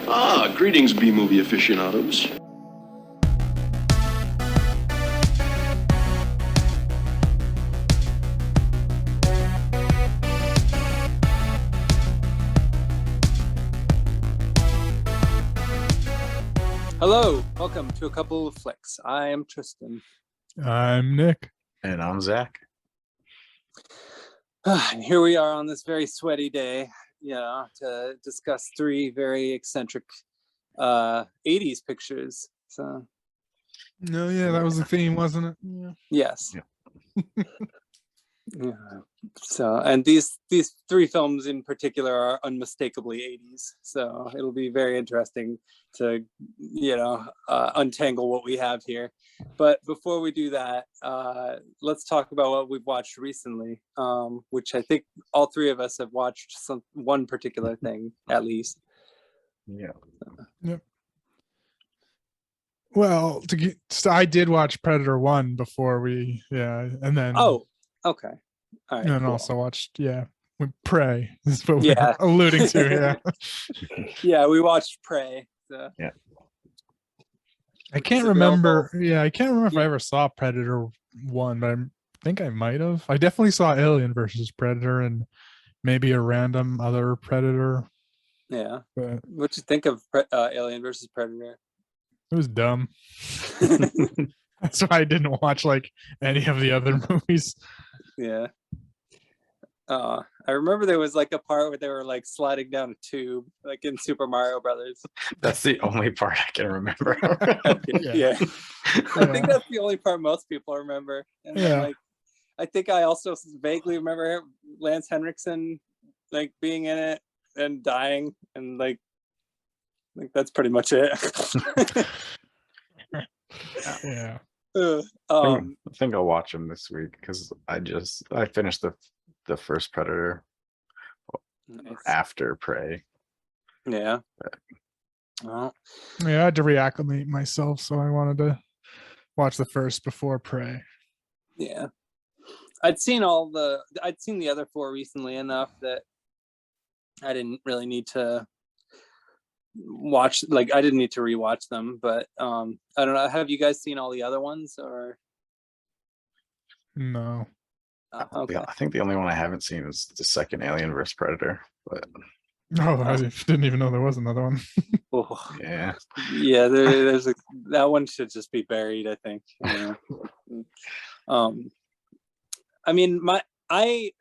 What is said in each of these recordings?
Greetings, B-movie aficionados. Hello, welcome to A Couple of Flicks. I am Tristan. I'm Nick. And I'm Zach. And here we are on this very sweaty day, to discuss three very eccentric 80s pictures. So, No, yeah, that was the theme, wasn't it? Yeah. yes. Yeah. Yeah. So, and these three films in particular are unmistakably 80s. So it'll be very interesting to, untangle what we have here. But before we do that, let's talk about what we've watched recently, which I think all three of us have watched one particular thing at least. Yeah. Yep. Well, so I did watch Predator 1 before and then Okay. All right. and cool. also watched with Prey. Is what Yeah. we're alluding to. Yeah. Yeah, we watched Prey. So. Yeah. I can't remember. Yeah, I can't remember if I ever saw Predator 1, but I think I might have. I definitely saw Alien versus Predator and maybe a random other Predator. Yeah. But What'd you think of Alien versus Predator? it was dumb. That's why I didn't watch like any of the other movies. Yeah. I remember there was like a part where they were like sliding down a tube, like in Super Mario Brothers. That's the only part I can remember. Yeah. I think that's the only part most people remember. And then, like, I think I also vaguely remember Lance Henriksen like being in it and dying, and like that's pretty much it. Yeah. I think I'll watch them this week because I finished the first Predator after Prey. Yeah. Well, Yeah, I had to reacclimate myself, so I wanted to watch the first before Prey. yeah. I'd seen the other four recently enough that I didn't really need to watch, like I didn't need to rewatch them, but I don't know, have you guys seen all the other ones or No. okay. I think the only one I haven't seen is the second Alien vs Predator, but No, I didn't even know there was another one. yeah, there's that one should just be buried, I think. I mean, I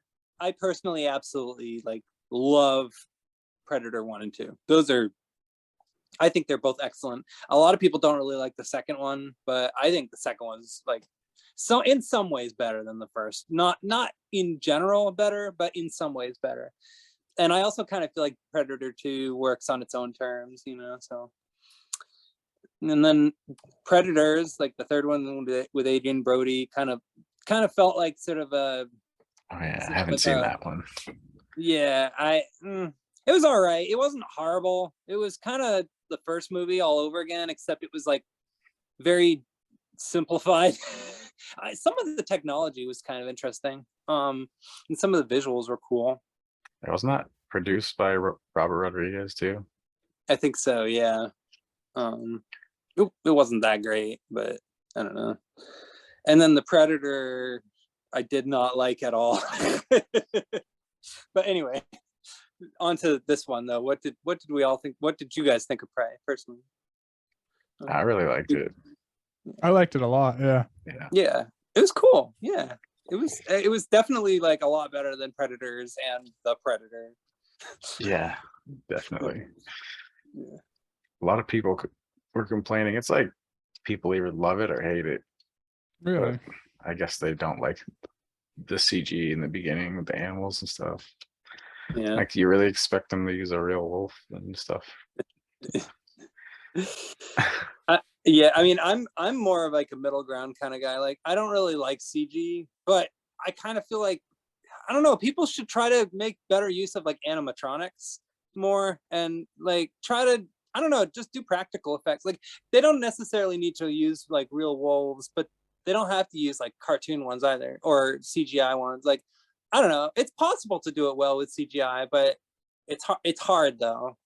personally absolutely like love Predator 1 and 2. I think they're both excellent. A lot of people don't really like the second one, but I think the second one's like in some ways better than the first. Not in general better, but in some ways better. And I also kind of feel like Predator 2 works on its own terms, so. And then Predators, like the third one with Adrian Brody, kind of felt like sort of a. Oh yeah, I haven't seen that one. Yeah, it was all right. It wasn't horrible. It was kind of the first movie all over again, except it was like very simplified. Some of the technology was kind of interesting, and some of the visuals were cool. It was not produced by Robert Rodriguez too. I think so. Yeah. It wasn't that great, but I don't know. And then the Predator, I did not like at all. But anyway, on to this one though. What did we all think? What did you guys think of Prey personally? I really liked it. I liked it a lot. Yeah. Yeah, it was cool. Yeah, it was definitely like a lot better than Predators and the Predator. Yeah, definitely. Yeah. A lot of people were complaining. It's like people either love it or hate it. Really? But I guess they don't like the CG in the beginning with the animals and stuff. Yeah. Like, you really expect them to use a real wolf and stuff. Yeah, I mean, I'm more of like a middle ground kind of guy. Like, I don't really like CG, but I kind of feel like, I don't know, people should try to make better use of like animatronics more and like try to, I don't know, just do practical effects. Like, they don't necessarily need to use like real wolves, but they don't have to use like cartoon ones either or CGI ones. Like, I don't know, it's possible to do it well with CGI, but it's hard though,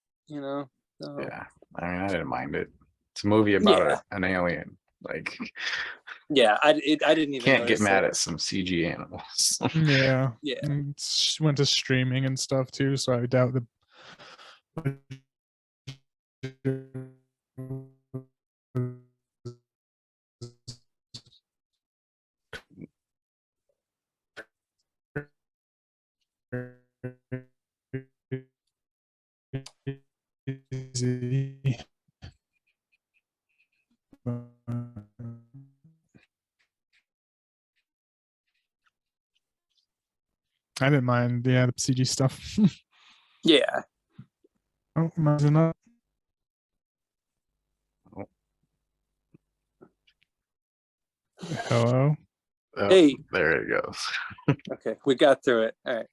So Yeah, I mean, I didn't mind it. It's a movie about Yeah. an alien. Like, yeah, I didn't even can't get notice mad it. at some CG animals. Yeah. Yeah. Went to streaming and stuff too, so I doubt the I didn't mind, yeah, the CG stuff. Yeah. Oh, imagine that. Hello. Oh, Hey. there it goes. Okay, we got through it. All right.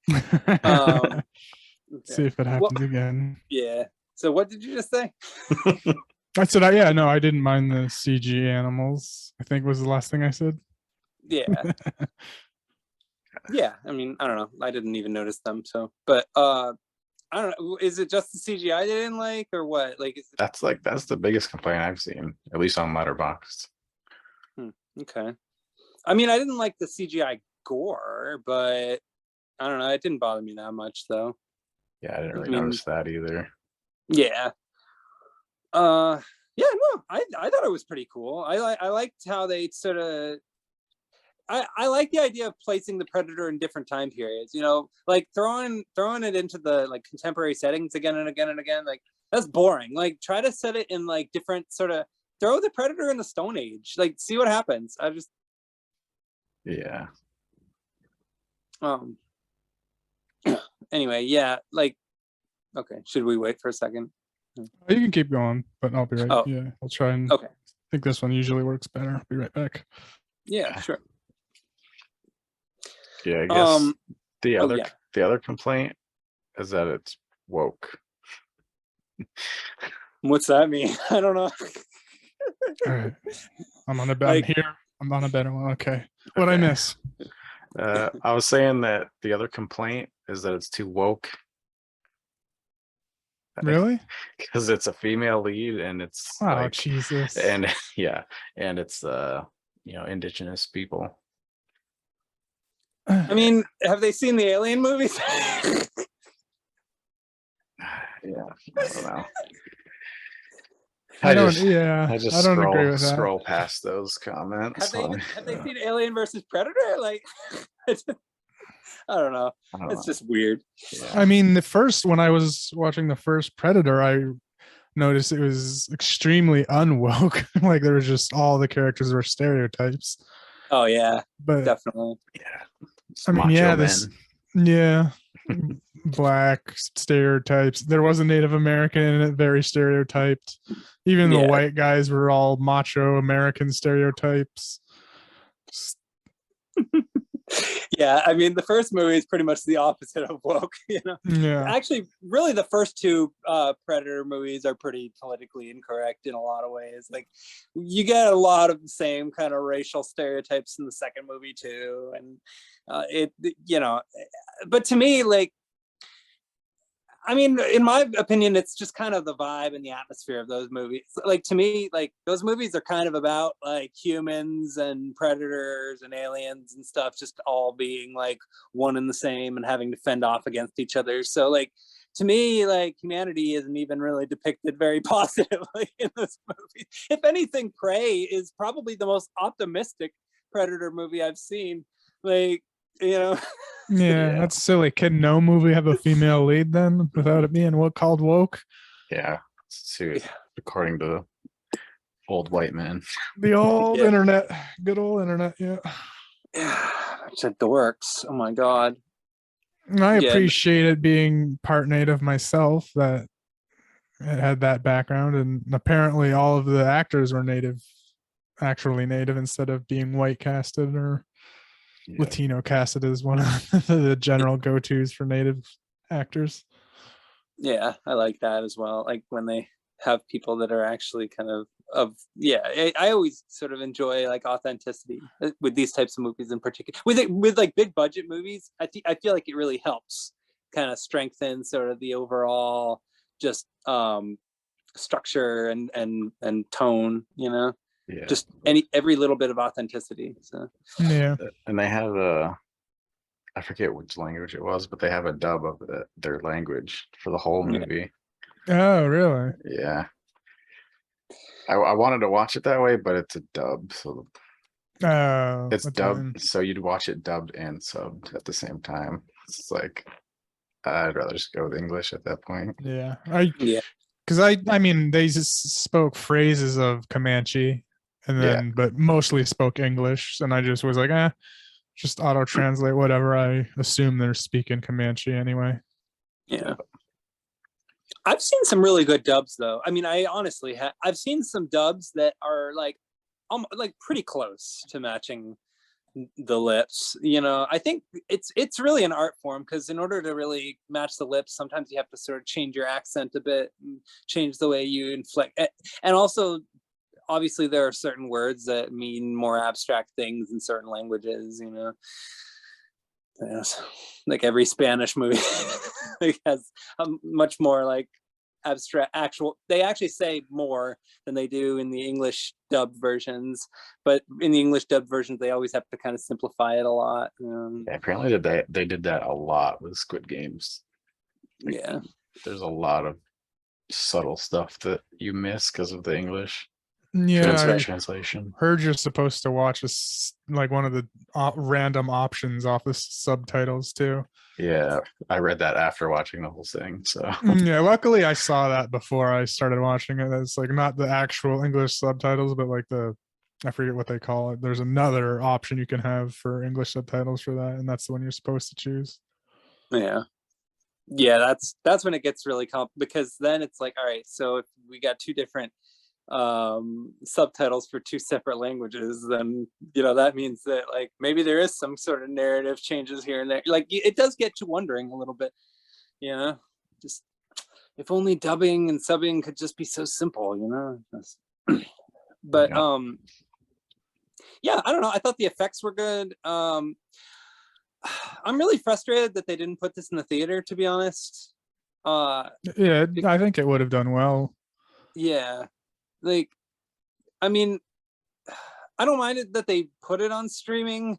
Okay. See if it happens again. Yeah. So what did you just say? I said, yeah, no, I didn't mind the CG animals. I think was the last thing I said. Yeah. Yeah. I mean, I don't know. I didn't even notice them. So, but I don't know. Is it just the CGI they didn't like, or what? Like, That's the biggest complaint I've seen, at least on Letterboxd. okay. I mean, I didn't like the CGI gore, but I don't know. It didn't bother me that much, though. Yeah, I didn't really I mean, notice that either. Yeah. Yeah. No, I thought it was pretty cool. I liked how they sort of. I like the idea of placing the Predator in different time periods, you know, like throwing it into the like contemporary settings again and again and again. Like that's boring. Like try to set it in like different sort of throw the Predator in the Stone Age, like see what happens. I just Yeah. Anyway, yeah, like okay, should we wait for a second? You can keep going, but I'll be right. Oh. Yeah, I'll try and Okay. I think this one usually works better. I'll be right back. Yeah, sure. Yeah, I guess the oh, other yeah. the other complaint is that it's woke. What's that mean? I don't know. All right. I'm on a bed Like- here. I'm on a better one. Okay. What'd I miss? I was saying that the other complaint is that it's too woke Really? because it's a female lead and it's Oh, like, Jesus. and yeah, and it's indigenous people. I mean, have they seen the Alien movies? Yeah, I don't know. I don't just agree with that. scroll past those comments. Have they seen Alien versus Predator? Like, I don't know. It's just weird. Yeah. I mean, when I was watching the first Predator, I noticed it was extremely unwoke. Like there was just all the characters were stereotypes. Oh yeah, But definitely. Yeah. I mean, yeah, black stereotypes. There was a Native American in it, very stereotyped. Even the white guys were all macho American stereotypes. Yeah, I mean, the first movie is pretty much the opposite of woke, you know. Yeah. Actually, really, the first two Predator movies are pretty politically incorrect in a lot of ways. Like, you get a lot of the same kind of racial stereotypes in the second movie too, and but to me, like, I mean, in my opinion, it's just kind of the vibe and the atmosphere of those movies. Like, to me, like, those movies are kind of about like humans and predators and aliens and stuff just all being like one and the same and having to fend off against each other. So like, to me, like, humanity isn't even really depicted very positively in this movie. If anything, Prey is probably the most optimistic Predator movie I've seen. Like, you know. Yeah, that's silly. Can no movie have a female lead then without it being called woke? Yeah, according to old white men. The old internet, good old internet. Yeah, it's a dorks. Oh my god. I appreciate it being part native myself, that it had that background, and apparently all of the actors were actually native instead of being white casted or Latino casted as one of the general go-tos for native actors. Yeah, I like that as well. Like when they have people that are actually kind of I always sort of enjoy like authenticity with these types of movies in particular. With like big budget movies, I feel like it really helps kind of strengthen sort of the overall just structure and tone, you know, Yeah. just every little bit of authenticity. So Yeah. And they have I forget which language it was, but they have a dub of their language for the whole Yeah. movie. Oh, really? Yeah. I wanted to watch it that way, but it's a dub, so Oh, it's that's dubbed, fine. so you'd watch it dubbed and subbed at the same time. It's like I'd rather just go with English at that point. Yeah. yeah, Because I mean, they just spoke phrases of Comanche, and Yeah. then but mostly spoke English, and I just was like, just auto translate whatever I assume they're speaking Comanche anyway. yeah. I've seen some really good dubs though. I mean, I honestly I've seen some dubs that are like pretty close to matching the lips. You know, I think it's really an art form, because in order to really match the lips, sometimes you have to sort of change your accent a bit and change the way you inflect. And also, obviously, there are certain words that mean more abstract things in certain languages, you know. Yes. Like every Spanish movie like has a much more like abstract they actually say more than they do in the English dub versions, but in the English dub versions they always have to kind of simplify it a lot. Yeah, apparently they did that a lot with Squid Games. Yeah, There's a lot of subtle stuff that you miss because of the English Yeah, I translation. heard you're supposed to watch like one of the random options off the subtitles too. Yeah, I read that after watching the whole thing. So Yeah, luckily I saw that before I started watching it. It's like not the actual English subtitles, but like I forget what they call it. There's another option you can have for English subtitles for that, and that's the one you're supposed to choose. yeah, that's when it gets really because then it's like, all right, so if we got two different subtitles for two separate languages, then you know that means that like maybe there is some sort of narrative changes here and there. Like it does get you wondering a little bit, you know, just if only dubbing and subbing could just be so simple, you know. But yeah, I don't know, I thought the effects were good. I'm really frustrated that they didn't put this in the theater, to be honest. Yeah, I think it would have done well. Yeah, like, I mean, I don't mind it that they put it on streaming,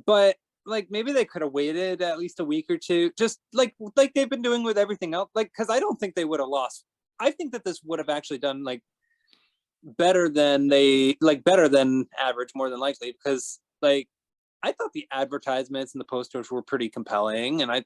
but like maybe they could have waited at least a week or two, just like they've been doing with everything else. Like, because I don't think they would have lost. I think that this would have actually done like better than average, more than likely, because like I thought the advertisements and the posters were pretty compelling, and I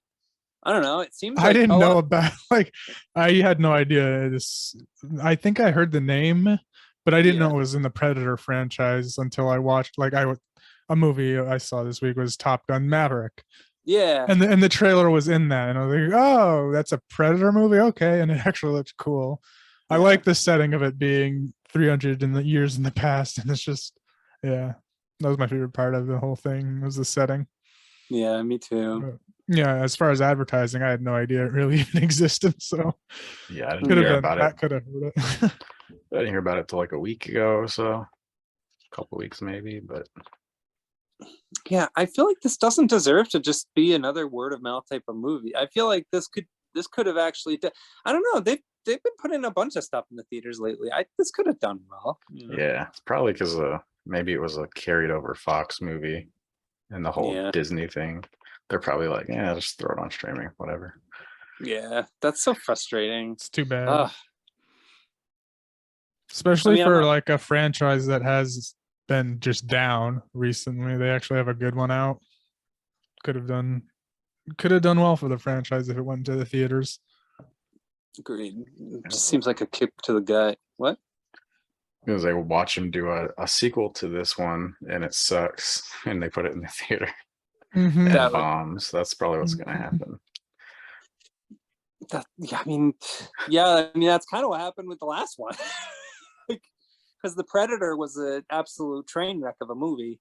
don't know. It seems like I didn't know about like I had no idea this. I think I heard the name, but I didn't know it was in the Predator franchise until I watched a movie I saw this week was Top Gun Maverick. Yeah. And the trailer was in that, and I was like, oh, that's a Predator movie, okay, and it actually looked cool. I like the setting of it being 300 years in the past, and it's just, yeah, that was my favorite part of the whole thing was the setting. Yeah, me too. But, yeah, as far as advertising, I had no idea it really even existed. So yeah, I didn't hear about it. That could have heard it. I didn't hear about it till like a week ago or so, a couple weeks maybe. But yeah, I feel like this doesn't deserve to just be another word of mouth type of movie. I feel like this could have actually I don't know, they've been putting a bunch of stuff in the theaters lately. This could have done well. You know? Yeah, it's probably because maybe it was a carried over Fox movie and the whole Disney thing. They're probably like, yeah, just throw it on streaming, whatever. Yeah, that's so frustrating. It's too bad. Especially for like a franchise that has been just down recently. They actually have a good one out. Could have done well for the franchise if it went to the theaters. Agreed. It just seems like a kick to the gut. What? Because they would watch them do a sequel to this one and it sucks, and they put it in the theater. Mm-hmm. And bombs. That's probably what's going to happen. I mean, that's kind of what happened with the last one. Because the Predator was an absolute train wreck of a movie,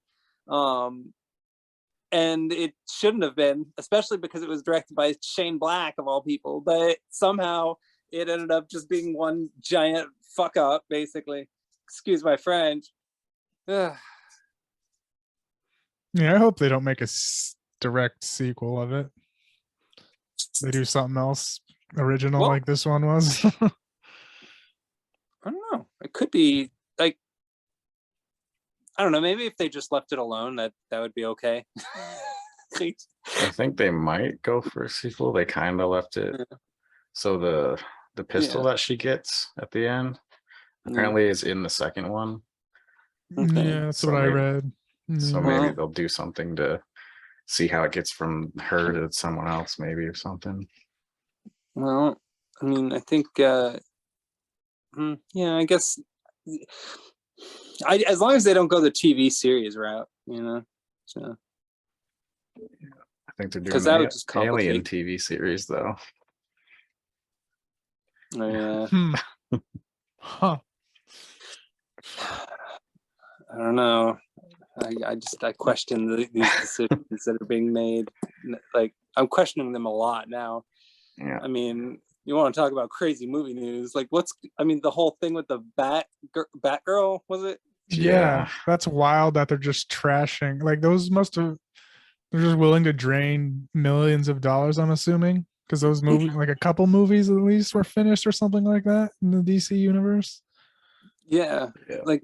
and it shouldn't have been, especially because it was directed by Shane Black of all people. But somehow it ended up just being one giant fuck up, basically. Excuse my French. Yeah, I hope they don't make a direct sequel of it. They do something else original like this one was. I don't know. It could be like, I don't know. Maybe if they just left it alone, that would be okay. I think they might go for a sequel. They kind of left it. So the pistol that she gets at the end apparently is in the second one. Okay. Yeah, that's So what I maybe- read. So Yeah. maybe Well- they'll do something to see how it gets from her to someone else, maybe, or something. Well, I mean, I think, yeah, I guess, as long as they don't go the TV series route, so. I think they're doing 'Cause that an would just Alien complicate. TV series, though. Oh, yeah. Huh. I don't know. I question these decisions that are being made. Like, I'm questioning them a lot now. Yeah. I mean, you want to talk about crazy movie news? Like, the whole thing with the Batgirl, was it? Yeah, that's wild that they're just trashing. Like those must have. They're just willing to drain millions of dollars. I'm assuming because those movies, like a couple movies at least, were finished or something like that in the DC universe. Yeah, Yeah. like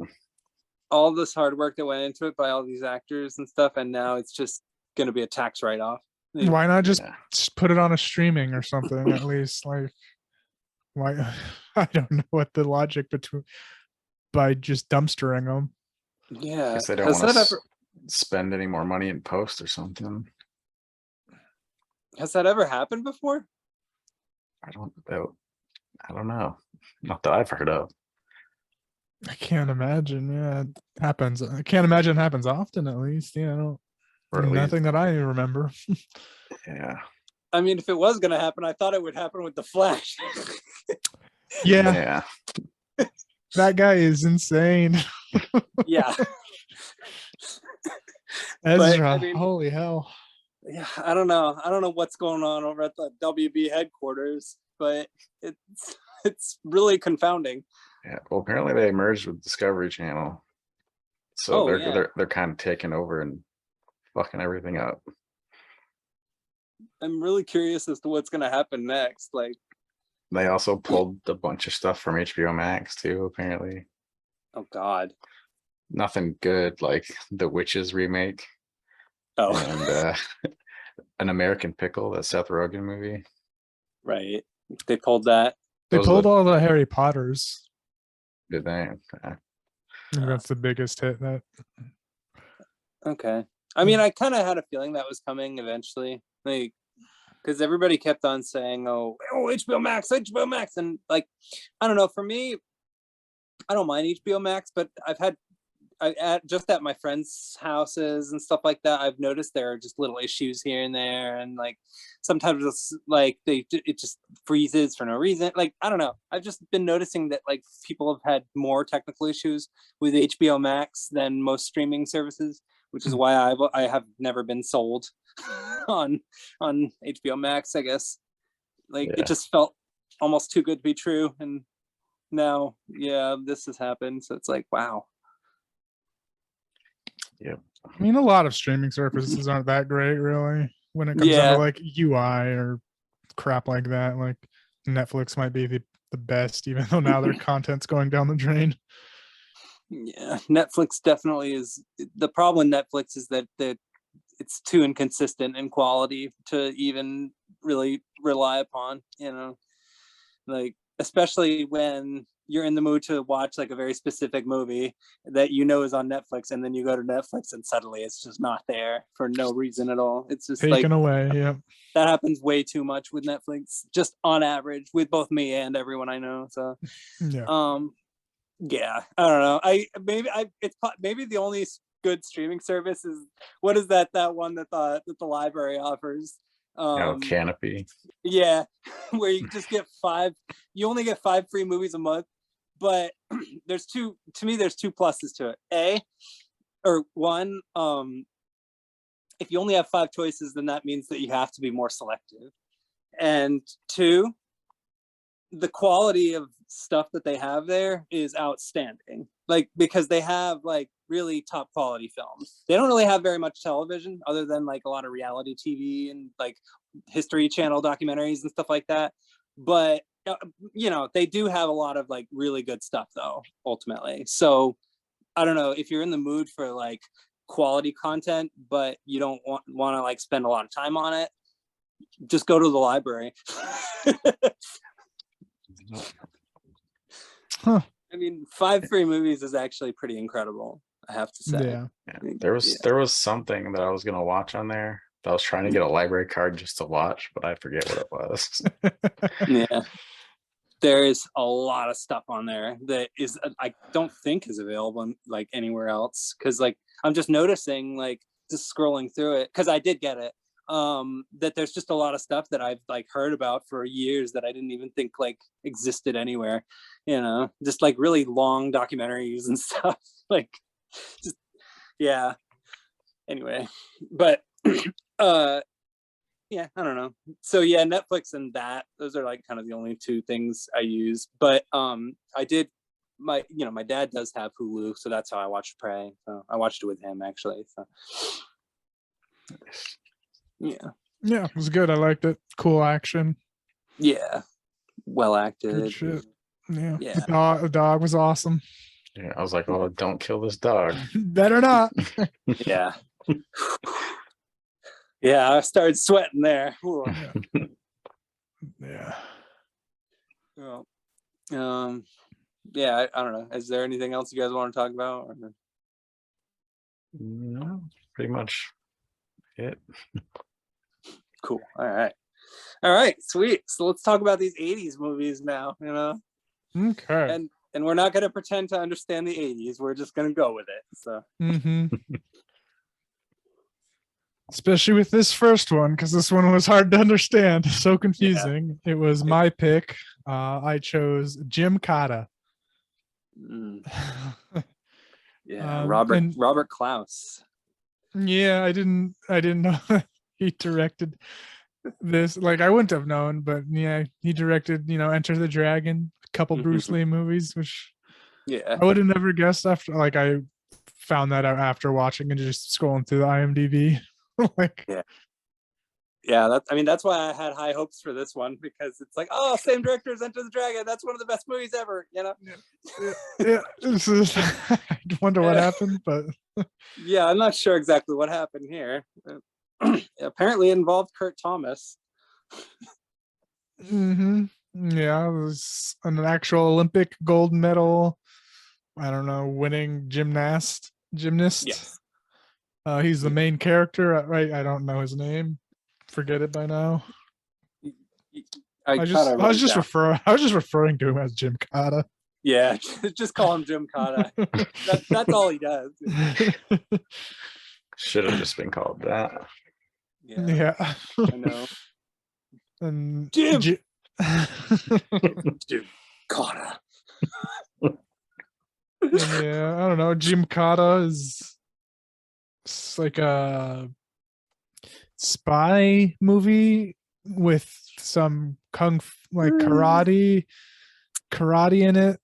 all this hard work that went into it by all these actors and stuff, and now it's just going to be a tax write-off. Why not just Yeah. put it on a streaming or something at least? Like, why? I don't know what the logic between by just dumpstering them. Yeah, Guess they don't has want that to ever spend any more money in post or something. happened before? I don't know. Not that I've heard of. I can't imagine. Yeah, it happens. I can't imagine it happens often. At least, Or at least- nothing that I remember. Yeah. I mean, if it was going to happen, I thought it would happen with the Flash. Yeah, Yeah. that guy is insane. Yeah. Ezra, I mean- holy hell. Yeah, I don't know what's going on over at the WB headquarters, but it's really confounding. Yeah. Well, apparently they merged with Discovery Channel. So they're kind of taking over and fucking everything up. I'm really curious as to what's going to happen next. Like, They also pulled a bunch of stuff from HBO Max too, apparently. oh God. Nothing good, like the Witches remake Oh, and An American Pickle, that Seth Rogen movie. right. They pulled that. They Those are pulled the- all the Harry Potters. Did they? I think that's the biggest hit. That Okay. I mean, I kind of had a feeling that was coming eventually. Like, because everybody kept on saying, oh, HBO Max, and like, I don't know. For me, I don't mind HBO Max, but just at my friends' houses and stuff like that, I've noticed there are just little issues here and there, and like sometimes it's like it just freezes for no reason. Like, I don't know. I've just been noticing that like people have had more technical issues with HBO Max than most streaming services, which is why I have never been sold on HBO Max. I guess like Yeah. it just felt almost too good to be true, and now this has happened. So it's like, wow. I mean, a lot of streaming services aren't that great, really, when it comes down Yeah. to like UI or crap like that. Like Netflix might be the best, even though now their content's going down the drain. Yeah, Netflix definitely is. The problem with Netflix is that it's too inconsistent in quality to even really rely upon, like especially when you're in the mood to watch like a very specific movie that is on Netflix, and then you go to Netflix and suddenly it's just not there for no reason at all. It's just Taken like away. Yeah. that happens way too much with Netflix, just on average, with both me and everyone I know. So Yeah. yeah, I don't know. It's maybe the only good streaming service is, what is that one that the library offers? Canopy. Yeah, where you just get you only get 5 free movies a month, but there's two pluses to it. One, if you only have 5 choices, then that means that you have to be more selective. And 2, the quality of stuff that they have there is outstanding. Like, because they have like really top quality films. They don't really have very much television other than like a lot of reality TV and like History Channel documentaries and stuff like that. But you know, they do have a lot of like really good stuff though, ultimately. So I don't know if you're in the mood for like quality content, but you don't want to like spend a lot of time on it, just go to the library. Huh. I mean, 5 free movies is actually pretty incredible, I have to say. Yeah. Yeah. There was something that I was gonna watch on there. I was trying to get a library card just to watch, but I forget what it was. Yeah. There is a lot of stuff on there that is I don't think is available like anywhere else, because like I'm just noticing, like just scrolling through it, because I did get it, that there's just a lot of stuff that I've like heard about for years that I didn't even think like existed anywhere, you know, just like really long documentaries and stuff. Like just, yeah, anyway, but yeah, I don't know. So yeah, Netflix and that, those are like kind of the only 2 things I use. But I did, my dad does have Hulu, so that's how I watched Prey. So I watched it with him actually. So yeah. Yeah, it was good. I liked it. Cool action. Yeah. Well acted. Good shit. Yeah. Yeah. The dog was awesome. Yeah, I was like, oh, don't kill this dog. Better not. Yeah. Yeah, I started sweating there. Ooh. Yeah. Well, yeah, I don't know. Is there anything else you guys want to talk about? Or... No, pretty much it. Cool. All right, sweet. So let's talk about these 80s movies now, you know. Okay. And we're not going to pretend to understand the 80s. We're just going to go with it. So especially with this first one, because this one was hard to understand. So confusing. Yeah. It was my pick. I chose Gymkata. Yeah, Robert Klaus. Yeah, I didn't know he directed this. Like, I wouldn't have known, but yeah, he directed, Enter the Dragon, a couple Bruce Lee movies, which I would have never guessed after. Like, I found that out after watching and just scrolling through the IMDb. Like, that's why I had high hopes for this one, because it's like, oh, same director as Enter the Dragon. That's one of the best movies ever, you know. Yeah. I wonder what happened, but yeah, I'm not sure exactly what happened here. Apparently, it involved Kurt Thomas. Yeah, it was an actual Olympic gold medal. I don't know, winning gymnast. Yes. He's the main character, right? I don't know his name. Forget it by now. I was just referring to him as Gymkata. Yeah, just call him Gymkata. That's all he does. Should have just been called that. Yeah. I know. And Gymkata. Yeah, I don't know. Gymkata is like a spy movie with some karate in it.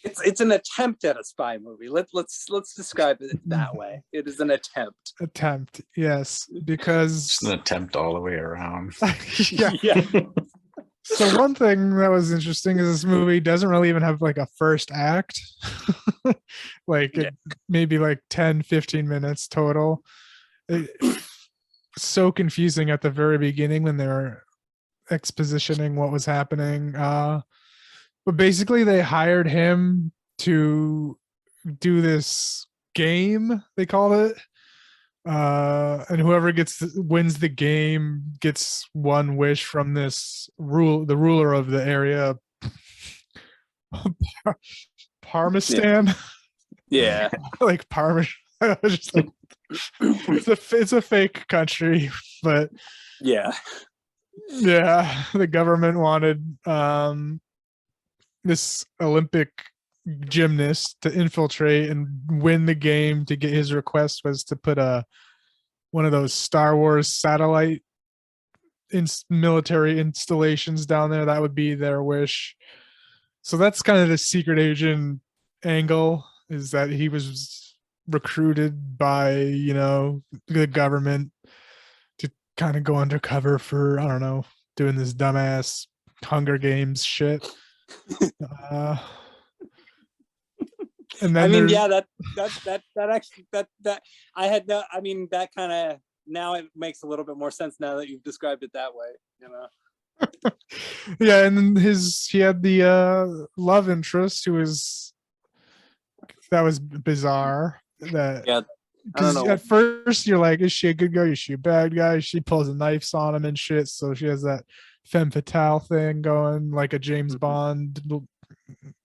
It's an attempt at a spy movie. Let's describe it that way. It is an attempt. Yes, because just an attempt all the way around. Yeah. So one thing that was interesting is this movie doesn't really even have like a first act. Maybe like 10-15 minutes total. So confusing at the very beginning when they were expositioning what was happening. But basically they hired him to do this game, they called it. And whoever wins the game gets one wish from the ruler of the area, Parmesan. Yeah. Like Parmesan. Just like, it's a fake country, but yeah, the government wanted this Olympic gymnast to infiltrate and win the game. To get his request was to put one of those Star Wars satellite military installations down there. That would be their wish. So that's kind of the secret agent angle, is that he was recruited by the government to kind of go undercover for, I don't know, doing this dumbass Hunger Games shit. And then I mean, there's yeah, that actually that I had no. I mean, that kind of now it makes a little bit more sense now that you've described it that way. You know. yeah, and then he had the love interest who was bizarre. That Yeah, I don't because know. at first you're like, is she a good guy? Is she a bad guy? She pulls the knives on him and shit. So she has that femme fatale thing going, like a James Mhm. Bond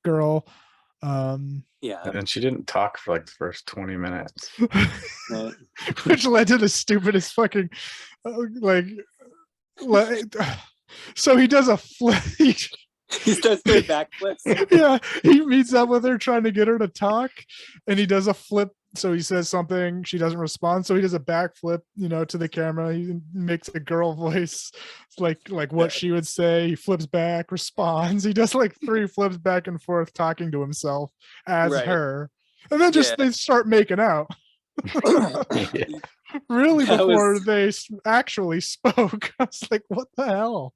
girl. Yeah, And she didn't talk for like the first 20 minutes. right. which led to the stupidest fucking like. So he does a flip. He starts doing backflips. Yeah, he meets up with her trying to get her to talk, and he does a flip. So he says something, she doesn't respond. So he does a backflip, to the camera. He makes a girl voice, like what she would say. He flips back, responds. He does like 3 flips back and forth, talking to himself as Right. her, and then Yeah. they start making out. Yeah. Really, That before was- they actually spoke, I was like, "What the hell?"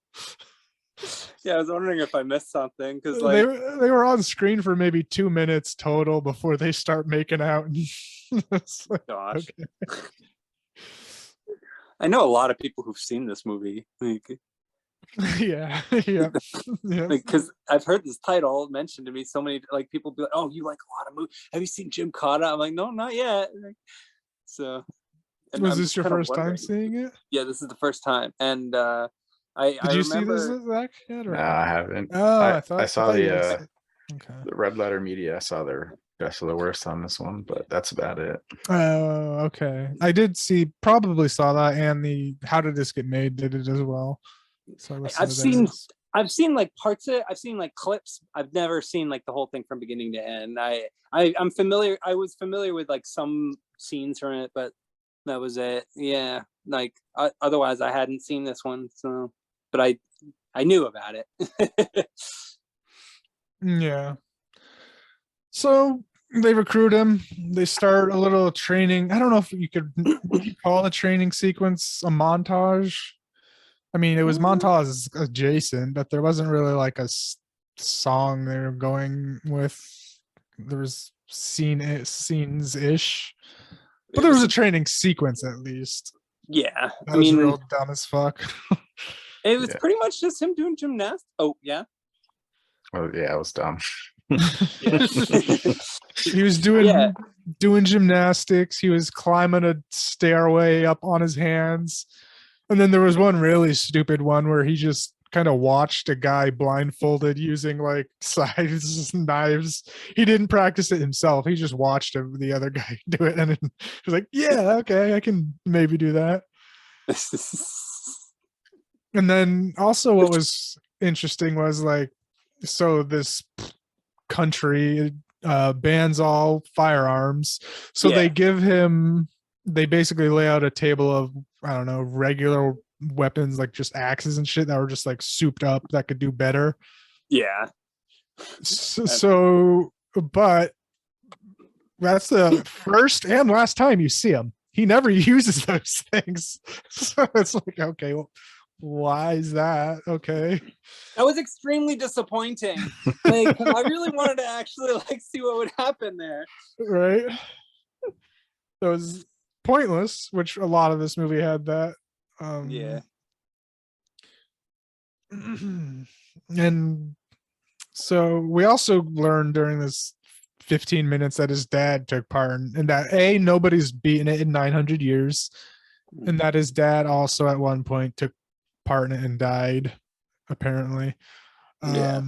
Yeah, I was wondering if I missed something because, They like, they were on screen for maybe 2 minutes total before they start making out. It's like, gosh, okay. I know a lot of people who've seen this movie, Yeah, yeah, yeah. because I've heard this title mentioned to me so many. Like, people be like, "Oh, you like a lot of movies? Have you seen Gymkata?" I'm like, "No, not yet." So, and Was I'm this just your kinda first time wondering. seeing it? Yeah, this is the first time, and I Did you see this, remember. Zach? Yet, No, or? I haven't. Oh, I I saw thought you guys. Okay. the Red Letter Media. I saw their best of the worst on this one, but that's about it. Oh, okay. I did probably saw that, and the How Did This Get Made did it as well. So I listened I've to seen theirs. I've seen like parts of it. I've seen like clips. I've never seen like the whole thing from beginning to end. I'm familiar. I was familiar with like some scenes from it, but that was it. Yeah, like otherwise I hadn't seen this one. So, but I knew about it. Yeah. So they recruit him. They start a little training. I don't know if would you call a training sequence a montage? I mean, it was montage adjacent, but there wasn't really like a song they were going with. There was scenes ish, but there was a training sequence at least. Yeah, That I was mean, real dumb as fuck. it was Yeah. pretty much just him doing gymnastics. Oh yeah, Oh yeah, it was dumb. yeah, He was doing yeah. gymnastics. He was climbing a stairway up on his hands. And then there was one really stupid one where he just kind of watched a guy blindfolded using like size knives. He didn't practice it himself. He just watched the other guy do it, and then he was like, "Yeah, okay, I can maybe do that." And then also, what was interesting was like, so this country bans all firearms, so Yeah. they basically lay out a table of, I don't know, regular weapons, like just axes and shit that were just like souped up that could do better. Yeah. But that's the first and last time you see him. He never uses those things. So it's like, okay, well, why is that? Okay. That was extremely disappointing. Like, I really wanted to actually like see what would happen there. Right. That was pointless, which a lot of this movie had that. Yeah. And so we also learned during this 15 minutes that his dad took part in that. Nobody's beaten it in 900 years. And that his dad also at one point took part in it and died, apparently. Yeah.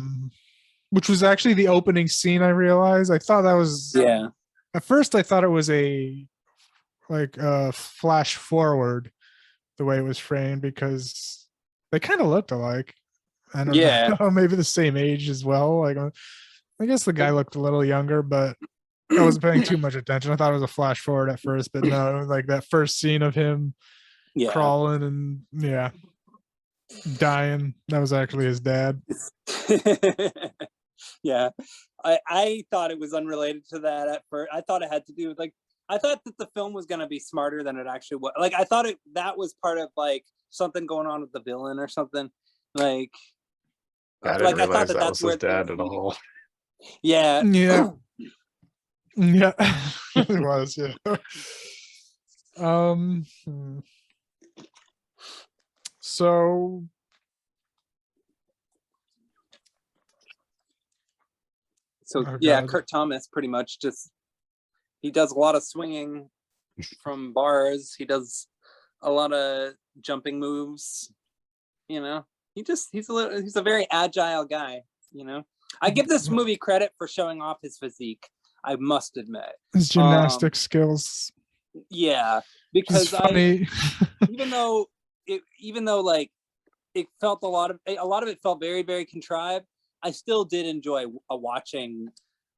Which was actually the opening scene, I realized. I thought that was, Yeah. at first I thought it was a flash forward the way it was framed, because they kind of looked alike. I don't know, maybe the same age as well. Like, I guess the guy looked a little younger, but I wasn't paying too much attention. I thought it was a flash forward at first, but no, like that first scene of him crawling and dying, that was actually his dad. Yeah. I thought it was unrelated to that at first. I thought it had to do with like, I thought that the film was going to be smarter than it actually was. Like, I thought that was part of like something going on with the villain or something. Like, I like didn't I thought realize that that that's was where his dad at all. yeah. Yeah. Yeah. It was, yeah. Hmm. So So oh yeah, god. Kurt Thomas pretty much just he does a lot of swinging from bars. He does a lot of jumping moves. You know, he's a very agile guy. You know, I give this movie credit for showing off his physique. I must admit, His gymnastic skills. yeah, Which is because funny. even though like it felt a lot of it felt very very contrived. I still did enjoy watching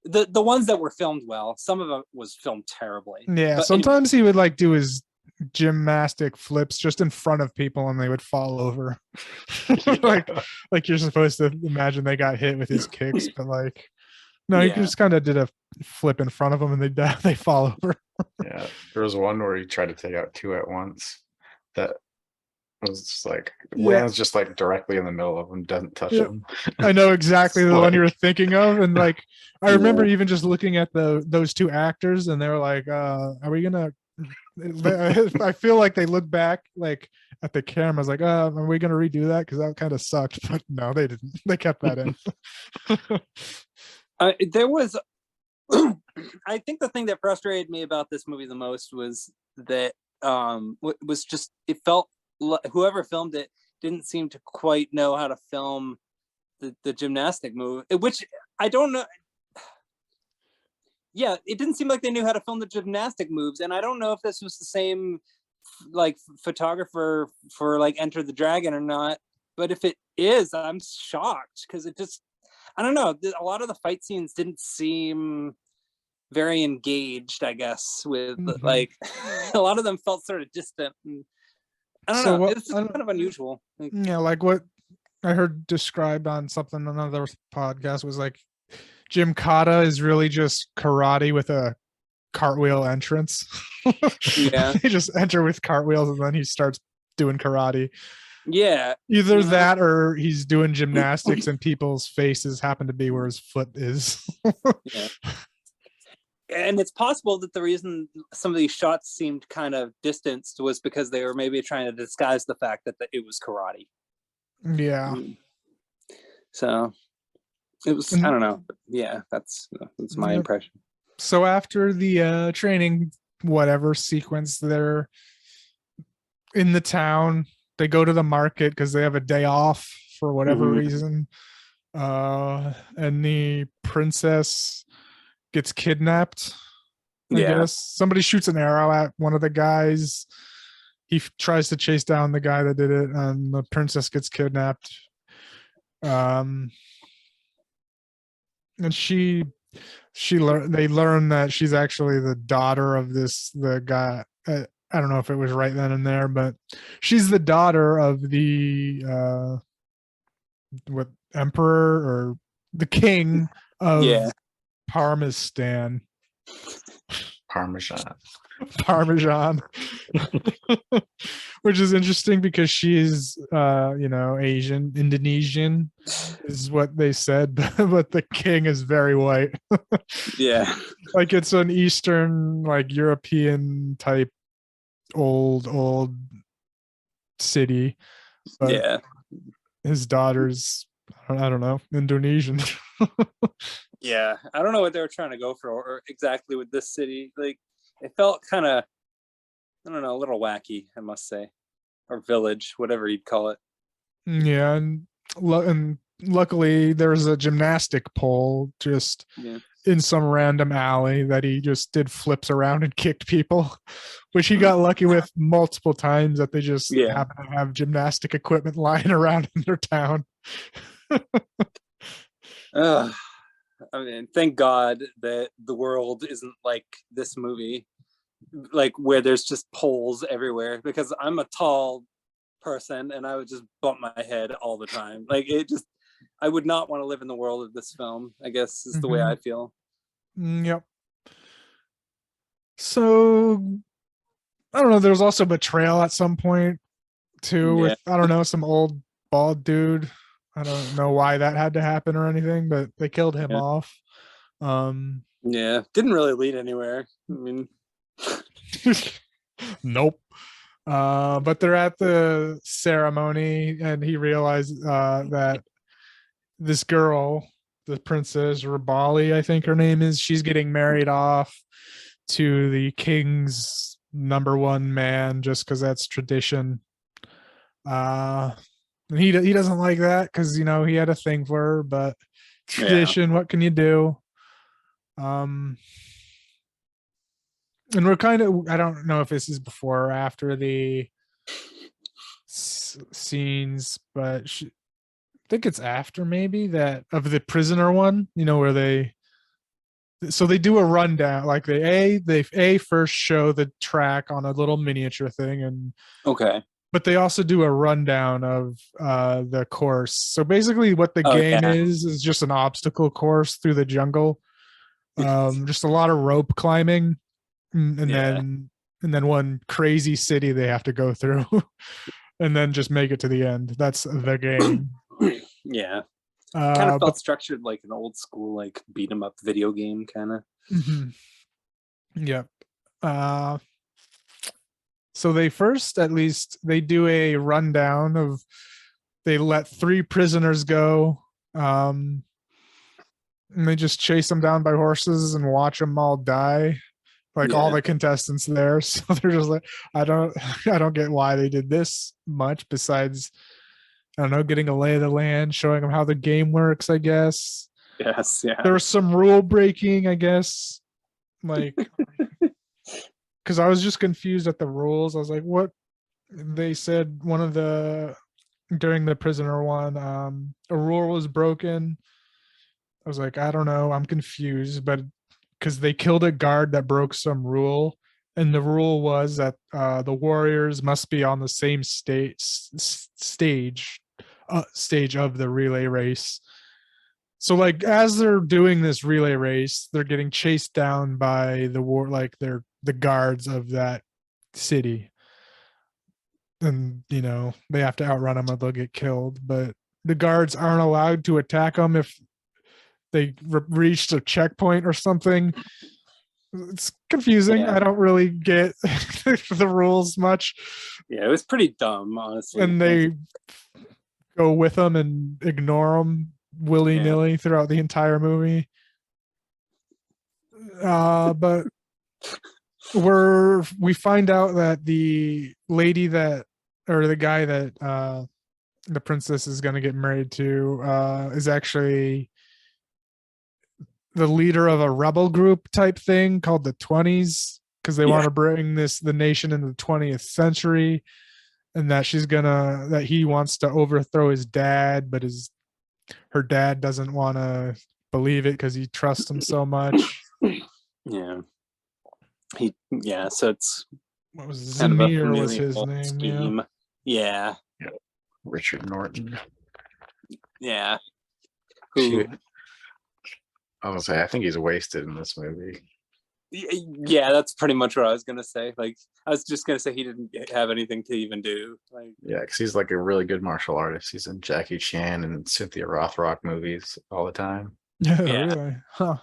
the ones that were filmed well. Some of it was filmed terribly. Yeah, but sometimes he would like do his gymnastic flips just in front of people and they would fall over. like you're supposed to imagine they got hit with his kicks, but like no, he Yeah. just kind of did a flip in front of them and they fall over. Yeah, there was one where he tried to take out two at once. That was just like lands just like directly in the middle of him, doesn't touch him. I know exactly the one you're thinking of, and like I remember Yeah. even just looking at those two actors, and they were like, "Are we gonna?" I feel like they look back like at the cameras, like, "Are we gonna redo that?" Because that kind of sucked. But no, they didn't. They kept that in. There was I think the thing that frustrated me about this movie the most was that was just it felt whoever filmed it didn't seem to quite know how to film the gymnastic move, which I don't know. Yeah, it didn't seem like they knew how to film the gymnastic moves, and I don't know if this was the same like photographer for like Enter the Dragon or not. But if it is, I'm shocked because it just I don't know. A lot of the fight scenes didn't seem very engaged, I guess, with like a lot of them felt sort of distant. And, I don't know. It's kind of unusual. Yeah, like what I heard described on something another podcast was like Gymkata is really just karate with a cartwheel entrance. Yeah. He just enter with cartwheels and then he starts doing karate. Yeah. Either that or he's doing gymnastics and people's faces happen to be where his foot is. Yeah. And it's possible that the reason some of these shots seemed kind of distanced was because they were maybe trying to disguise the fact that it was karate. Yeah. So it was, I don't know. Yeah, that's my impression. So after the training, whatever sequence, they're in the town. They go to the market because they have a day off for whatever reason. And the princess gets kidnapped. I guess somebody shoots an arrow at one of the guys. He tries to chase down the guy that did it, and the princess gets kidnapped. And they learn that she's actually the daughter of the guy. I don't know if it was right then and there, but she's the daughter of the emperor or the king of Parmesan. Parmesan. Which is interesting because she's Asian, Indonesian is what they said, but the king is very white. Yeah. Like it's an Eastern, like European type old city. But his daughter's, I don't know, Indonesian. Yeah, I don't know what they were trying to go for or exactly with this city. Like it felt kind of, I don't know, a little wacky, I must say, or village, whatever you'd call it. Yeah, and luckily there was a gymnastic pole just in some random alley that he just did flips around and kicked people, which he got lucky with multiple times that they just happen to have gymnastic equipment lying around in their town. I mean, thank God that the world isn't like this movie, like where there's just poles everywhere, because I'm a tall person and I would just bump my head all the time. Like I would not want to live in the world of this film, I guess is the way I feel. Yep. So I don't know, there's also betrayal at some point too with, I don't know, some old bald dude. I don't know why that had to happen or anything, but they killed him off. Yeah, didn't really lead anywhere. I mean, nope. But they're at the ceremony, and he realized that this girl, the princess Rabali, I think her name is, she's getting married off to the king's number one man just because that's tradition. And he doesn't like that because, you know, he had a thing for her, but tradition, what can you do? And we're kind of, I don't know if this is before or after the scenes, but I think it's after, maybe, that of the prisoner one, you know, where they do a rundown, like they first show the track on a little miniature thing, and but they also do a rundown of the course. So basically what the game is just an obstacle course through the jungle. Just a lot of rope climbing, and then one crazy city they have to go through and then just make it to the end. That's the game. Yeah. Kind of felt structured like an old school, like beat 'em up video game kind of. Yep. So they first, at least, they do a rundown of, they let 3 prisoners go. And they just chase them down by horses and watch them all die, like all the contestants there. So they're just like, I don't get why they did this much, besides, I don't know, getting a lay of the land, showing them how the game works, I guess. Yes, yeah. There was some rule breaking, I guess, like, because I was just confused at the rules. I was like, what? They said during the prisoner one, a rule was broken. I was like, I don't know, I'm confused, but because they killed a guard that broke some rule, and the rule was that the warriors must be on the same stage of the relay race. So, like, as they're doing this relay race, they're getting chased down by the guards of that city, and, you know, they have to outrun them or they'll get killed. But the guards aren't allowed to attack them if they reached a checkpoint or something. It's confusing. I don't really get the rules much. Yeah, it was pretty dumb, honestly. And they go with them and ignore them willy-nilly throughout the entire movie. But we find out that the lady or the guy that the princess is going to get married to is actually the leader of a rebel group type thing called the 20s, because they want to bring the nation into the 20th century, and that he wants to overthrow his dad, but her dad doesn't want to believe it because he trusts him so much. So it's, what was Zamir was his name? Scheme. Yeah. Richard Norton. Yeah. I was gonna say, I think he's wasted in this movie. Yeah, that's pretty much what I was gonna say. Like, I was just gonna say he didn't have anything to even do. Like, yeah, because he's like a really good martial artist. He's in Jackie Chan and Cynthia Rothrock movies all the time. Yeah, really? Huh.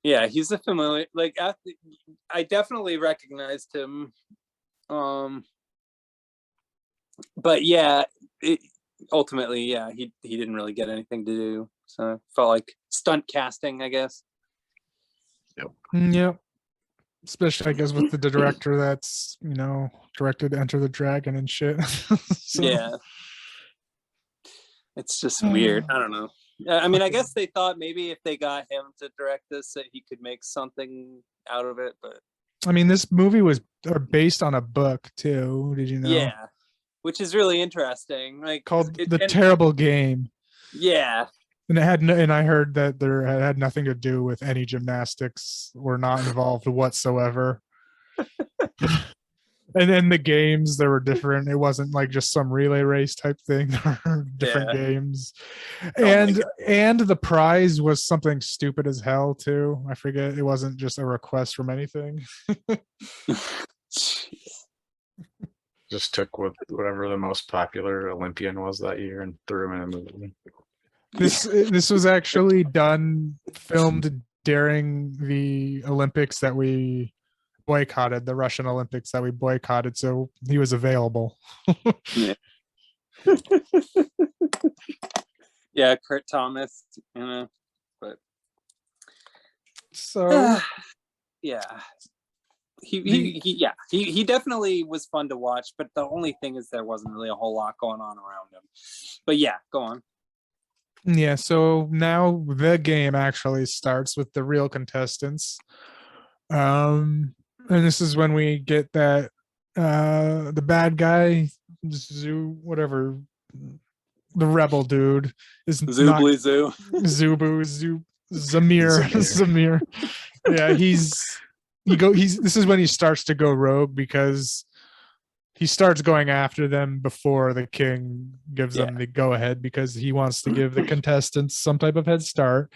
Yeah, he's a familiar. Like, I definitely recognized him. But yeah, ultimately, he didn't really get anything to do. So it felt like stunt casting, I guess. Yep. Especially, I guess, with the director that's, you know, directed Enter the Dragon and shit. So. Yeah. It's just weird. I don't know. I mean, I guess they thought maybe if they got him to direct this, that he could make something out of it. But I mean, this movie was based on a book too. Did you know? Yeah, which is really interesting. Like, called The Terrible Game. Yeah. And it had and I heard that there had nothing to do with any gymnastics, were not involved whatsoever. And then the games, they were different. It wasn't like just some relay race type thing. There were different games. And the prize was something stupid as hell too. I forget. It wasn't just a request from anything. just took whatever the most popular Olympian was that year and threw him in a movie. This was actually filmed during the Olympics that we boycotted, the Russian Olympics that we boycotted, so he was available. Yeah. Yeah, Kurt Thomas, but So yeah. He definitely was fun to watch, but the only thing is there wasn't really a whole lot going on around him. But yeah, go on. yeah, so now the game actually starts with the real contestants. And this is when we get that the bad guy, whatever, the rebel dude is not Zoobly Zoo. Zamir. Zamir. Yeah, this is when he starts to go rogue because he starts going after them before the king gives them the go ahead because he wants to give the contestants some type of head start,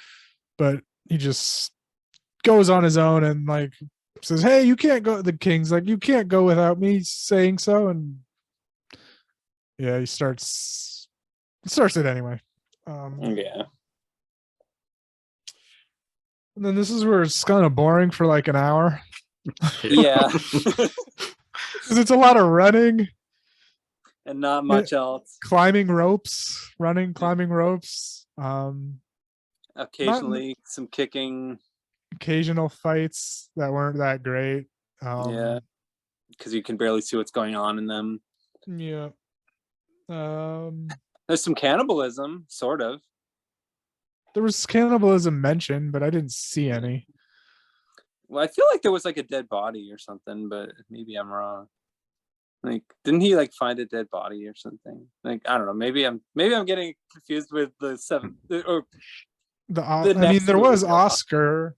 but he just goes on his own and like says, "Hey, you can't go." The king's like, "You can't go without me saying so," and yeah, he starts it anyway. Yeah. And then this is where it's kind of boring for like an hour. Yeah. Because it's a lot of running And not much else. climbing ropes. Occasionally some kicking. Occasional fights that weren't that great. Yeah. Because you can barely see what's going on in them. Yeah. There's some cannibalism, sort of. There was cannibalism mentioned, but I didn't see any. Well, I feel like there was like a dead body or something, but maybe I'm wrong. Like, didn't he like find a dead body or something? Like, I don't know. Maybe I'm getting confused with the seventh or I mean, there was Oscar.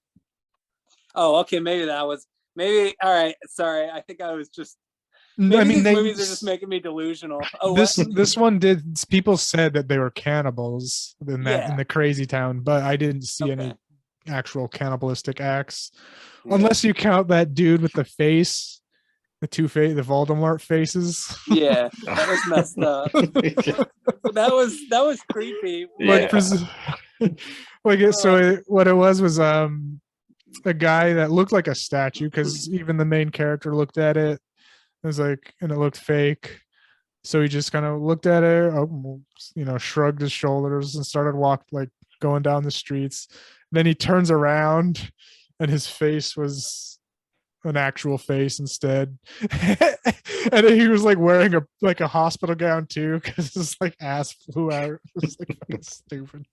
Oh, okay. Maybe that was all right. Sorry, I think I was just. I mean, these movies are just making me delusional. Oh, this one did. People said that they were cannibals in the crazy town, but I didn't see any actual cannibalistic acts, unless you count that dude with the face, the Voldemort faces. Yeah, that was messed up. that was creepy. What it was a guy that looked like a statue because even the main character looked at it. It was like, and it looked fake. So he just kind of looked at it, shrugged his shoulders and started going down the streets. Then he turns around and his face was an actual face instead. And he was like wearing a hospital gown too, because his ass flew out. It was like fucking stupid.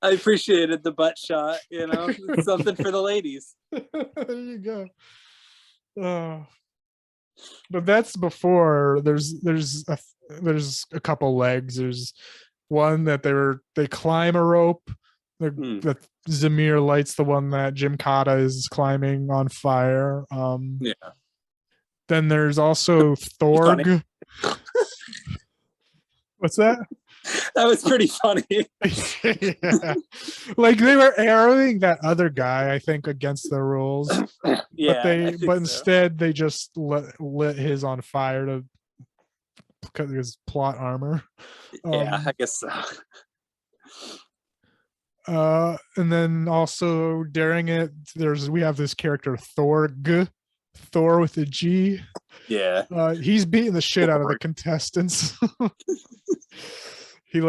I appreciated the butt shot, something for the ladies. There you go. But that's before there's a couple legs. There's one that they climb a rope. That Zamir lights the one that Gymkata is climbing on fire. Then there's also Thorg. What's that? That was pretty funny. Yeah. Like they were arrowing that other guy, I think, against the rules. Yeah, but instead they just lit his on fire to cut his plot armor. Yeah, I guess so. And then also during it, we have this character Thorg, Thor with a G. Yeah. He's beating the shit out of the contestants. He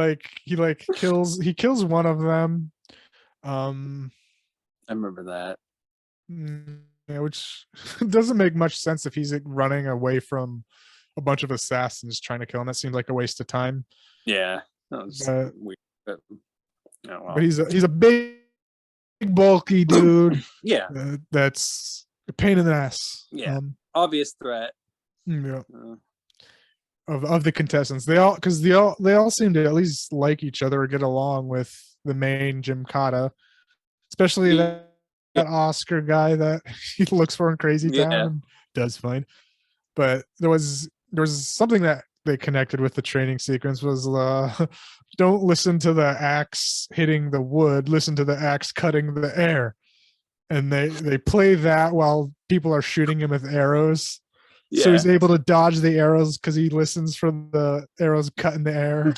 kills one of them. I remember that. Yeah, which doesn't make much sense if he's running away from a bunch of assassins trying to kill him. That seems like a waste of time. Yeah, that was weird. But, but he's a big, bulky dude. Yeah, that's a pain in the ass. Yeah, obvious threat. Yeah. Of the contestants, they all seem to at least like each other or get along with the main Gymkata, especially that Oscar guy that he looks for in Crazy Town and does fine. But there was something that they connected with the training sequence was don't listen to the axe hitting the wood, listen to the axe cutting the air. And they play that while people are shooting him with arrows. So he's able to dodge the arrows because he listens for the arrows cut in the air.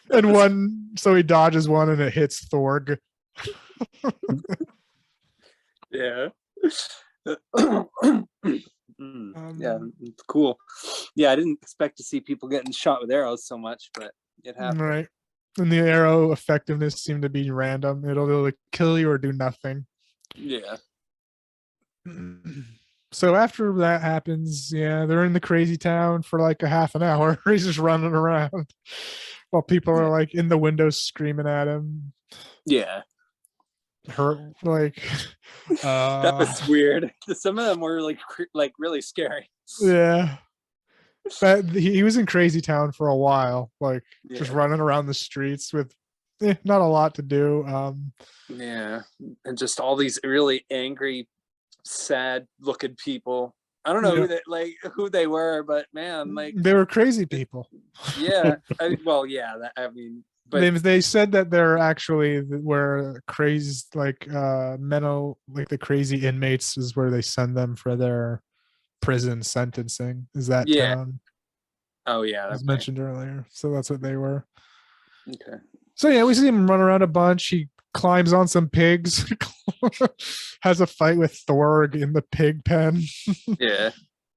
And one, so he dodges one and it hits Thorg. Yeah. Yeah, it's cool. Yeah, I didn't expect to see people getting shot with arrows so much, but it happened. Right. And the arrow effectiveness seemed to be random. It'll either kill you or do nothing. Yeah. So after that happens, yeah, they're in the crazy town for like a half an hour. He's just running around while people are like in the windows screaming at him. Yeah. Hurt like That was weird. Some of them were like really scary. yeah. That he was in Crazy Town for a while, like just running around the streets with not a lot to do. Yeah, and just all these really angry, sad looking people. I don't know who they were, but man, like they were crazy people. Yeah, but they said that they're actually where crazy mental, like the crazy inmates is where they send them for their prison sentencing. Is that town? Oh yeah, as mentioned earlier. So that's what they were. Okay. So yeah, we see him run around a bunch. He climbs on some pigs, has a fight with Thorg in the pig pen. Yeah.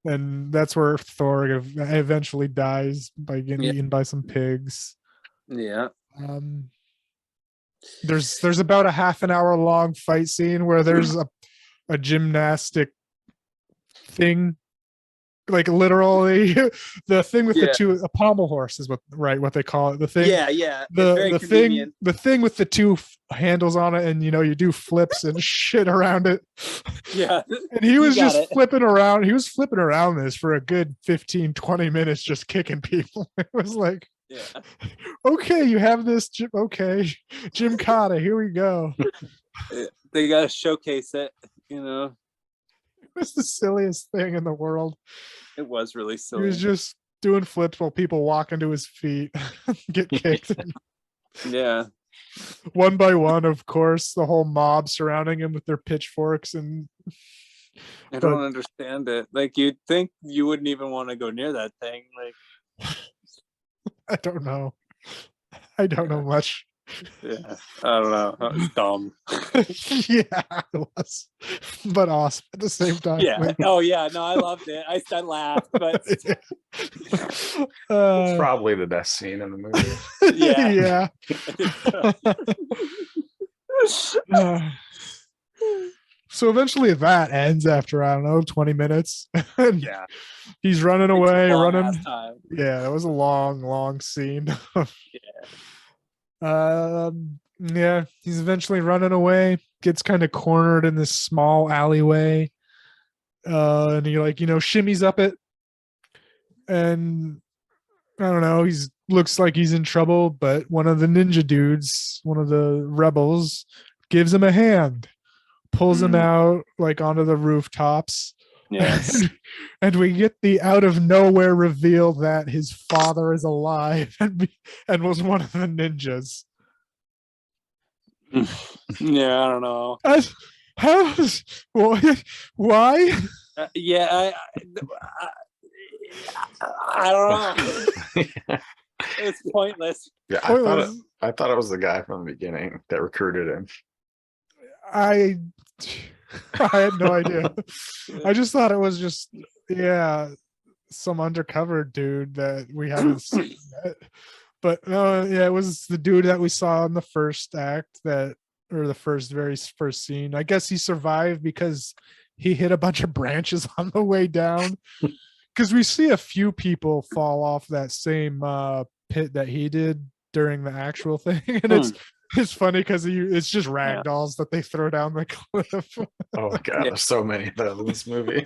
And that's where Thorg eventually dies by getting eaten by some pigs. Yeah. There's about a half an hour long fight scene where there's a gymnastic thing, like literally the thing with a pommel horse is what they call it. The thing, the thing with the two handles on it, and you do flips and shit around it. Yeah, and he was just flipping around. He was flipping around this for a good 15-20 minutes, just kicking people. It was like, okay, you have this. Okay, Gymkata, here we go. They gotta showcase it. It was the silliest thing in the world. It was really silly. He was just doing flips while people walk into his feet, get kicked. Yeah. One by one, of course, the whole mob surrounding him with their pitchforks. And I don't understand it. Like, you'd think you wouldn't even want to go near that thing. Like, I don't know. I don't know much. Yeah, I don't know. That was dumb. Yeah, it was, but awesome at the same time. Yeah. Like, oh yeah, no, I loved it. I laughed, but it's probably the best scene in the movie. Yeah. So eventually that ends after, I don't know, 20 minutes. Yeah. He's running away, running. Time. Yeah, that was a long scene. Yeah, he's eventually running away, gets kind of cornered in this small alleyway. And he shimmies up it. And I don't know, looks like he's in trouble, but one of the ninja dudes, one of the rebels, gives him a hand, pulls him out onto the rooftops. Yes. And we get the out of nowhere reveal that his father is alive and was one of the ninjas. Yeah, I don't know. Why? Yeah, I don't know. It's pointless. Yeah, I thought it was the guy from the beginning that recruited him. I had no idea. I just thought it was just some undercover dude that we haven't seen yet. But no, it was the dude that we saw in the first act or the very first scene. I guess he survived because he hit a bunch of branches on the way down. Because we see a few people fall off that same pit that he did during the actual thing, and it's funny because it's just ragdolls that they throw down the cliff. Oh my god, there's so many of those in this movie.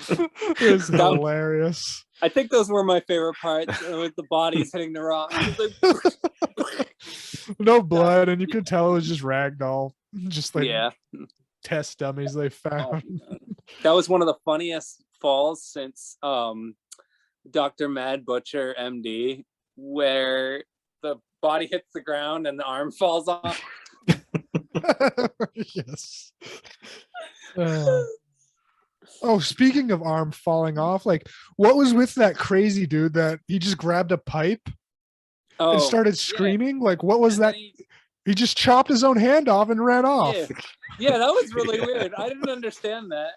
It's hilarious. I think those were my favorite parts, with the bodies hitting the rock. No blood, and you could tell it was just ragdoll, just test dummies they found. Oh, that was one of the funniest falls since Dr. Mad Butcher, MD, where the body hits the ground and the arm falls off. Yes. Oh, speaking of arm falling off, like what was with that crazy dude that he just grabbed a pipe and Oh, started yeah. screaming? Like what was And then that? He just chopped his own hand off and ran off. Yeah, that was really weird. I didn't understand that.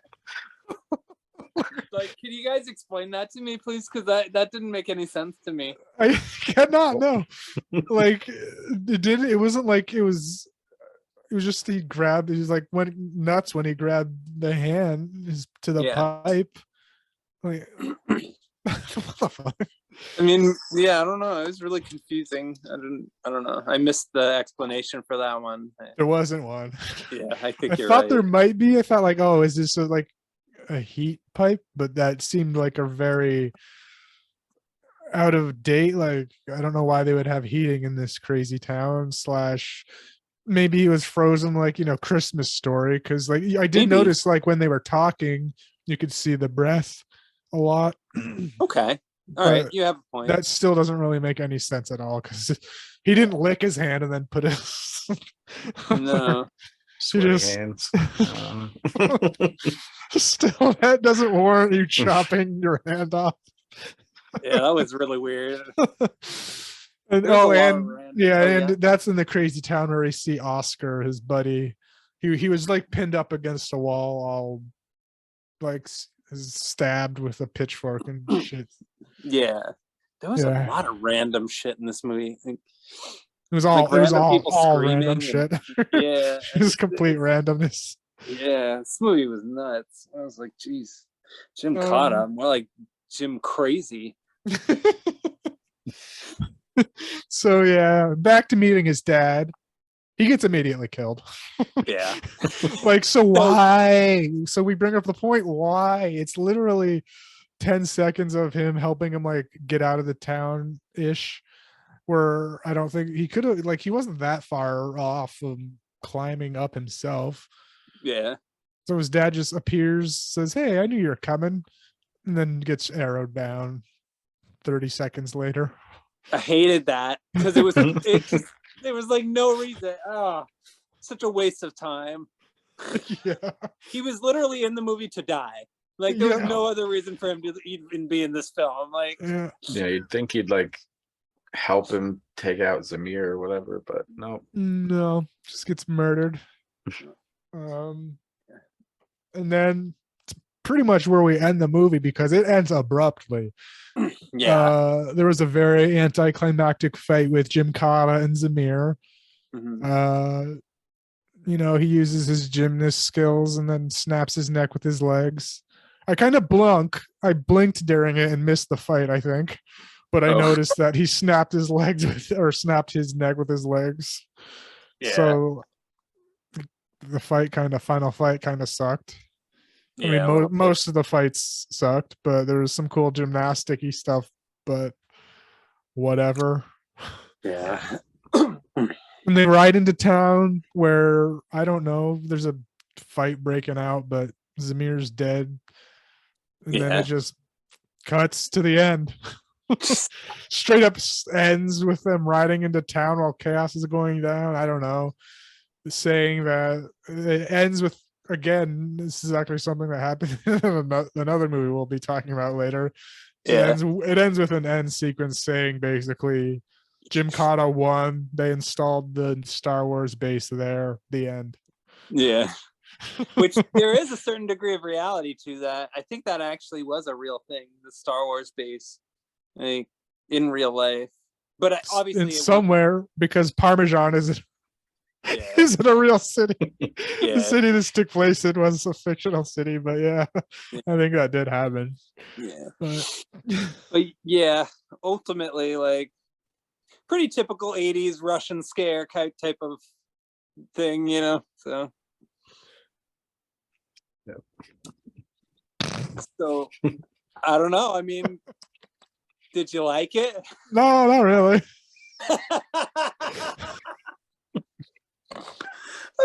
Like, can you guys explain that to me, please? Because that didn't make any sense to me. I cannot know. Like it didn't. It wasn't like it was. It was just he grabbed. He was like went nuts when he grabbed the hand to the pipe. Like, what the fuck? I mean, yeah, I don't know. It was really confusing. I don't know. I missed the explanation for that one. There wasn't one. Yeah, I think you're thought right. there might be. I thought like, oh, is this like a heat pipe? But that seemed like a very out of date. Like, I don't know why they would have heating in this crazy town. Slash, maybe he was frozen, like, you know, Christmas Story. Because like I did notice, like when they were talking, you could see the breath a lot. Okay. All right, you have a point. That still doesn't really make any sense at all because he didn't lick his hand and then put it. No. Sweaty hands. Still, that doesn't warrant you chopping your hand off. Yeah, that was really weird. And and that's in the crazy town where we see Oscar, his buddy. He was like pinned up against a wall, all like stabbed with a pitchfork and shit. Yeah, there was a lot of random shit in this movie. It was all random shit. Yeah, it was complete randomness. Yeah, this movie was nuts. I was like, geez, Gymkata, more like Jim Crazy. So yeah, back to meeting his dad. He gets immediately killed. Yeah. Like, so why? So we bring up the point, why? It's literally 10 seconds of him helping him like get out of the town ish, where I don't think he could have, like, he wasn't that far off from climbing up himself. Yeah. So his dad just appears, says, "Hey, I knew you were coming," and then gets arrowed down 30 seconds later. I hated that because it was there was like no reason. Oh, such a waste of time. Yeah. He was literally in the movie to die. Like, there was no other reason for him to even be in this film. Like, yeah, you'd think he'd like help him take out Zamir or whatever, but no, just gets murdered. And then it's pretty much where we end the movie because it ends abruptly. Yeah. There was a very anticlimactic fight with Gymkata and Zamir. Mm-hmm. You know, he uses his gymnast skills and then snaps his neck with his legs. I kind of blinked during it and missed the fight, I think. But I noticed that he snapped his legs snapped his neck with his legs. Yeah. So the final fight kind of sucked. Yeah, I mean, most of the fights sucked, but there was some cool gymnastic-y stuff, but whatever. Yeah. And they ride into town where, I don't know, there's a fight breaking out, but Zamir's dead. And then it just cuts to the end. Straight up ends with them riding into town while chaos is going down. I don't know. Saying that it ends with, again, this is actually something that happened in another movie we'll be talking about later. It ends with an end sequence saying basically Gymkata won. They installed the Star Wars base there. The end. Yeah. Which there is a certain degree of reality to that. I think that actually was a real thing, the Star Wars base, like, in real life. But obviously, in somewhere, because Parmesan isn't a real city. The city this took place in was a fictional city, but I think that did happen. Yeah. But yeah, ultimately, like, pretty typical 80s Russian scare type of thing, you know? So. So, I don't know. I mean, did you like it? No, not really.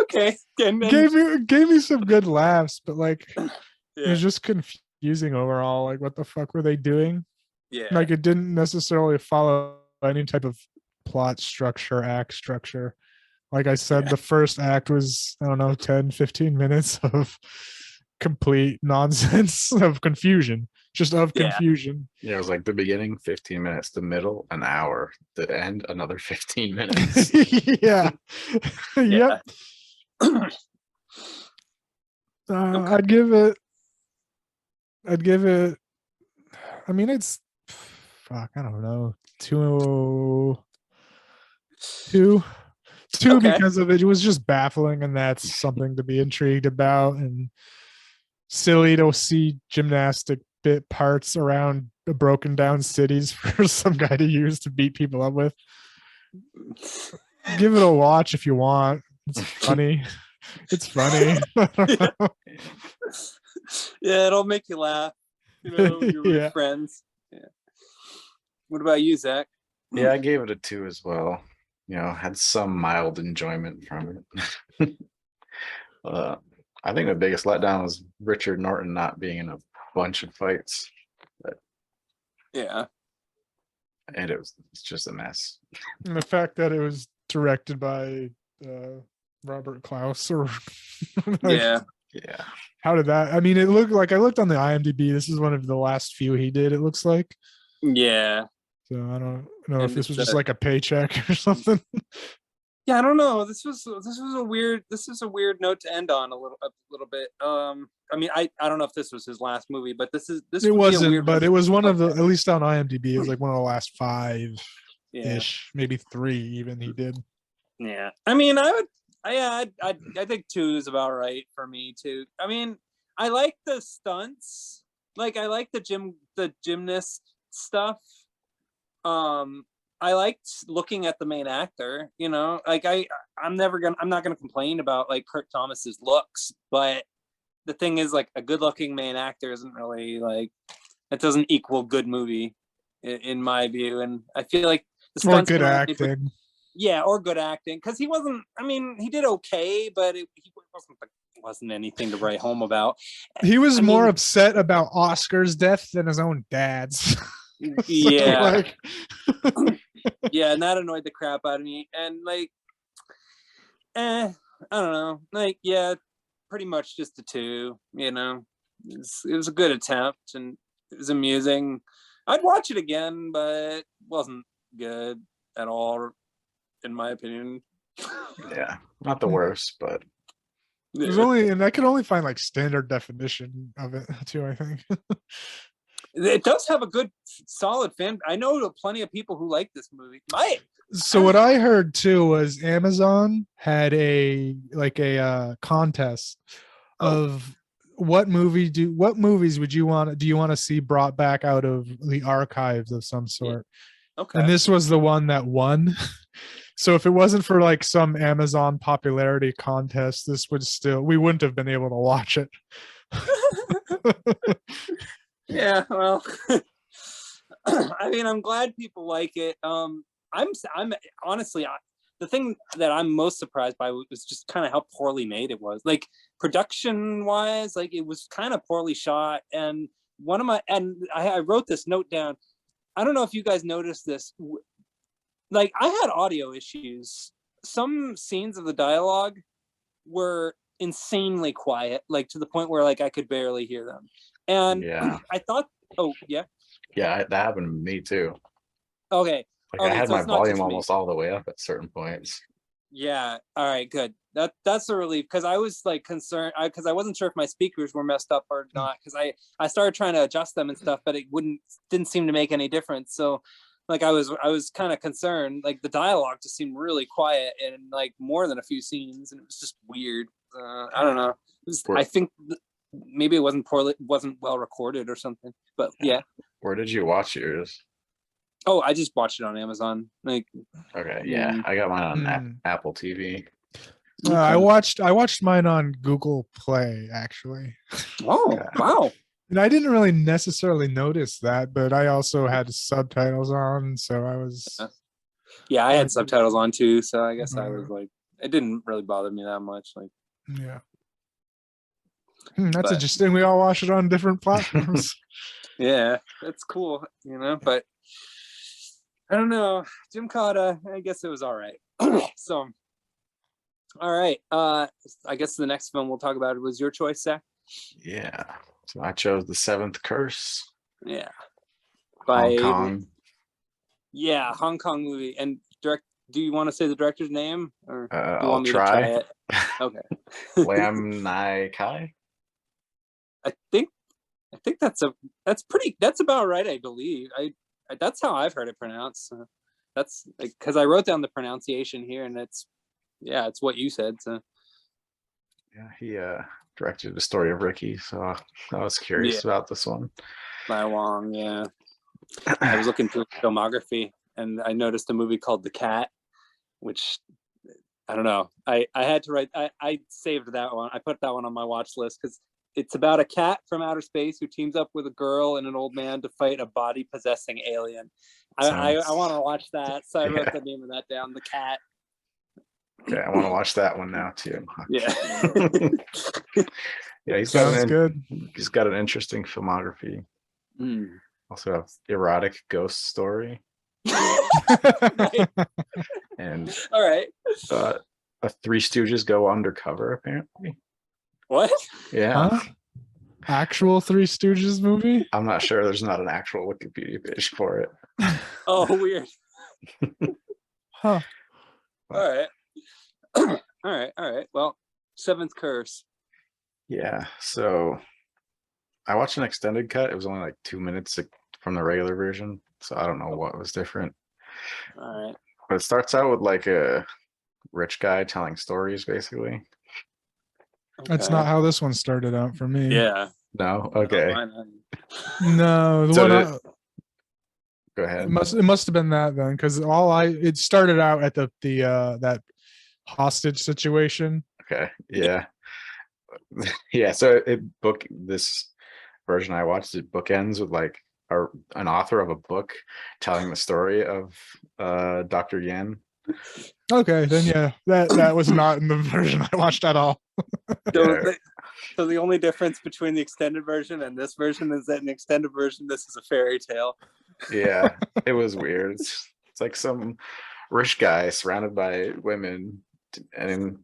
Okay. Gave me some good laughs, but like it was just confusing overall. Like, what the fuck were they doing? Yeah. Like, it didn't necessarily follow any type of plot structure, act structure. Like I said, the first act was, I don't know, 10, 15 minutes of complete nonsense of confusion, just of Yeah. confusion. Yeah, it was like the beginning 15 minutes, the middle an hour, the end another 15 minutes. Yeah. Yep. Okay. I'd give it. I mean, it's fuck. I don't know. Two Okay. because of it. It was just baffling, and that's something to be intrigued about, and silly to see gymnastic bit parts around broken down cities for some guy to use to beat people up with. Give it a watch if you want. It's funny. It's funny. Yeah, it'll make you laugh. You know, you're with Yeah. friends. Yeah. What about you, Zach? Yeah, I gave it a 2 as well. You know, had some mild enjoyment from it. I think the biggest letdown was Richard Norton not being in a bunch of fights, Yeah. and it's just a mess. And the fact that it was directed by Robert Klaus or like, Yeah. Yeah. how did that? I mean, it looked like I looked on the IMDb. This is one of the last few he did. It looks like. Yeah. So I don't know if And this was it's, just like a paycheck or something. Yeah, I don't know. This was a weird note to end on a little bit. I mean, I don't know if this was his last movie, but this It would be a wasn't, weird but one. it was one of the, Okay. at least on IMDb, it was like one of the last 5 Yeah. ish, maybe 3 even he did. Yeah. I mean, I think 2 is about right for me too. I mean, I like the stunts. Like I like the gymnast stuff. I liked looking at the main actor, you know, like I'm not gonna complain about like Kurt Thomas's looks, but the thing is, like, a good looking main actor isn't really like, it doesn't equal good movie in my view. And I feel like the Or stunts good can only acting. yeah, or good acting, because he wasn't, I mean, he did okay, but he wasn't anything to write home about. He was I more mean, upset about Oscar's death than his own dad's. So, yeah. like, Yeah, and that annoyed the crap out of me. And like, I don't know, like, yeah, pretty much just a 2, you know. It was a good attempt and it was amusing. I'd watch it again, but it wasn't good at all, in my opinion. Yeah. Not the worst, but there's only, and I could only find like standard definition of it too, I think. It does have a good, solid fan. I know plenty of people who like this movie. So what I heard too was Amazon had a contest of what movies would you want, do you want to see brought back out of the archives of some sort? Okay. And this was the one that won. So if it wasn't for like some Amazon popularity contest, we wouldn't have been able to watch it. Yeah, well, I mean, I'm glad people like it. I'm honestly, the thing that I'm most surprised by was just kind of how poorly made it was. Like, production wise, like, it was kind of poorly shot. And I wrote this note down. I don't know if you guys noticed this. Like, I had audio issues. Some scenes of the dialogue were insanely quiet, like to the point where like I could barely hear them. And yeah. I thought, oh yeah, Yeah, that happened to me too. okay, Like I had so my it's not volume just me. almost all the way up at certain points. Yeah, all right, good. That's a relief, because I was like concerned, because I wasn't sure if my speakers were messed up or not, because I started trying to adjust them and stuff, but it didn't seem to make any difference. So like I was kind of concerned. Like, the dialogue just seemed really quiet in like more than a few scenes, and it was just weird. I don't know. I think maybe it wasn't well recorded or something. But yeah. Where did you watch yours? Oh, I just watched it on Amazon. Like, Okay, yeah, I got mine on Apple TV. I watched mine on Google Play, actually. Oh, wow. And I didn't really necessarily notice that, but I also had subtitles on, so I was. Yeah, I had subtitles on too, so I guess I was like, it didn't really bother me that much. Like, yeah. That's interesting. We all watch it on different platforms. Yeah, that's cool, you know. But I don't know, Gymkata, I guess it was all right. So, all right. I guess the next film we'll talk about was your choice, Zach. Yeah. So I chose The Seventh Curse, Yeah. Hong Kong. Yeah, Hong Kong movie. And do you want to say the director's name, or do you I'll want me to try. try it? Okay. Lam Nai Kai. I think that's about right. I believe that's how I've heard it pronounced. That's because I wrote down the pronunciation here, and it's what you said. So Yeah, he directed The Story of Ricky, so I was curious about this one. Lai Wang, yeah. I was looking through filmography, and I noticed a movie called The Cat, which I don't know. I had to write. I saved that one. I put that one on my watch list because it's about a cat from outer space who teams up with a girl and an old man to fight a body possessing alien. I want to watch that, so I wrote the name of that down. The Cat. Okay, I want to watch that one now too. Yeah. Yeah, he's got an interesting filmography. Also have erotic ghost story. Right. And all right. A Three Stooges go undercover, apparently. What? Yeah. Huh? Actual Three Stooges movie? I'm not sure. There's not an actual Wikipedia page for it. Oh, weird. Huh. All right. All right. Well, Seventh Curse. Yeah. So I watched an extended cut. It was only like 2 minutes from the regular version. So I don't know what was different. All right. But it starts out with like a rich guy telling stories, basically. That's not how this one started out for me. Yeah. No? Okay. No, the So one go ahead. it must have been that then, because it started out at the that hostage situation. Okay. Yeah. Yeah. So this version I watched, it bookends with like an author of a book telling the story of Dr. Yen. Okay, then yeah, that was not in the version I watched at all. So the only difference between the extended version and this version is that in the extended version, this is a fairy tale. Yeah, it was weird. It's like some rich guy surrounded by women and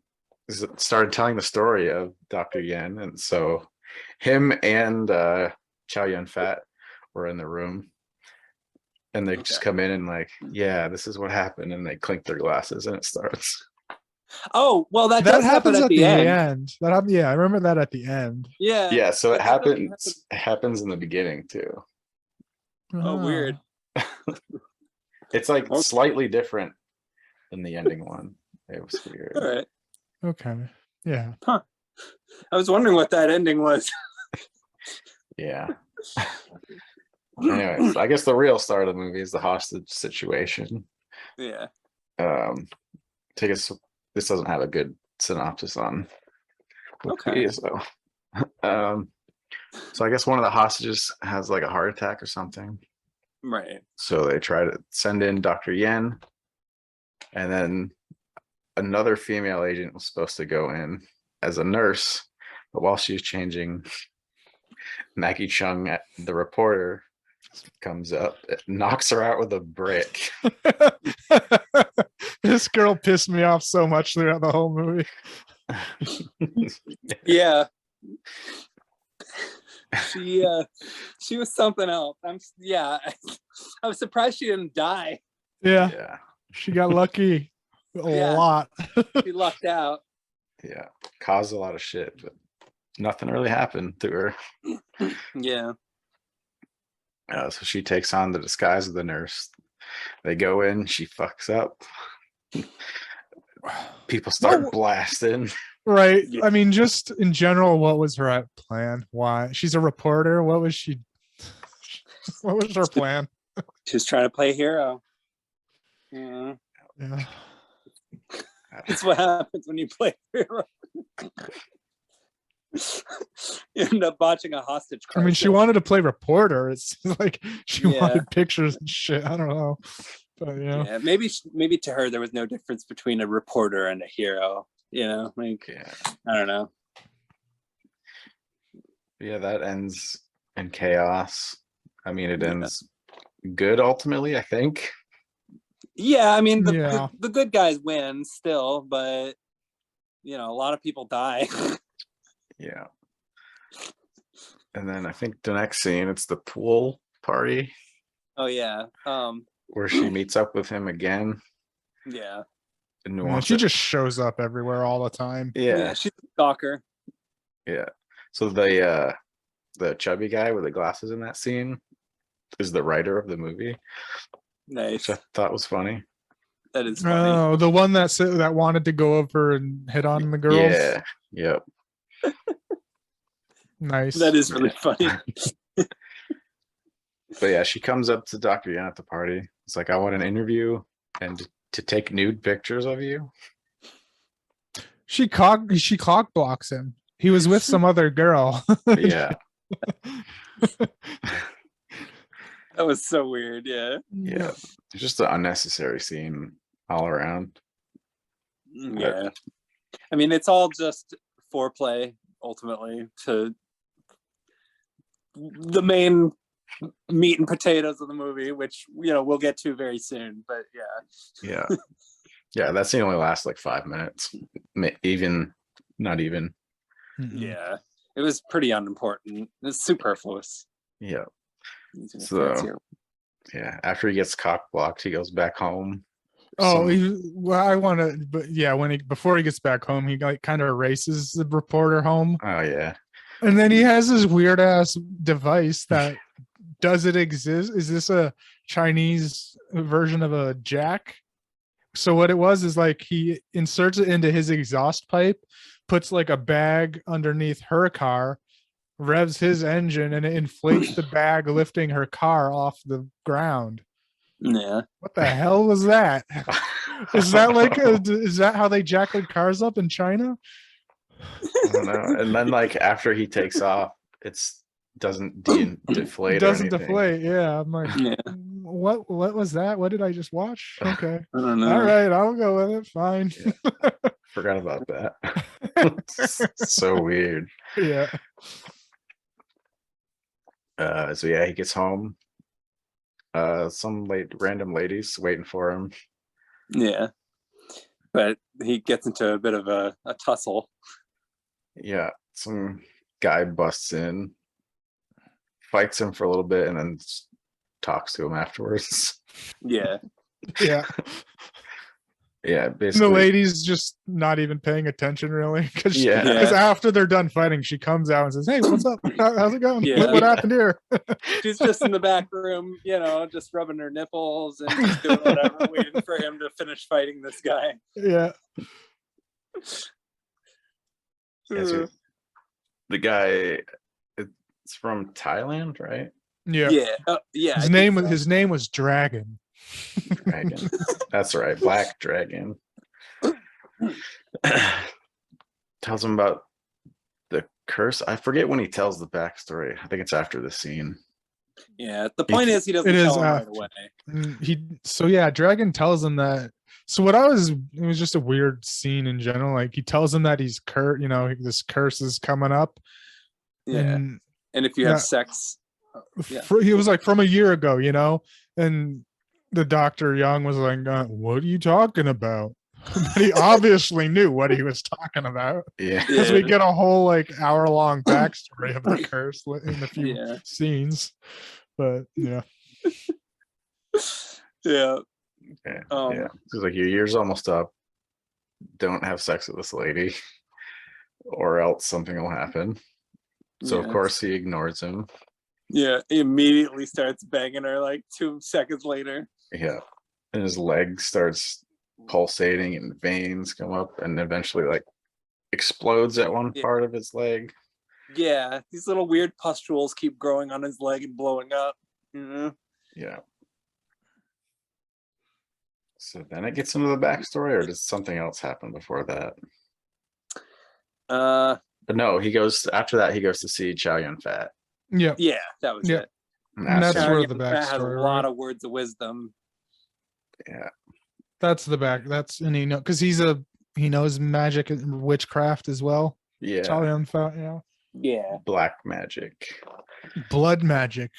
started telling the story of Dr. Yen. And so him and Chow Yun Fat were in the room. And they just come in and like, yeah, this is what happened. And they clink their glasses and it starts. Oh, well, that happens at the end. That happened, yeah, I remember that at the end. Yeah. Yeah, so it happens in the beginning too. Oh, weird. It's like slightly different than the ending one. It was weird. All right. Okay. Yeah. Huh. I was wondering what that ending was. Yeah. Anyway, so I guess the real start of the movie is the hostage situation. Yeah. This doesn't have a good synopsis on Wikipedia, so so I guess one of the hostages has like a heart attack or something. Right. So they try to send in Dr. Yen, and then another female agent was supposed to go in as a nurse, but while she's changing, Maggie Chung, the reporter, comes up, knocks her out with a brick. This girl pissed me off so much throughout the whole movie. Yeah. She was something else. I was surprised she didn't die. Yeah. She got lucky a lot. She lucked out. Yeah. Caused a lot of shit, but nothing really happened to her. Yeah. So she takes on the disguise of the nurse. They go in, she fucks up. People start blasting. Right. Yeah. I mean, just in general, what was her plan? Why? She's a reporter. What was her plan? She was trying to play hero. Yeah. That's what happens when you play hero. You end up botching a hostage crisis. I mean, she wanted to play reporter. It's like she wanted pictures and shit. I don't know. But yeah, maybe to her there was no difference between a reporter and a hero. I don't know. Yeah, that ends in chaos. I mean, it ends good ultimately, I think. Yeah, I mean the good guys win still, but a lot of people die. Yeah. And then I think the next scene, it's the pool party Oh yeah. where she meets up with him again Yeah. and Yeah, wants she it. just shows up everywhere all the time. Yeah, She's a stalker. yeah. So the chubby guy with the glasses in that scene is the writer of the movie, Nice. which I thought was funny. That is funny. Oh, the one that wanted to go over and hit on the girls. Yeah, yep. Nice. That is really funny. But yeah, she comes up to Dr. Yen at the party. It's like, I want an interview and to take nude pictures of you. She cock blocks him. He was with some other girl. Yeah, That was so weird. Yeah. yeah. It's just an unnecessary scene all around. Yeah. I mean, it's all just foreplay ultimately to the main meat and potatoes of the movie, which we'll get to very soon. But yeah. Yeah, that scene only lasts like 5 minutes. Even not even. Yeah. It was pretty unimportant. It's superfluous. Yeah. So yeah, after he gets cock blocked, he goes back home. Oh, I want to, but yeah, before he gets back home, he like kind of races the reporter home. Oh yeah. And then he has this weird ass device that does it exist? Is this a Chinese version of a jack? So what it was is like he inserts it into his exhaust pipe, puts like a bag underneath her car, revs his engine, and it inflates the bag, lifting her car off the ground. Yeah. What the hell was that? Is that how they jack their cars up in China? I don't know. And then like after he takes off, it's doesn't deflate. It doesn't or anything. deflate. Yeah, I'm like, Yeah. what was that? What did I just watch? Okay, I don't know. all right, I'll go with it. Fine. Yeah. Forgot about that. So weird. Yeah. So yeah, he gets home. Some random ladies waiting for him. Yeah. But he gets into a bit of a tussle. Yeah, some guy busts in, fights him for a little bit, and then talks to him afterwards. Yeah. Yeah. Yeah, And basically. the lady's just not even paying attention, really, because Yeah. after they're done fighting, she comes out and says, "Hey, what's up? How's it going? Yeah. What happened here?" She's just in the back room, just rubbing her nipples and just doing whatever, waiting for him to finish fighting this guy. Yeah. So the guy, it's from Thailand, right? Yeah. Yeah. His name was Dragon. Dragon. That's right, Black Dragon. Tells him about the curse. I forget when he tells the backstory. I think it's after the scene. Yeah. The point is he doesn't tell him right away. Dragon tells him that. So it was just a weird scene in general. Like he tells him that he's this curse is coming up. Yeah. And if you have sex. He was like from a year ago, and the Dr. Young was like, what are you talking about? But he obviously knew what he was talking about. Yeah. Because we get a whole like hour-long backstory of the curse in a few scenes. But yeah. Yeah. Yeah. It's like your year's almost up. Don't have sex with this lady, or else something will happen. So of course he ignores him. Yeah, he immediately starts banging her like 2 seconds later. Yeah. And his leg starts pulsating and veins come up and eventually like explodes at one part of his leg. Yeah, these little weird pustules keep growing on his leg and blowing up. Yeah. So then it gets into the backstory, or does something else happen before that? But no, he goes to see Chow Yun Fat. Yeah. Yeah, that was it. And that's Chow where Yun the Fat has a backstory. lot of words of wisdom. Yeah. And he knows magic and witchcraft as well. Yeah. Chow Yun Fat, yeah. Yeah. Black magic. Blood magic.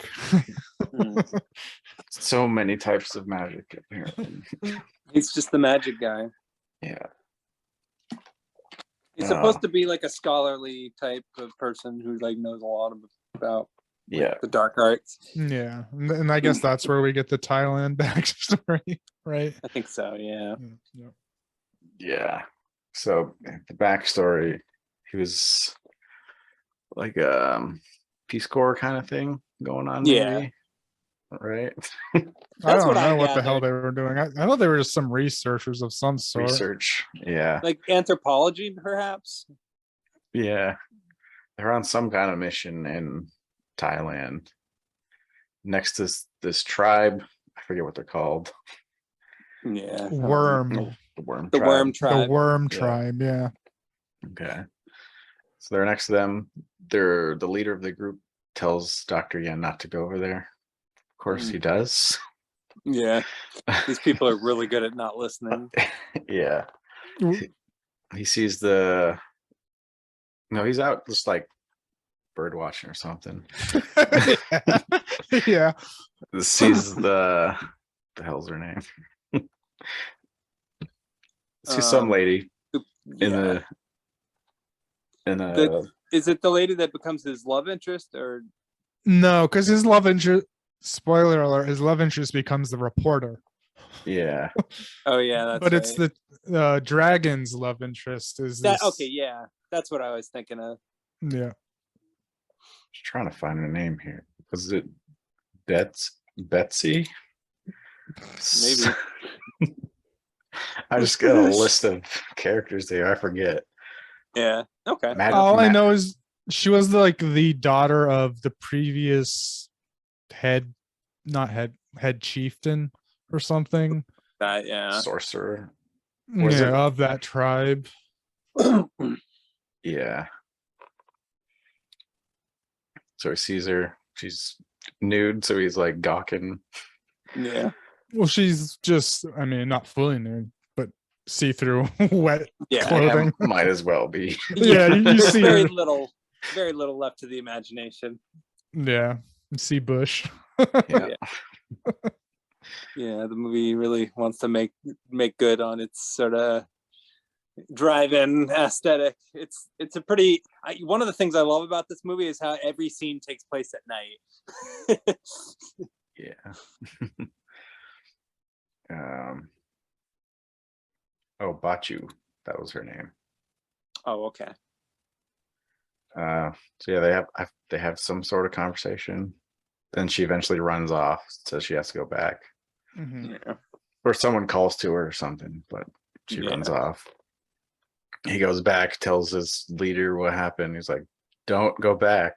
So many types of magic, apparently. He's just the magic guy. Yeah. He's supposed to be like a scholarly type of person who like knows a lot about Yeah. the dark arts. Yeah, and I guess that's where we get the Thailand backstory, right? I think so. Yeah. Yeah. Yeah. So the backstory, he was like Peace Corps kind of thing going on, Yeah. maybe. Right? I That's don't what I know what the hell gathered. they were doing. I thought they were just some researchers of some sort. Research. Yeah. Like anthropology, perhaps. Yeah. They're on some kind of mission in Thailand. Next to this tribe. I forget what they're called. Yeah. Worm. The worm The tribe. worm The tribe. worm Yeah. tribe, yeah. Okay. So they're next to them. They're the leader of the group tells Dr. Yen not to go over there. Of course he does. Yeah. These people are really good at not listening. Yeah. W- He sees the no, he's out just like bird watching or something. Yeah. Sees the hell's her name? Sees some lady in Yeah. the Is it the lady that becomes his love interest, or No, because his love interest, spoiler alert, his love interest becomes the reporter. yeah. oh yeah, that's But it's right. the dragon's love interest is That this. okay, yeah. That's what I was thinking of. Yeah. Just trying to find her name here. Was it Betsy? Maybe. I just got a list of characters there. I forget. Yeah. Okay. All I know is she was the daughter of the previous head chieftain or something. Yeah. Sorcerer. Was Yeah, it? of that tribe. Yeah. So he sees her. She's nude, so he's like gawking. Yeah. Well, she's just, I mean, not fully nude, but see-through wet Yeah. clothing. Might as well be. Yeah, you There's see very her. little left to the imagination. Yeah, you see bush. Yeah. Yeah, the movie really wants to make good on its sort of drive-in aesthetic. It's a pretty one of the things I love about this movie is how every scene takes place at night. Yeah. Oh, Bachu. That was her name. Oh, okay. So yeah, they have some sort of conversation. Then she eventually runs off, so she has to go back. Mhm. Yeah. Or someone calls to her or something, but she runs off. He goes back, tells his leader what happened. He's like, "Don't go back."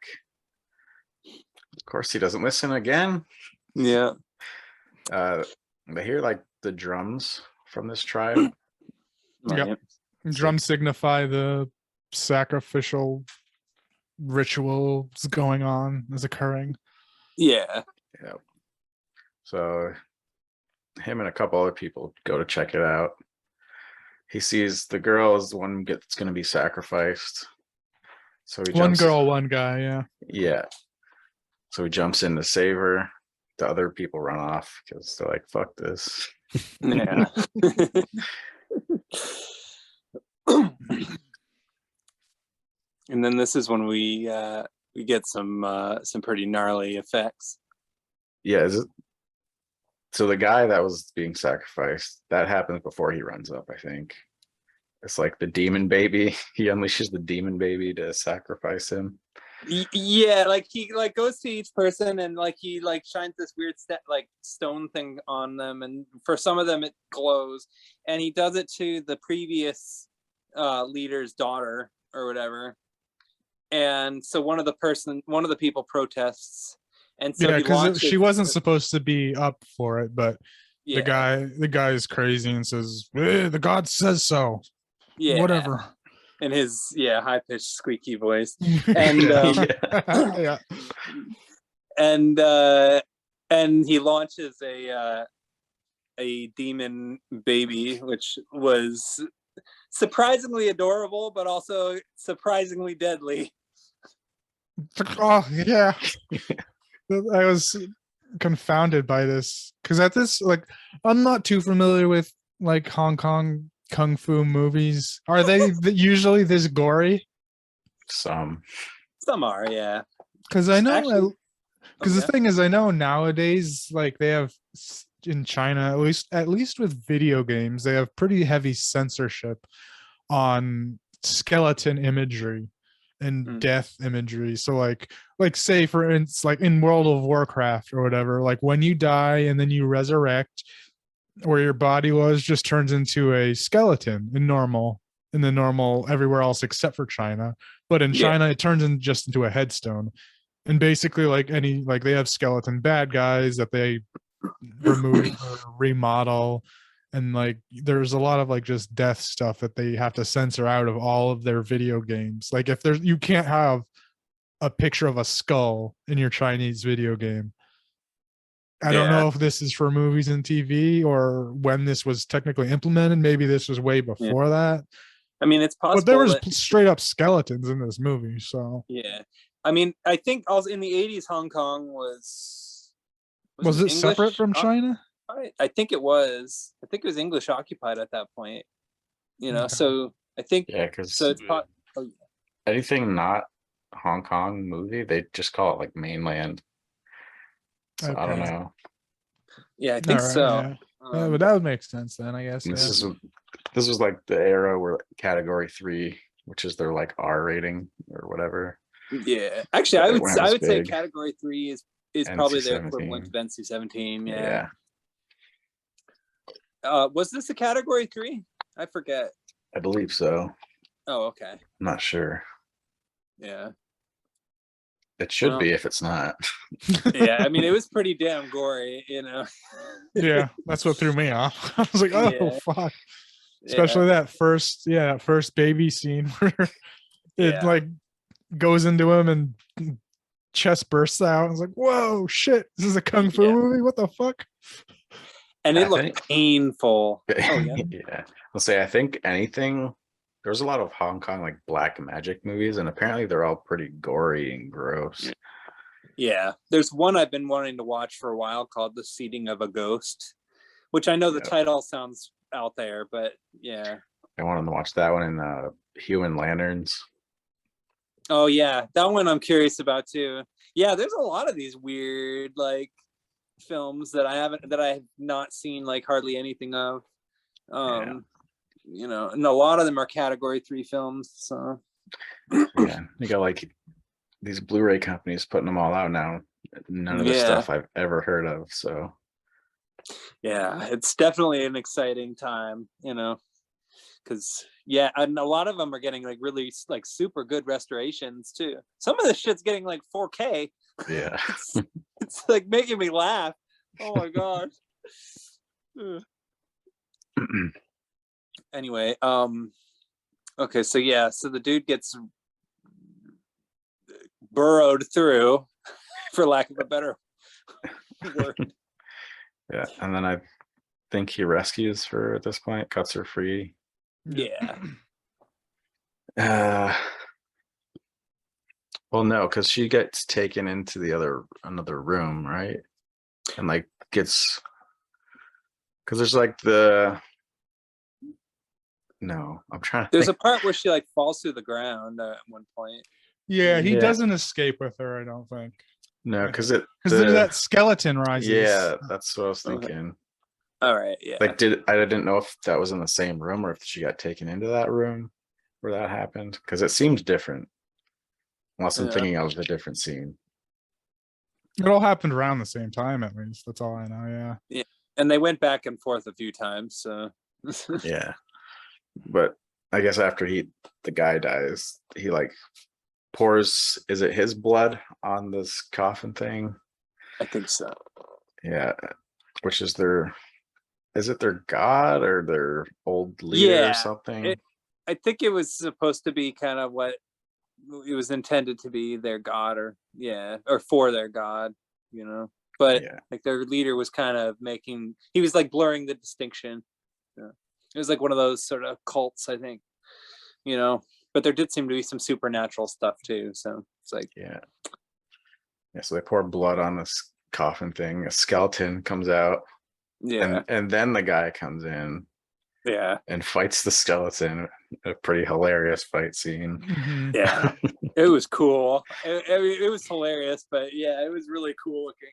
Of course, he doesn't listen again. Yeah. They hear like the drums from this tribe. Yep. Right. Drums signify the sacrificial rituals going on is occurring. Yeah. Yeah. So him and a couple other people go to check it out. He sees the girl is the one that's going to be sacrificed. So he One jumps. girl, one guy, yeah. Yeah. So he jumps in to save her. The other people run off because they're like, "Fuck this." Yeah. And then this is when we get some pretty gnarly effects. Yeah. So the guy that was being sacrificed, that happens before he runs up, I think. It's like the demon baby. He unleashes the demon baby to sacrifice him. Yeah, like he like goes to each person and like he like shines this weird stone thing on them, and for some of them it glows, and he does it to the previous leader's daughter or whatever. And so one of the people protests, and so Yeah, he because launches, she wasn't supposed to be up for it, but yeah, the guy is crazy and says, the god says so. yeah, Whatever. in his high-pitched squeaky voice. And Yeah. and he launches a demon baby, which was surprisingly adorable but also surprisingly deadly. Oh yeah. I was confounded by this because at this, like, I'm not too familiar with like Hong Kong kung fu movies? Are they usually this gory? Some. Some are, yeah. Because I know, Actually, because oh, the thing is, I know nowadays, like they have in China, at least with video games, they have pretty heavy censorship on skeleton imagery and Mm. death imagery. So like say for instance, like in World of Warcraft or whatever, like when you die and then you resurrect, where your body was just turns into a skeleton in the normal everywhere else except for China. But in Yeah. China, it turns in just into a headstone. And basically, like they have skeleton bad guys that they remove or remodel, and like there's a lot of like just death stuff that they have to censor out of all of their video games. Like if there's, you can't have a picture of a skull in your Chinese video game. I don't Yeah. know if this is for movies and TV or when this was technically implemented. Maybe this was way before that. I mean, it's But there possible was that, straight up skeletons in this movie. So yeah. I mean, I think also in the 80s, Hong Kong was it separate from China? I think it was. I think it was English occupied at that point. You know, Okay. so I think Yeah, because so. It's anything not Hong Kong movie, they just call it like mainland. So I don't Okay. know. yeah, I All think right, so. yeah. But that would make sense then, I guess. And Yeah. this was like the era where category 3, which is their like R rating or whatever. Yeah, actually, When I it was would say big. category 3 is probably the NC-17. equivalent of NC-17. Yeah. Was this a category 3? I forget. I believe so. Oh, okay. I'm not sure. Yeah. It should Well, be if it's not. yeah, I mean, it was pretty damn gory, you know. Yeah, that's what threw me off. I was like, oh Yeah. fuck. Yeah. Especially that first baby scene where it Yeah. like goes into him and chest bursts out. I was like, whoa, shit, this is a kung fu Yeah. movie? What the fuck? And I it looked think- painful. Oh, yeah. Yeah. I'll say I think anything, there's a lot of Hong Kong like black magic movies, and apparently they're all pretty gory and gross. Yeah. There's one I've been wanting to watch for a while called The Seeding of a Ghost, which I know the Yep. title sounds out there, but yeah. I wanted to watch that one in Human Lanterns. Oh yeah, that one I'm curious about too. Yeah, there's a lot of these weird like films that I have not seen like hardly anything of. You know, and a lot of them are category 3 films. So Yeah, you got like these Blu-ray companies putting them all out now. None of the Yeah. stuff I've ever heard of. So yeah, it's definitely an exciting time, you know, because yeah, and a lot of them are getting like really like super good restorations too. Some of this shit's getting like 4K. yeah. It's like making me laugh. Oh my gosh. Ugh. Anyway, okay, so yeah, so the dude gets burrowed through, for lack of a better word. Yeah, and then I think he rescues her at this point, cuts her free. Yeah. Well, no, because she gets taken into another room, right? And like gets, because there's like no, I'm trying to There's think. a part where she like falls through the ground at one point. Yeah, he Yeah. doesn't escape with her, I don't think. No, because Because that skeleton rises. yeah, that's what I was Okay. thinking. All right, yeah. Like, I didn't know if that was in the same room or if she got taken into that room where that happened, because it seems different. Unless I'm Yeah. thinking of a different scene. It all happened around the same time, at least. That's all I know. Yeah. And they went back and forth a few times, so Yeah, but I guess after the guy dies, he like pours, is it his blood on this coffin thing? I think so. Yeah, which is is it their god or their old leader Yeah, or something? I think it was supposed to be kind of what it was intended to be, their god, or for their god, you know. But Yeah. like their leader was kind of he was like blurring the distinction. Yeah. It was like one of those sort of cults, I think, you know. But there did seem to be some supernatural stuff too. So it's like, Yeah. So they pour blood on this coffin thing. A skeleton comes out, yeah, and then the guy comes in, Yeah. and fights the skeleton. A pretty hilarious fight scene. Mhm. Yeah. It was cool. It was hilarious, but yeah, it was really cool looking.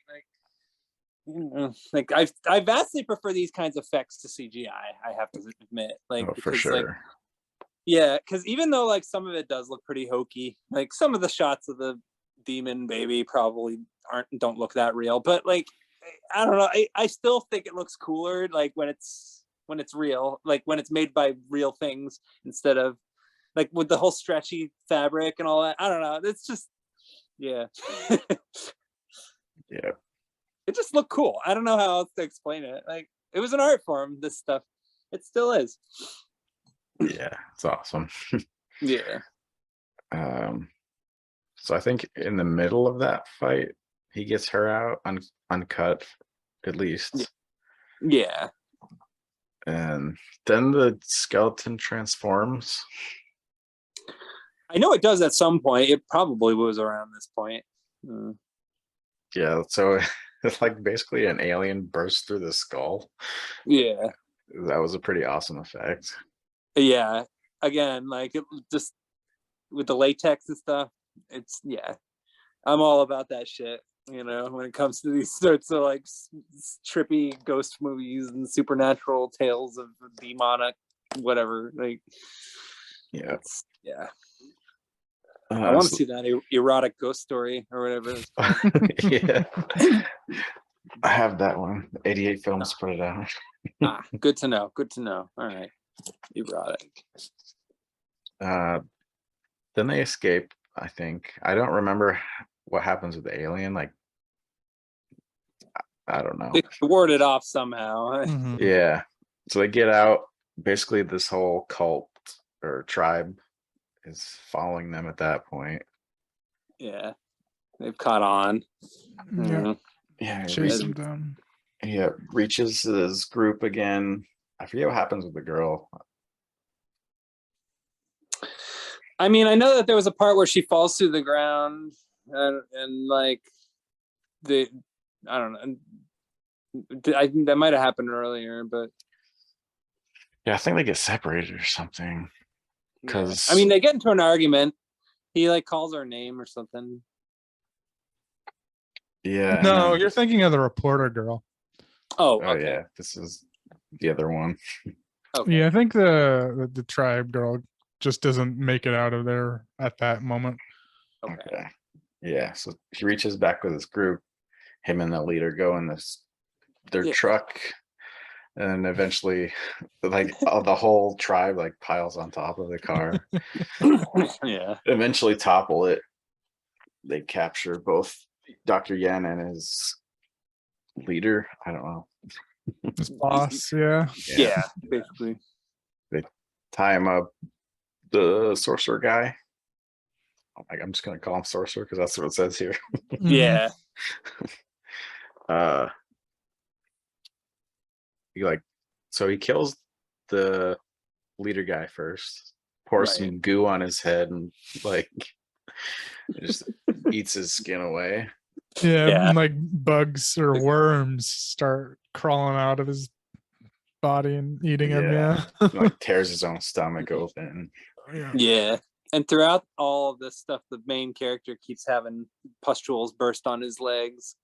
Like I vastly prefer these kinds of effects to CGI. I have to admit, like Oh, for because like sure. yeah, because even though like some of it does look pretty hokey, like some of the shots of the demon baby probably don't look that real, but like I don't know, I still think it looks cooler like when it's real, like when it's made by real things instead of like with the whole stretchy fabric and all that. I don't know. It's just yeah. Yeah. It just looked cool. I don't know how else to explain it. Like it was an art form, this stuff. It still is. Yeah, it's awesome. Yeah. So I think in the middle of that fight, he gets her out uncut, at least. Yeah. And then the skeleton transforms. I know it does at some point. It probably was around this point. Yeah, so it's like basically an alien bursts through the skull. Yeah. That was a pretty awesome effect. Yeah. Again, like it just with the latex and stuff. It's yeah. I'm all about that shit. You know, when it comes to these sorts of like trippy ghost movies and supernatural tales of demonic whatever. Like Yeah. yeah. I want to see that erotic ghost story or whatever it's called. Yeah. I have that one. 88 Films put it out. Good to know. Good to know. All right. Erotic. Then they escape, I think. I don't remember what happens with the alien. Like, I don't know. They warded off somehow. Mhm. Yeah. So they get out. Basically, this whole cult or tribe is following them at that point. Yeah. They've caught on. Yeah. Yeah. Chase them down. Yeah. Reaches his group again. I forget what happens with the girl. I mean, I know that there was a part where she falls through the ground and like I don't know. I think that might have happened earlier, but Yeah, I think they get separated or something. Because I mean, they get into an argument. He like calls her name or something. yeah. No, you're thinking of the reporter girl. Oh, Oh okay. yeah, this is the other one. Yeah, I think the tribe girl just doesn't make it out of there at that moment. Okay. Yeah, so he reaches back with his group. Him and the leader go in their truck, and eventually, like the whole tribe like piles on top of the car. Yeah. Eventually, topple it. They capture both Dr. Yen and his leader. I don't know. His boss, yeah. Yeah, basically. They tie him up. The sorcerer guy. I'm just gonna call him sorcerer because that's what it says here. Yeah. So he kills the leader guy first, pours some goo on his head, and like just eats his skin away. Yeah, and like bugs or worms start crawling out of his body and eating him. Yeah. Like tears his own stomach open. Yeah. And throughout all of this stuff, the main character keeps having pustules burst on his legs.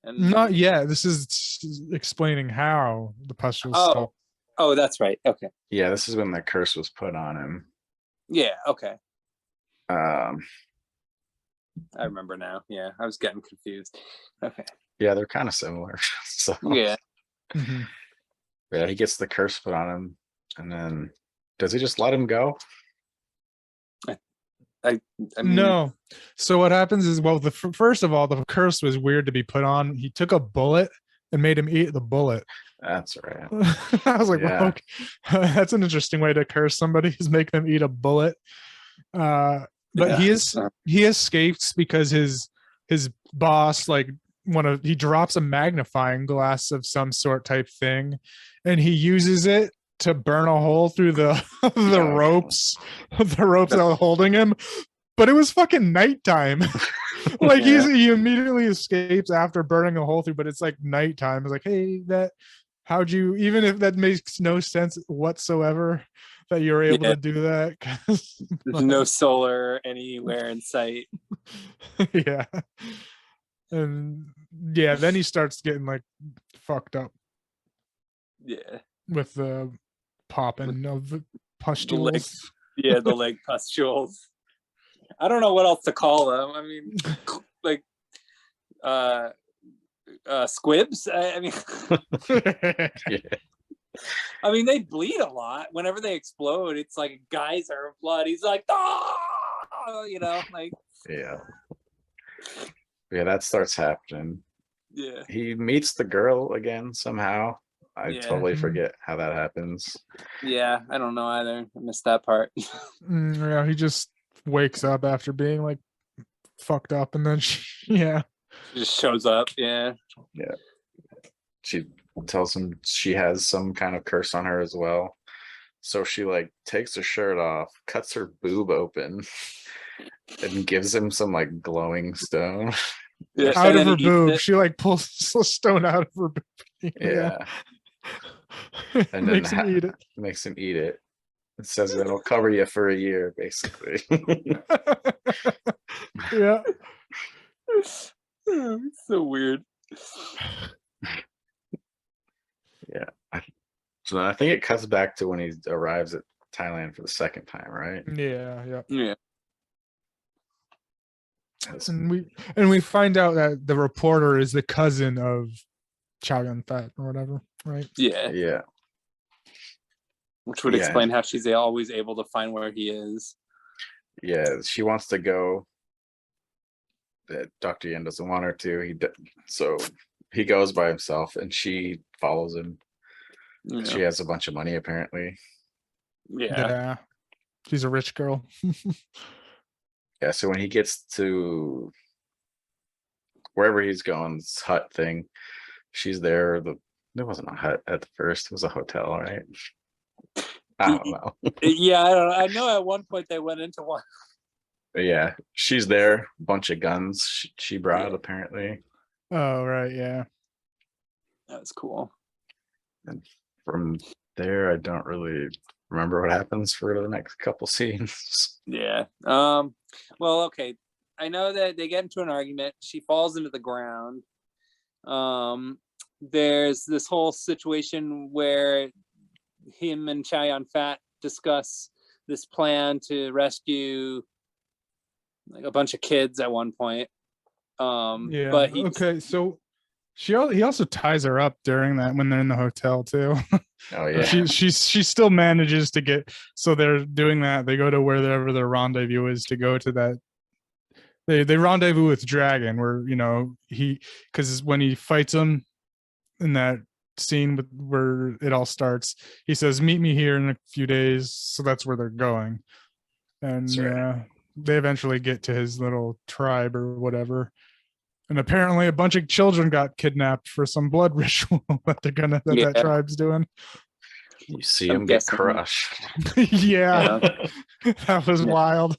And Not yet. This is explaining how the pustules stop. Oh, that's right. Okay. Yeah, this is when the curse was put on him. Yeah. Okay. I remember now. Yeah, I was getting confused. Okay. Yeah, they're kind of similar. So yeah. Yeah, he gets the curse put on him, and then does he just let him go? I mean, no. So what happens is, well, first of all, the curse was weird to be put on. He took a bullet and made him eat the bullet. That's right. I was like, well, okay. That's an interesting way to curse somebody, is make them eat a bullet. But he escapes because his boss he drops a magnifying glass of some sort type thing, and he uses it to burn a hole through the ropes that were holding him. But it was fucking nighttime. He immediately escapes after burning a hole through, but it's like nighttime. It's like, hey, that how'd you, even if that makes no sense whatsoever, that you're able to do that? 'Cause, There's no solar anywhere in sight. yeah. And yeah, then he starts getting like fucked up Yeah. with the popping of the The pustules. the leg pustules. I don't know what else to call them. I mean, like squibs. I mean, Yeah. I mean, they bleed a lot. Whenever they explode, it's like a geyser of blood. He's like, oh, you know, like, Yeah. Yeah, that starts happening. yeah, He meets the girl again somehow. I Yeah. totally forget how that happens. yeah. I don't know either. I missed that part. Yeah, he just wakes up after being like fucked up, and then yeah. She just shows up. Yeah. She tells him she has some kind of curse on her as well. So she like takes her shirt off, cuts her boob open, and gives him some like glowing stone. Yeah, Out and of then her he eats boob. it. She like pulls a stone out of her boob. Yeah. And then Makes him eat it. makes him eat it. It says it'll cover you for a year, basically. Yeah. It's so weird. So I think it cuts back to when he arrives at Thailand for the second time, right? Yeah. Yeah. That's- And we find out that the reporter is the cousin of Chow Yun Fat or whatever, right? Yeah. yeah. Which would Yeah. explain how she's always able to find where he is. Yeah, she wants to go. That Dr. Yen doesn't want her to. So he goes by himself, and she follows him. Yeah. She has a bunch of money, apparently. Yeah. She's a rich girl. Yeah, so when he gets to wherever he's going, this hut thing, she's there. There wasn't a hut at the first; it was a hotel, right? I don't know. Yeah, I don't know. I know at one point they went into one. But yeah, she's there. Bunch of guns she brought, Yeah. apparently. Oh, right, yeah. That was cool. And from there, I don't really remember what happens for the next couple scenes. Yeah. Well, okay. I know that they get into an argument. She falls into the ground. There's this whole situation where him and Chow Yun Fat discuss this plan to rescue like a bunch of kids at one point. Yeah. But he Okay, so he also ties her up during that when they're in the hotel too. Oh yeah, She still manages to get, so they're doing that. They go to wherever their rendezvous is to go to that. They rendezvous with Dragon, where because when he fights him in that scene where it all starts, he says, "Meet me here in a few days." So that's where they're going, and That's right. they eventually get to his little tribe or whatever. And apparently, a bunch of children got kidnapped for some blood ritual that that tribe's doing. You see I'm him get guessing- crushed. Yeah, that was wild.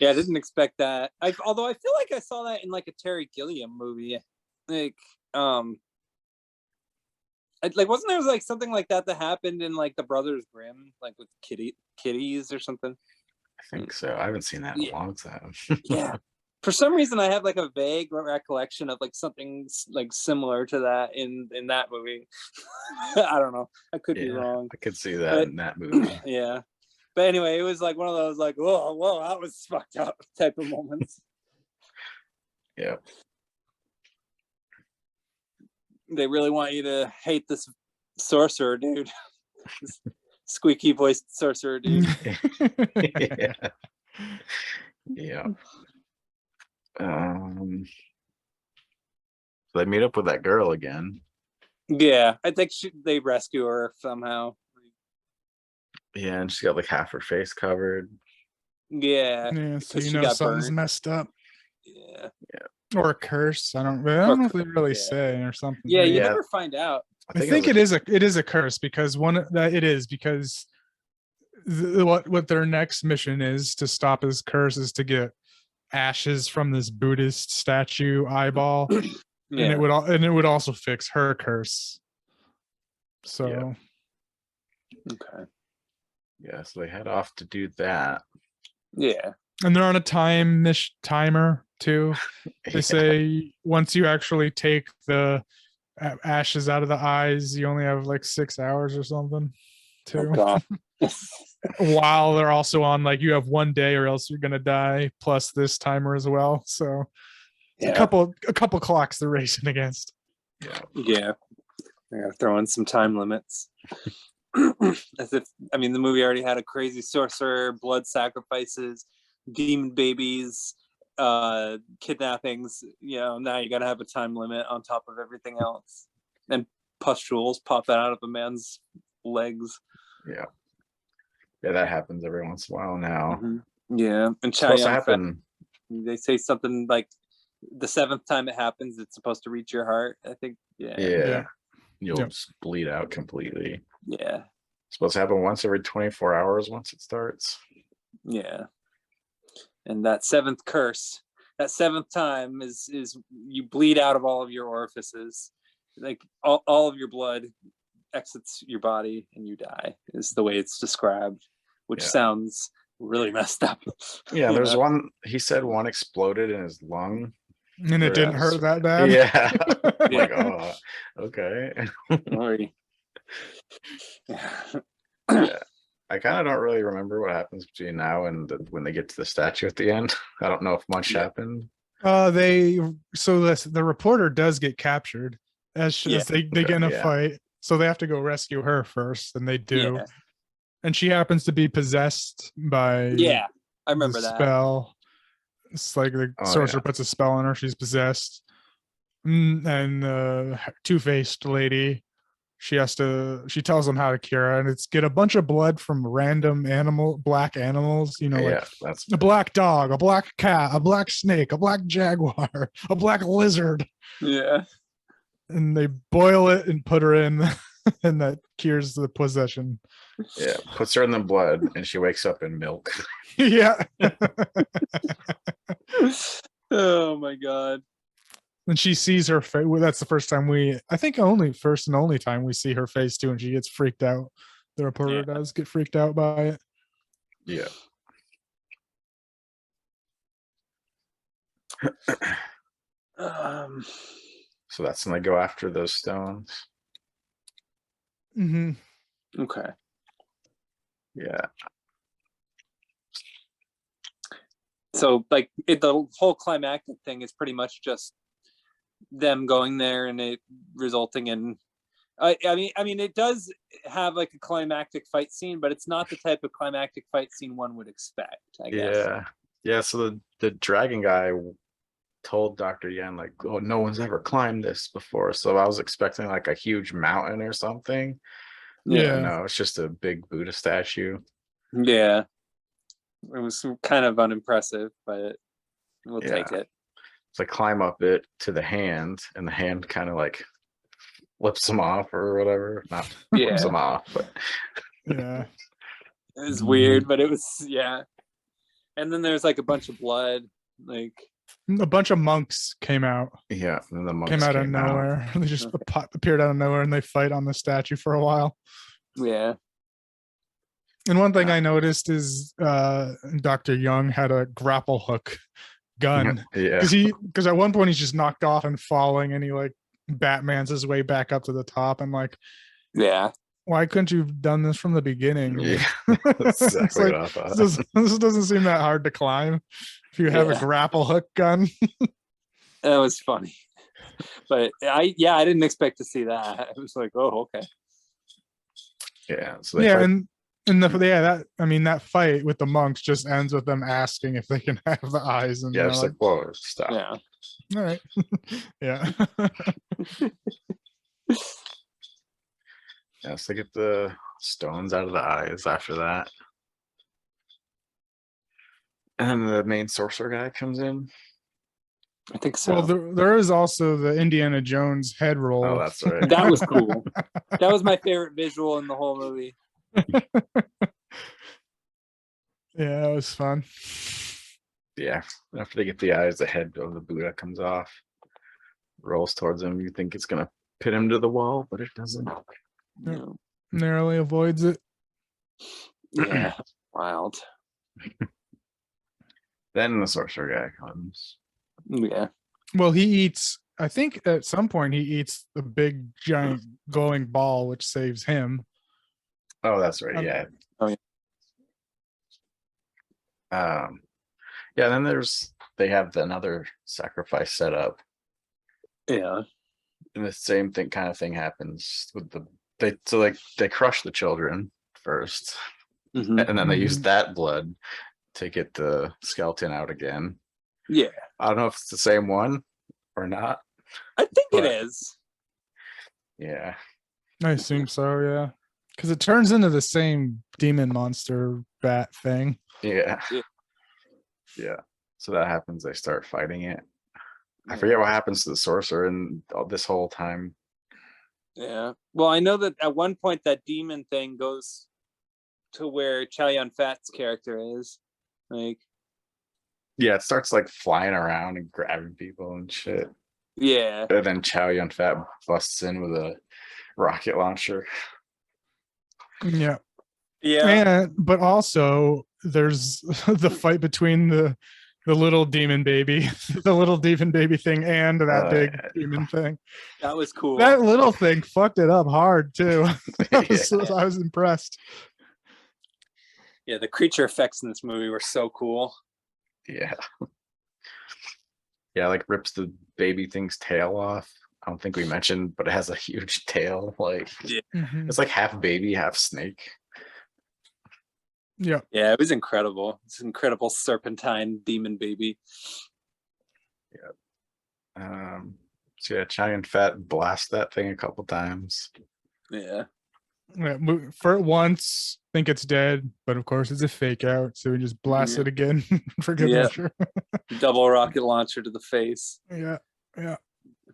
Yeah, I didn't expect that. Although I feel like I saw that in like a Terry Gilliam movie. Like, like wasn't there like something like that happened in like the Brothers Grimm, like with kitties or something? I think so. I haven't seen that in a Yeah. long time. Yeah. For some reason, I have like a vague recollection of like something like similar to that in that movie. I don't know. I could be wrong. I could see that But- in that movie. Yeah. But anyway, it was like one of those like, whoa, that was fucked up type of moments. Yeah. They really want you to hate this sorcerer dude. This squeaky voiced sorcerer dude. Yeah. Yeah. So they meet up with that girl again. Yeah, I think they rescue her somehow. Yeah, and she's got like half her face covered. Yeah, Yeah, so because she got something's burned. messed up. Yeah, Or a curse. I don't know if they really say or something. yeah, you Yeah. never find out. I think it is a curse because what their next mission is to stop his curse is to get ashes from this Buddhist statue eyeball, Yeah, and it would also fix her curse. So Okay. Yeah, so they head off to do that. Yeah. and they're on a timer too. They Yeah. say once you actually take the ashes out of the eyes, you only have like 6 hours or something Oh too. God. While they're also on like you have 1 day or else you're gonna die, plus this timer as well. So it's Yeah. a couple clocks they're racing against. Yeah. Yeah. I gotta throw in some time limits. As if, I mean, the movie already had a crazy sorcerer, blood sacrifices, demon babies, kidnappings. You know, now you gotta have a time limit on top of everything else. And pustules popping out of a man's legs. Yeah. Yeah, that happens every once in a while now. Yeah. And It's supposed to Chaeyoung Fat, happen. they say something like the 7th time it happens, it's supposed to reach your heart. I think. Yeah. Yeah. You'll Yep. just bleed out completely. Yeah. It's supposed to happen once every 24 hours once it starts. Yeah. And that 7th curse, that 7th time is you bleed out of all of your orifices. Like all of your blood exits your body and you die, is the way it's described, which Yeah. sounds really messed up. Yeah, You there's know? one, he said one exploded in his lung. And it didn't hurt that bad. Yeah. I'm like, Yeah. oh, okay. Sorry. Yeah. I kind of don't really remember what happens between now and when they get to the statue at the end. I don't know if much Yeah. happened. The reporter does get captured as Yeah. they get in a Yeah. fight. So they have to go rescue her first, and they do. Yeah. And she happens to be possessed by Yeah. I the remember that. spell. It's like the Oh, sorcerer yeah. puts a spell on her, she's possessed. And the two-faced lady, she tells them how to cure her, and it's get a bunch of blood from random black animals, like Yeah, that's a black dog, a black cat, a black snake, a black jaguar, a black lizard, Yeah. and they boil it and put her in, and that cures the possession. yeah. Puts her in the blood and she wakes up in milk. Yeah. Oh my God. And she sees her face. Well, that's the first time first and only time we see her face too, and she gets freaked out. The reporter does get freaked out by it. Yeah. So that's when they go after those stones. Okay. Yeah. So like the whole climactic thing is pretty much just them going there and it resulting in I mean it does have like a climactic fight scene, but it's not the type of climactic fight scene one would expect, I guess. Yeah. Yeah. So the dragon guy told Dr. Yen, like, oh, no one's ever climbed this before. So I was expecting like a huge mountain or something. Yeah. No, it's just a big Buddha statue. Yeah. It was kind of unimpressive, but we'll take it. So I climb up it to the hand, and the hand kind of like flips them off or whatever. Not flips them off, but Yeah. It was weird, but it was, yeah. And then there's like a bunch of blood, like A bunch of monks came out. yeah. And then the monks Came out of nowhere. They just appeared out of nowhere, and they fight on the statue for a while. Yeah. And one thing I noticed is Dr. Young had a grapple hook gun. Yeah. Because at one point he's just knocked off and falling, and he like Batman's his way back up to the top. And like, Yeah. why couldn't you have done this from the beginning? Yeah. That's exactly like, what I thought. this doesn't seem that hard to climb if you have a grapple hook gun. That was funny. But I didn't expect to see that. I was like, oh, okay. Yeah. So that fight with the monks just ends with them asking if they can have the eyes, and yeah, it's like, whoa, stop. Yeah. all right. Yeah. Yeah, so they get the stones out of the eyes after that. And then the main sorcerer guy comes in. I think so. Well, there is also the Indiana Jones head roll. Oh, that's right. That was cool. That was my favorite visual in the whole movie. Yeah, it was fun. Yeah, after they get the eyes, the head of the Buddha comes off, rolls towards him. You think it's gonna pin him to the wall, but it doesn't. Yep. know. Narrowly avoids it. Yeah, wild. Then the sorcerer guy comes. Yeah, Well, he eats. I think at some point he eats the big giant glowing ball, which saves him. Oh, that's right. Um, Yeah. Oh, yeah. Yeah. Then they have another sacrifice set up, yeah, and the same thing kind of thing happens with they crush the children first, Mhm. and then they use Mhm. that blood to get the skeleton out again. Yeah. I don't know if it's the same one or not. I think it But- is. Yeah. I assume so. Yeah, because it turns into the same demon monster bat thing. Yeah. Yeah. Yeah. So that happens. They start fighting it. I forget what happens to the sorcerer and all this whole time. Yeah. Well, I know that at one point that demon thing goes to where Chow Yun Fat's character is. Like, Yeah, it starts like flying around and grabbing people and shit. yeah. And then Chow Yun Fat busts in with a rocket launcher. Yeah, Yeah. but also there's the fight between the little demon baby, the little demon baby thing, and that big demon thing. That was cool. That little thing fucked it up hard too. I Yeah. was impressed. Yeah, the creature effects in this movie were so cool. Yeah. Yeah, like rips the baby thing's tail off. I don't think we mentioned, but it has a huge tail. Like Mhm. it's like half baby, half snake. Yeah, Yeah, it was incredible. It's an incredible serpentine demon baby. So yeah, Chow Yun Fat blast that thing a couple times. Yeah. yeah. For once, think it's dead, but of course it's a fake out, so we just blast Yeah. it again for good Yeah. measure. Double rocket launcher to the face. Yeah, yeah.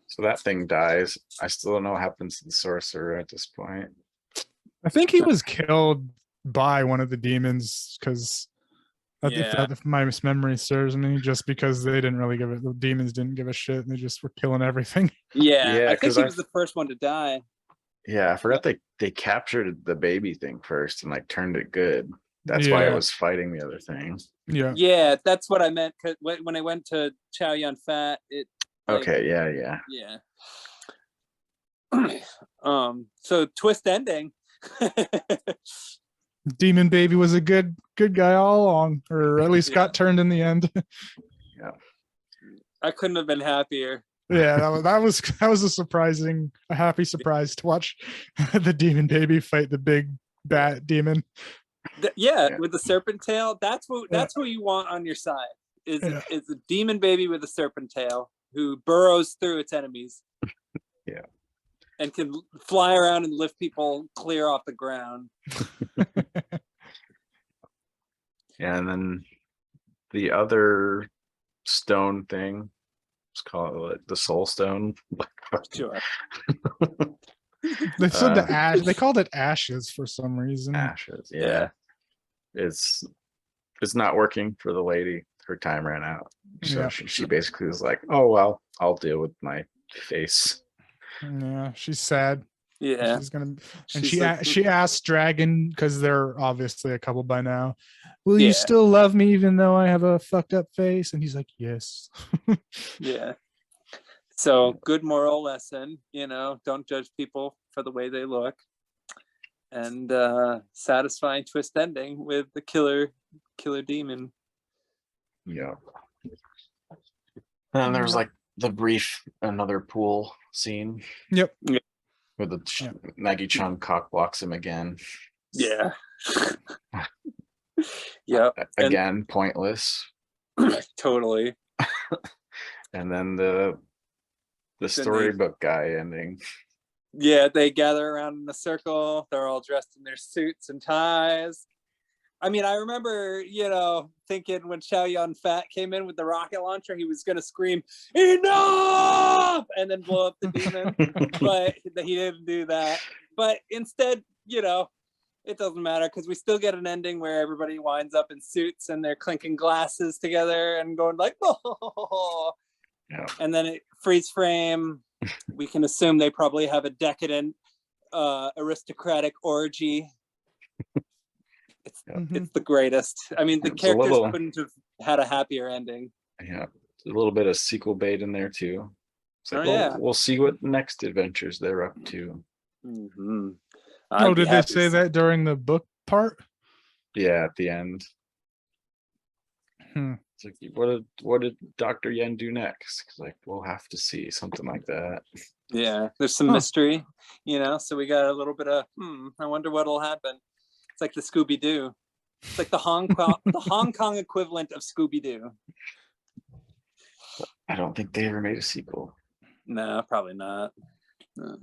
So that thing dies. I still don't know what happens to the sorcerer at this point. I think he was killed by one of the demons because Yeah. if my memory serves me, just because they didn't really give it, the demons didn't give a shit, and they just were killing everything. Yeah. Yeah, I think 'cause he I- was the first one to die. Yeah, I forgot they captured the baby thing first and like turned it good. That's why it Yeah. was fighting the other thing. Yeah, Yeah, that's what I meant. 'Cause when I went to Chow Yun Fat, it like, Okay, yeah. yeah. So twist ending. demon baby was a good guy all along, or at least got turned in the end. I couldn't have been happier. Yeah, that was a happy surprise to watch the demon baby fight the big bat demon. Yeah, Yeah. with the serpent tail. That's who you want on your side. Is a demon baby with a serpent tail who burrows through its enemies. Yeah. And can fly around and lift people clear off the ground. Yeah, and then the other stone thing, let's call it the soul stone. Sure. They said the ash. They called it ashes for some reason. Ashes. Yeah. Yeah. It's not working for the lady. Her time ran out. So Yeah. she basically was like, oh well, I'll deal with my face. Yeah, she's sad. Yeah. She's gonna, and She's she like, she asked Dragon, because they're obviously a couple by now, will Yeah. you still love me even though I have a fucked up face? And he's like, yes. Yeah. So good moral lesson, don't judge people for the way they look. And satisfying twist ending with the killer demon. Yeah. And there's like the brief another pool scene. Yep. Where the Yeah. Maggie Chung cock blocks him again. Yeah. Yeah. Again, pointless. Totally. And then the storybook guy ending. Yeah, they gather around in a circle. They're all dressed in their suits and ties. I mean, I remember, thinking when Chow Yun Fat came in with the rocket launcher, he was going to scream, "Enough!" and then blow up the demon. But he didn't do that. But instead, it doesn't matter because we still get an ending where everybody winds up in suits and they're clinking glasses together and going like, "Oh." Yeah. And then it freeze frame. We can assume they probably have a decadent aristocratic orgy. It's Mhm. it's the greatest. I mean, the It's a characters little- couldn't have had a happier ending. Yeah, a little bit of sequel bait in there too. It's like, Oh, well, yeah. we'll see what next adventures they're up to. Mm-hmm. Oh, did they say that during the book part? Yeah, at the end. Hmm. It's like, what did Dr. Yen do next? It's like, we'll have to see something like that. Yeah, there's some Huh. mystery, so we got a little bit of I wonder what'll happen. It's like the Scooby-Doo. It's like the Hong Kong equivalent of Scooby-Doo. I don't think they ever made a sequel. No, probably not. Oh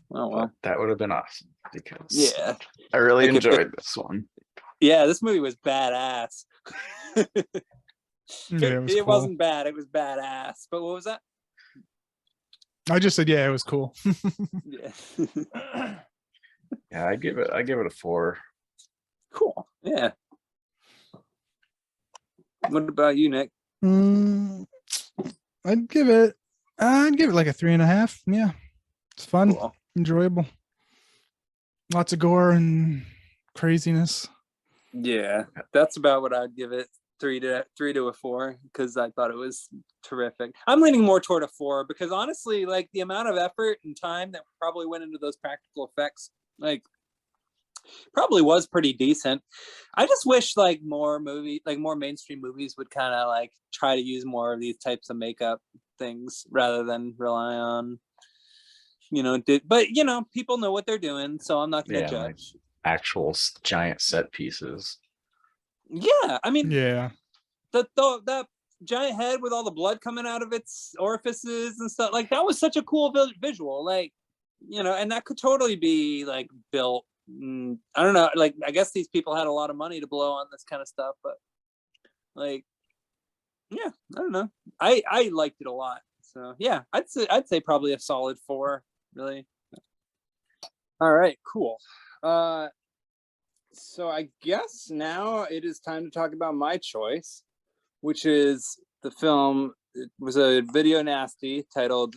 But well. that would have been awesome because Yeah. I really Like if it- enjoyed this one. Yeah, this movie was badass. Yeah, it was It cool. wasn't bad, it was badass. But what was that? I just said, yeah, it was cool. Yeah. Yeah, I give it a 4. Cool. Yeah. What about you, Nick? Mm, I'd give it like a 3.5. Yeah, it's fun, Cool. enjoyable, lots of gore and craziness. Yeah, that's about what I'd give it. 3 to a 4 because I thought it was terrific. I'm leaning more toward a 4 because honestly, like the amount of effort and time that probably went into those practical effects, like probably was pretty decent. I just wish like more mainstream movies would kind of like try to use more of these types of makeup things rather than rely on, but people know what they're doing, so I'm not gonna Yeah, like judge. actual giant set pieces. Yeah, I mean, Yeah, that giant head with all the blood coming out of its orifices and stuff, like that was such a cool visual, like and that could totally be like built. I don't know, like I guess these people had a lot of money to blow on this kind of stuff, but like yeah, I don't know, I liked it a lot, so yeah, I'd say probably a solid 4, really. All right, cool. So I guess now it is time to talk about my choice, which is the film. It was a video nasty titled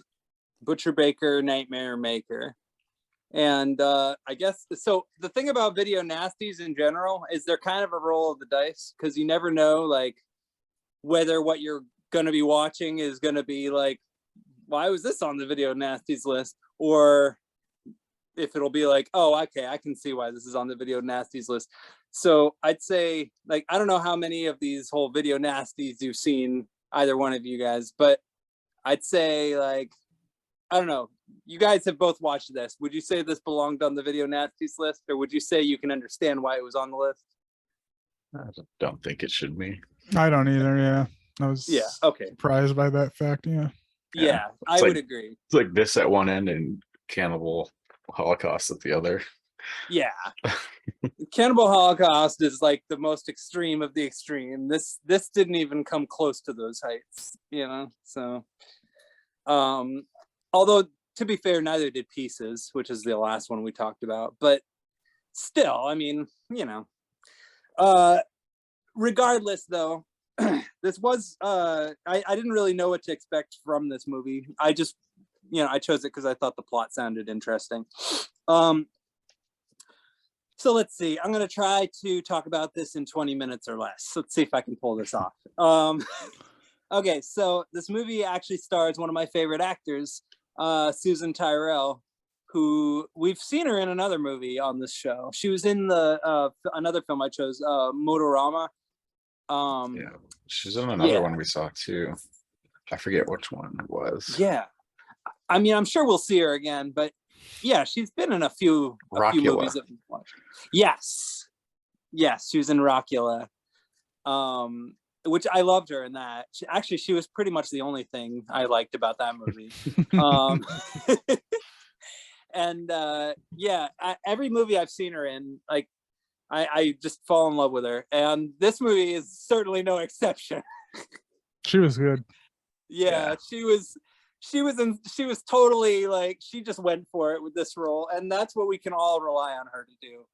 Butcher Baker Nightmare Maker. And I guess so. The thing about video nasties in general is they're kind of a roll of the dice because you never know like whether what you're going to be watching is going to be like, why was this on the video nasties list? Or if it'll be like, oh, okay, I can see why this is on the video nasties list. So I'd say, like, I don't know how many of these whole video nasties you've seen, either one of you guys, but I'd say, like, I don't know, you guys have both watched this. Would you say this belonged on the video nasties list, or would you say you can understand why it was on the list? I don't think it should be. I don't either. Yeah, I was Okay. surprised by that fact. Yeah, Yeah, I It's would like- agree. It's like this at one end and Cannibal Holocaust at the other. Yeah. Cannibal Holocaust is like the most extreme of the extreme. This didn't even come close to those heights, so although to be fair, neither did Pieces, which is the last one we talked about, but still, I mean, regardless though, this was I didn't really know what to expect from this movie. I just I chose it because I thought the plot sounded interesting. So let's see. I'm going to try to talk about this in 20 minutes or less. Let's see if I can pull this off. Okay, so this movie actually stars one of my favorite actors, Susan Tyrrell, who we've seen her in another movie on this show. She was in the another film I chose, Motorama. Yeah, she's in another yeah. one we saw too. I forget which one it was. Yeah, I mean, I'm sure we'll see her again, but yeah, she's been in a few movies that we've watched. Yes, she was in Rockula, which I loved her in that. She was pretty much the only thing I liked about that movie. And every movie I've seen her in, like, I just fall in love with her, and this movie is certainly no exception. she was good. Yeah, she was totally like, she just went for it with this role, and that's what we can all rely on her to do.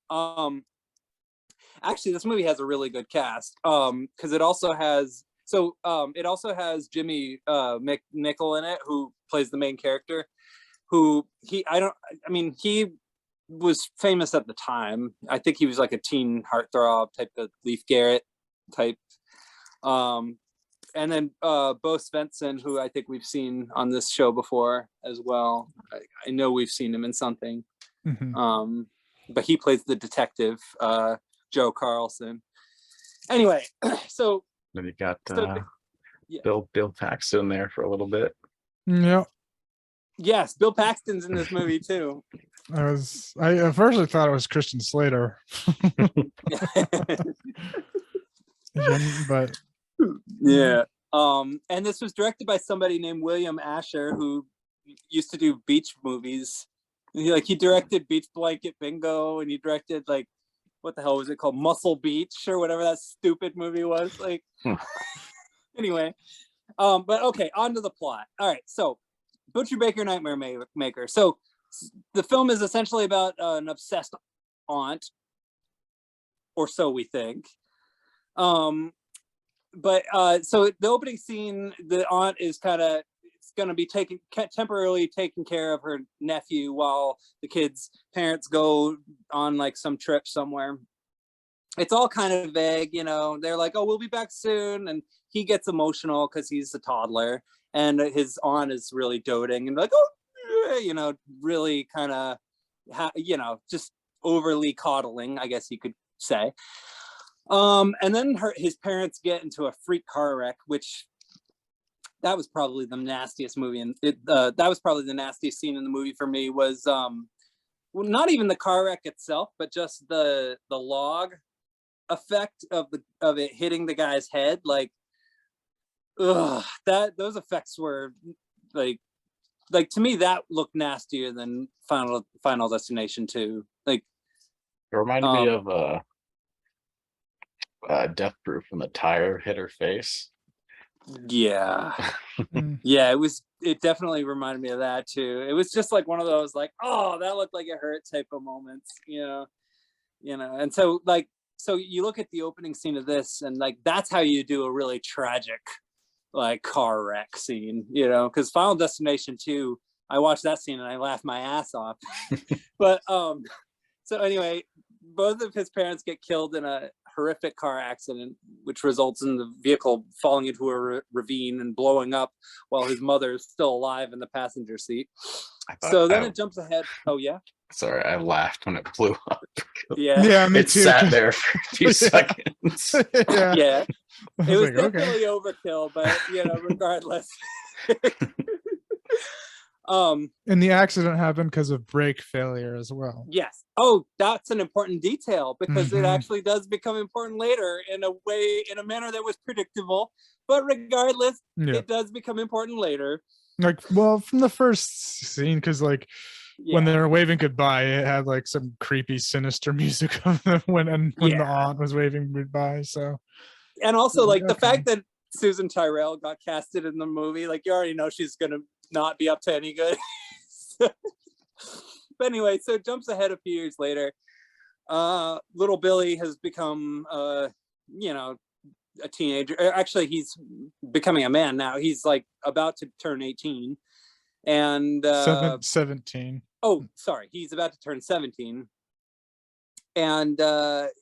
Actually, this movie has a really good cast, because it also has Jimmy McNichol in it, who plays the main character, who he was famous at the time. I think he was like a teen heartthrob type of Leif Garrett type. And then Bo Svensson, who I think we've seen on this show before as well. I know we've seen him in something. But he plays the detective, Joe Carlson. Anyway, so Then you got yeah. Bill Paxton there for a little bit. Yeah. Yes, Bill Paxton's in this movie too. I at first I thought it was Christian Slater. But yeah. And this was directed by somebody named William Asher, who used to do beach movies. He directed Beach Blanket Bingo, and he directed like, what the hell was it called, Muscle Beach or whatever that stupid movie was. Like, anyway, but okay, on to the plot. All right, so Butcher Baker Nightmare Maker. So the film is essentially about an obsessed aunt, or so we think. But so the opening scene, the aunt is kind of going to be temporarily taking care of her nephew while the kids' parents go on like some trip somewhere. It's all kind of vague, you know. They're like, oh, we'll be back soon, and he gets emotional because he's a toddler, and his aunt is really doting and like, oh, you know, really kind of, you know, just overly coddling, I guess you could say. And then his parents get into a freak car wreck, which that was probably the nastiest movie, and that was probably the nastiest scene in the movie for me. Was well, not even the car wreck itself, but just the log effect of it hitting the guy's head. Like, those effects were like to me that looked nastier than Final Destination 2. Like, it reminded me of Death Proof when the tire hit her face. Yeah. Yeah, it definitely reminded me of that too. It was just like one of those like, oh, that looked like it hurt type of moments, you know. And so like, so you look at the opening scene of this, and like that's how you do a really tragic like car wreck scene, you know, because Final Destination 2, I watched that scene and I laughed my ass off. But so anyway, both of his parents get killed in a horrific car accident, which results in the vehicle falling into a ravine and blowing up while his mother is still alive in the passenger seat. So then it jumps ahead. Oh yeah. Sorry, I laughed when it blew up. Yeah, me it too. sat there for a few seconds. Yeah. I It was like, definitely overkill, but you know, regardless. And the accident happened because of brake failure as well. Yes. Oh, that's an important detail, because it actually does become important later in a manner that was predictable. But regardless, it does become important later. Like, well, from the first scene, because like when they're waving goodbye, it had like some creepy, sinister music of them when the aunt was waving goodbye. So, and also like the fact that Susan Tyrrell got casted in the movie, like you already know she's gonna not be up to any good. But anyway, so it jumps ahead a few years later. Little Billy has become you know, a teenager. Actually, he's becoming a man now. He's like about to turn 18, and 17. Oh, sorry, he's about to turn 17, and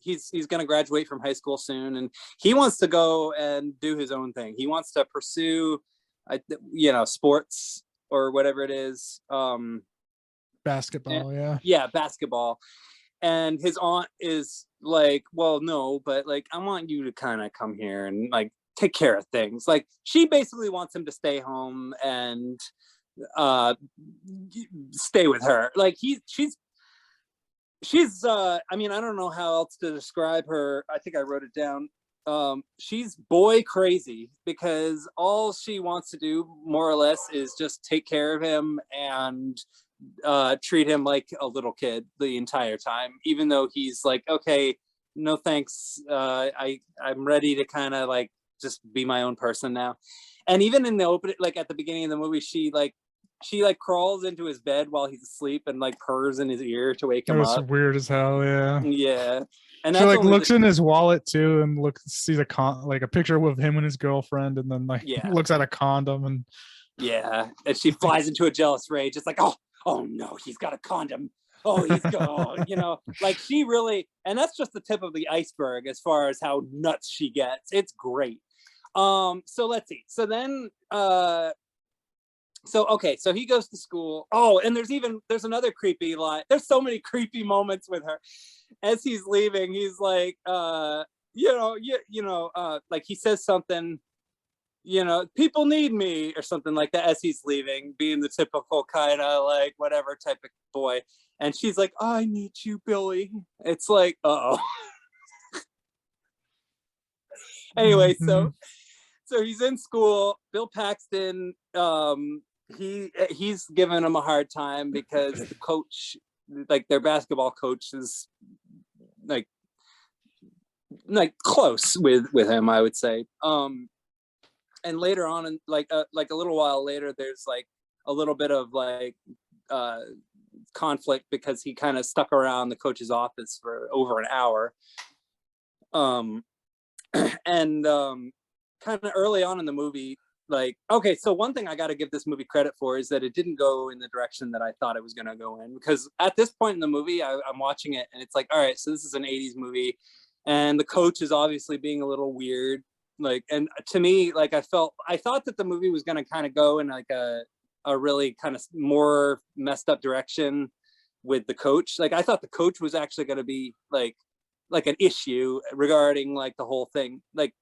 he's going to graduate from high school soon, and he wants to go and do his own thing. He wants to pursue, you know, sports or whatever it is. Basketball, basketball. And his aunt is like, well, no, but like, I want you to kind of come here and like take care of things. Like, she basically wants him to stay home and stay with her. Like, she's I mean, I don't know how else to describe her. I think I wrote it down. She's boy crazy, because all she wants to do more or less is just take care of him and treat him like a little kid the entire time, even though he's like, okay, no thanks, I'm ready to kind of like just be my own person now. And even in the opening, like at the beginning of the movie, she crawls into his bed while he's asleep and like purrs in his ear to wake him up. It was weird as hell. Yeah. And she like looks in his wallet too and sees a picture of him and his girlfriend, and then like looks at a condom, and and she flies into a jealous rage. It's like, oh no, he's got a condom. oh, he's gone, you know, like she really, and that's just the tip of the iceberg as far as how nuts she gets. It's great. So let's see. So then, okay, so he goes to school. Oh, and there's another creepy line. There's so many creepy moments with her. As he's leaving, he's like, like he says something, people need me or something like that as he's leaving, being the typical kind of like whatever type of boy. And she's like, I need you, Billy. It's like, uh-oh. Anyway, so he's in school. Bill Paxton, he's giving him a hard time because the coach, like their basketball coach, is like close with him, I would say. And later on, and like a little while later, there's like a little bit of like conflict because he kind of stuck around the coach's office for over an hour. And kind of early on in the movie, like, okay, so one thing I got to give this movie credit for is that it didn't go in the direction that I thought it was going to go in, because at this point in the movie, I'm watching it and it's like, all right, so this is an 80s movie and the coach is obviously being a little weird. Like, and to me, like, I thought that the movie was going to kind of go in like a really kind of more messed up direction with the coach. Like, I thought the coach was actually going to be like an issue regarding like the whole thing. Like,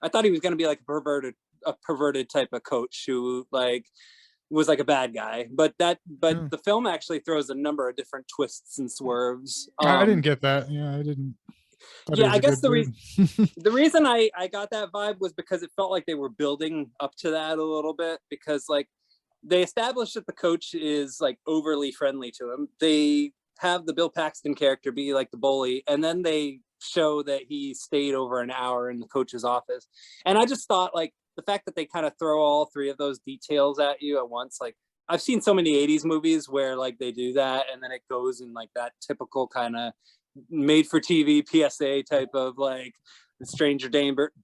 I thought he was going to be like a perverted type of coach who like was like a bad guy, but the film actually throws a number of different twists and swerves. I didn't get that. Yeah, I didn't. Yeah, I guess the reason I got that vibe was because it felt like they were building up to that a little bit, because like they established that the coach is like overly friendly to him. They have the Bill Paxton character be like the bully, and then they show that he stayed over an hour in the coach's office. And I just thought like the fact that they kind of throw all three of those details at you at once, like I've seen so many 80s movies where like they do that and then it goes in like that typical kind of made for TV PSA type of like stranger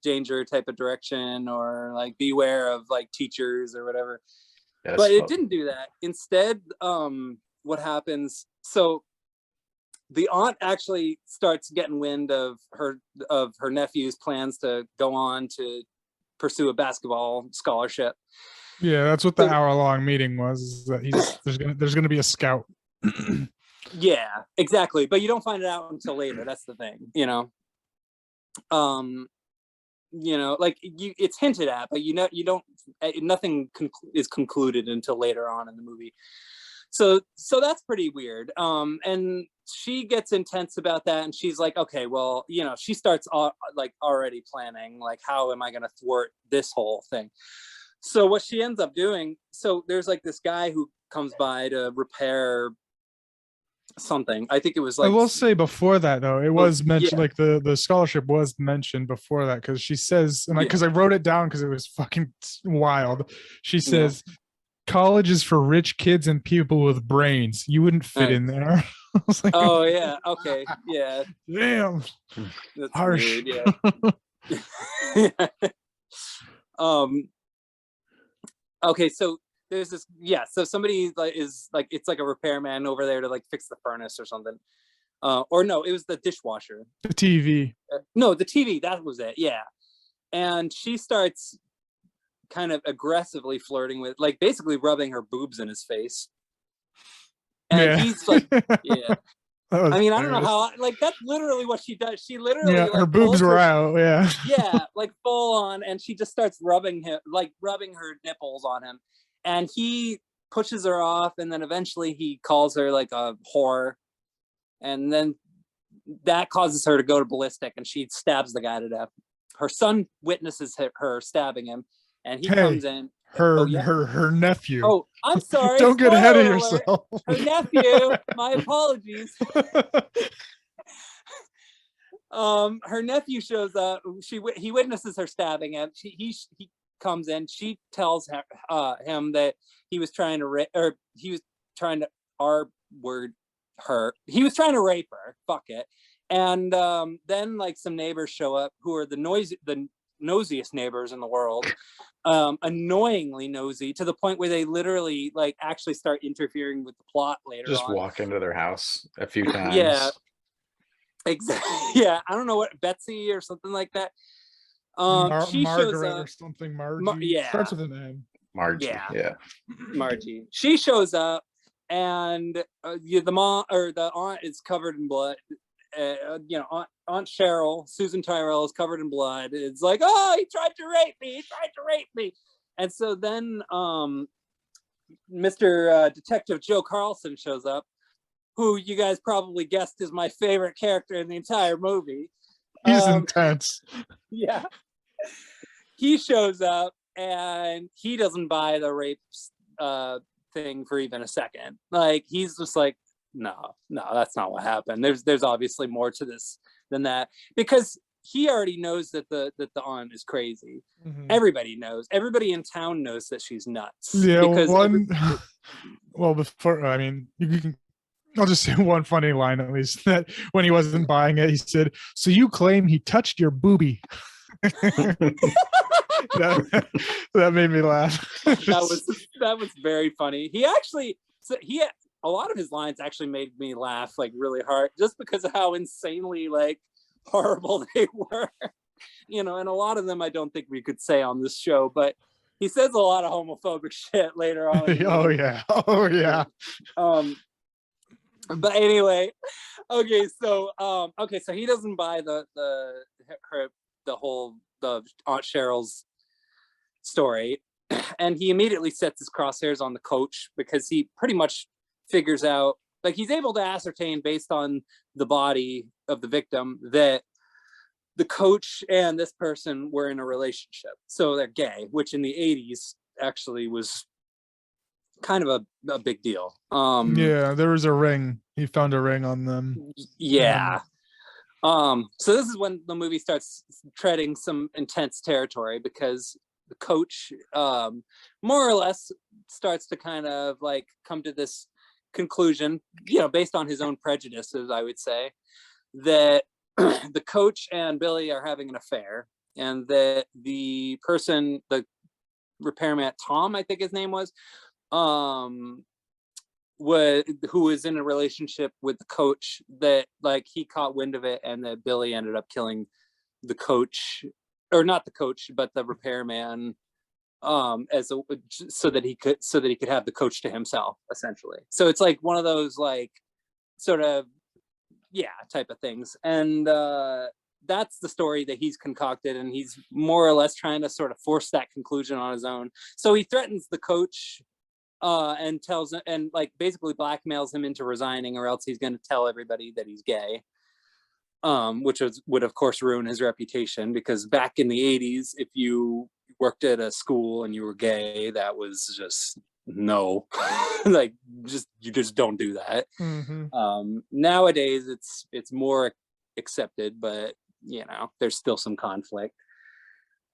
danger type of direction, or like beware of like teachers or whatever. Yes, but it didn't do that. Instead, what happens, so the aunt actually starts getting wind of her nephew's plans to go on to pursue a basketball scholarship. Yeah, that's what the hour-long meeting was. Is that there's gonna be a scout. Yeah, exactly. But you don't find it out until later. That's the thing, like it's hinted at, but you don't. Nothing is concluded until later on in the movie. So that's pretty weird. And she gets intense about that, and she's like, okay, well, she starts like already planning, like, how am I going to thwart this whole thing? So what she ends up doing, so there's like this guy who comes by to repair something. I think it was like, I will say before that though, it was mentioned, like the scholarship was mentioned before that, because she says, and because I wrote it down because it was fucking wild. She says, college is for rich kids and people with brains. You wouldn't fit in there. I was like, oh yeah, okay, yeah, damn, that's harsh. Weird, yeah. Okay, so there's this, so somebody like is like, it's like a repairman over there to like fix the furnace or something, or no, it was the dishwasher, the TV. No, the TV, that was it. Yeah. And she starts kind of aggressively flirting with, like, basically rubbing her boobs in his face, and he's like, yeah, I mean, I don't know how, like, that's literally what she does. She literally, like, her boobs were out. Yeah, like full on, and she just starts rubbing her nipples on him, and he pushes her off, and then eventually he calls her like a whore, and then that causes her to go to ballistic, and she stabs the guy to death. Her son witnesses her stabbing him, and he comes in. Her nephew. Oh, I'm sorry. Don't get ahead of yourself. Her nephew. My apologies. Her nephew shows up. He witnesses her stabbing him. He comes in. She tells him that he was trying to rape her. He was trying to rape her. Fuck it. And then like some neighbors show up who are the nosiest neighbors in the world, annoyingly nosy to the point where they literally like actually start interfering with the plot later Just on. walk into their house a few times. Yeah, exactly. Yeah, I don't know what, Betsy or something like that. She shows Margaret up. or something. Margie Yeah, starts with an M. Margie. Yeah. Yeah. Margie. She shows up, and the mom or the aunt is covered in blood. Aunt Cheryl, Susan Tyrell, is covered in blood. It's like, oh, he tried to rape me. He tried to rape me. And so then Mr. Detective Joe Carlson shows up, who you guys probably guessed is my favorite character in the entire movie. He's intense. Yeah. He shows up and he doesn't buy the rape thing for even a second. Like, he's just like, no, that's not what happened. There's obviously more to this than that, because he already knows that the aunt is crazy. Everybody knows. Everybody in town knows that she's nuts. Yeah, because well, before, I mean, you can, I'll just say one funny line at least, that when he wasn't buying it, he said, "So you claim he touched your boobie?" that made me laugh. that was very funny. A lot of his lines actually made me laugh like really hard, just because of how insanely like horrible they were. And a lot of them I don't think we could say on this show, but he says a lot of homophobic shit later on. Oh yeah. But anyway, okay, so he doesn't buy the Aunt Cheryl's story, and he immediately sets his crosshairs on the coach, because he pretty much figures out, like, he's able to ascertain based on the body of the victim that the coach and this person were in a relationship, so they're gay, which in the 80s actually was kind of a big deal. Yeah, there was a ring. He found a ring on them. Yeah. So this is when the movie starts treading some intense territory, because the coach more or less starts to kind of like come to this conclusion, based on his own prejudices, I would say, that the coach and Billy are having an affair, and that the person, the repairman Tom, I think his name was, who was in a relationship with the coach, that like he caught wind of it, and that Billy ended up killing the coach, or not the coach, but the repairman, so that he could have the coach to himself, essentially. So it's like one of those like sort of type of things, and that's the story that he's concocted, and he's more or less trying to sort of force that conclusion on his own. So he threatens the coach, and tells him, and like basically blackmails him into resigning, or else he's going to tell everybody that he's gay, which would of course ruin his reputation, because back in the 80s, if you worked at a school and you were gay, that was just no. Like, you just don't do that. Nowadays it's more accepted, but there's still some conflict.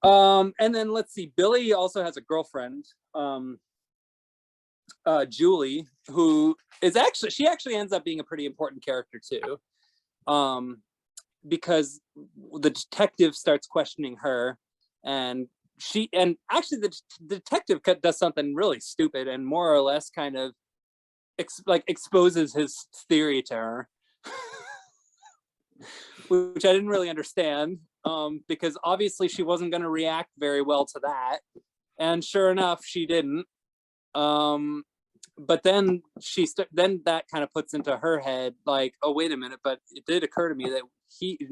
And then let's see, Billy also has a girlfriend, Julie, who is she actually ends up being a pretty important character too, because the detective starts questioning her, and actually the detective does something really stupid, and more or less kind of exposes his theory to her, which I didn't really understand, because obviously she wasn't going to react very well to that, and sure enough, she didn't. But then then that kind of puts into her head like, oh, wait a minute, but it did occur to me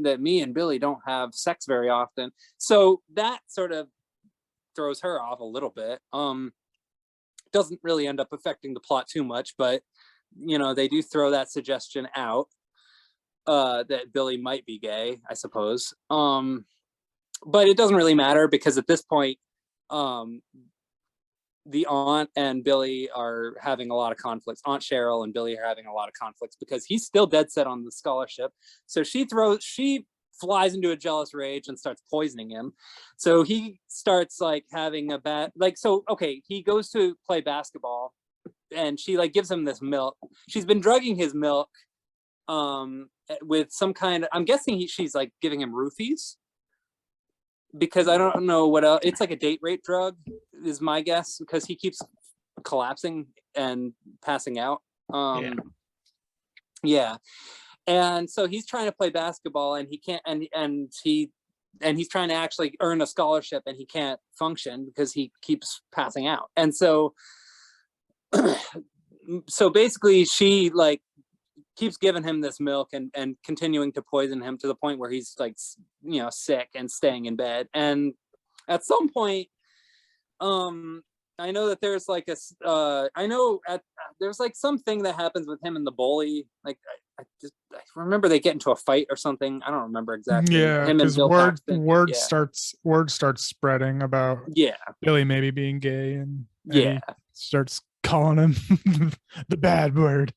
that me and Billy don't have sex very often. So that sort of throws her off a little bit. Doesn't really end up affecting the plot too much, but they do throw that suggestion out, that Billy might be gay, I suppose. But it doesn't really matter, because at this point, the aunt and Billy are having a lot of conflicts. Aunt Cheryl and Billy are having a lot of conflicts, because he's still dead set on the scholarship. So she flies into a jealous rage and starts poisoning him. So he starts like having a bad, like, so, okay, he goes to play basketball, and she like gives him this milk. She's been drugging his milk with some kind of, I'm guessing she's like giving him roofies. because I don't know what else. It's like a date rape drug, is my guess, because he keeps collapsing and passing out. Yeah. And so he's trying to play basketball, and he can't, and he's trying to actually earn a scholarship, and he can't function because he keeps passing out. And so so basically she like keeps giving him this milk and continuing to poison him to the point where he's like, you know, sick and staying in bed. And at some point, I know that there's like there's like something that happens with him and the bully. Like I remember they get into a fight or something. I don't remember exactly. Yeah, Him and because Bill Paxton. word starts spreading about Yeah. Billy maybe being gay, and Yeah. he starts calling him the bad word.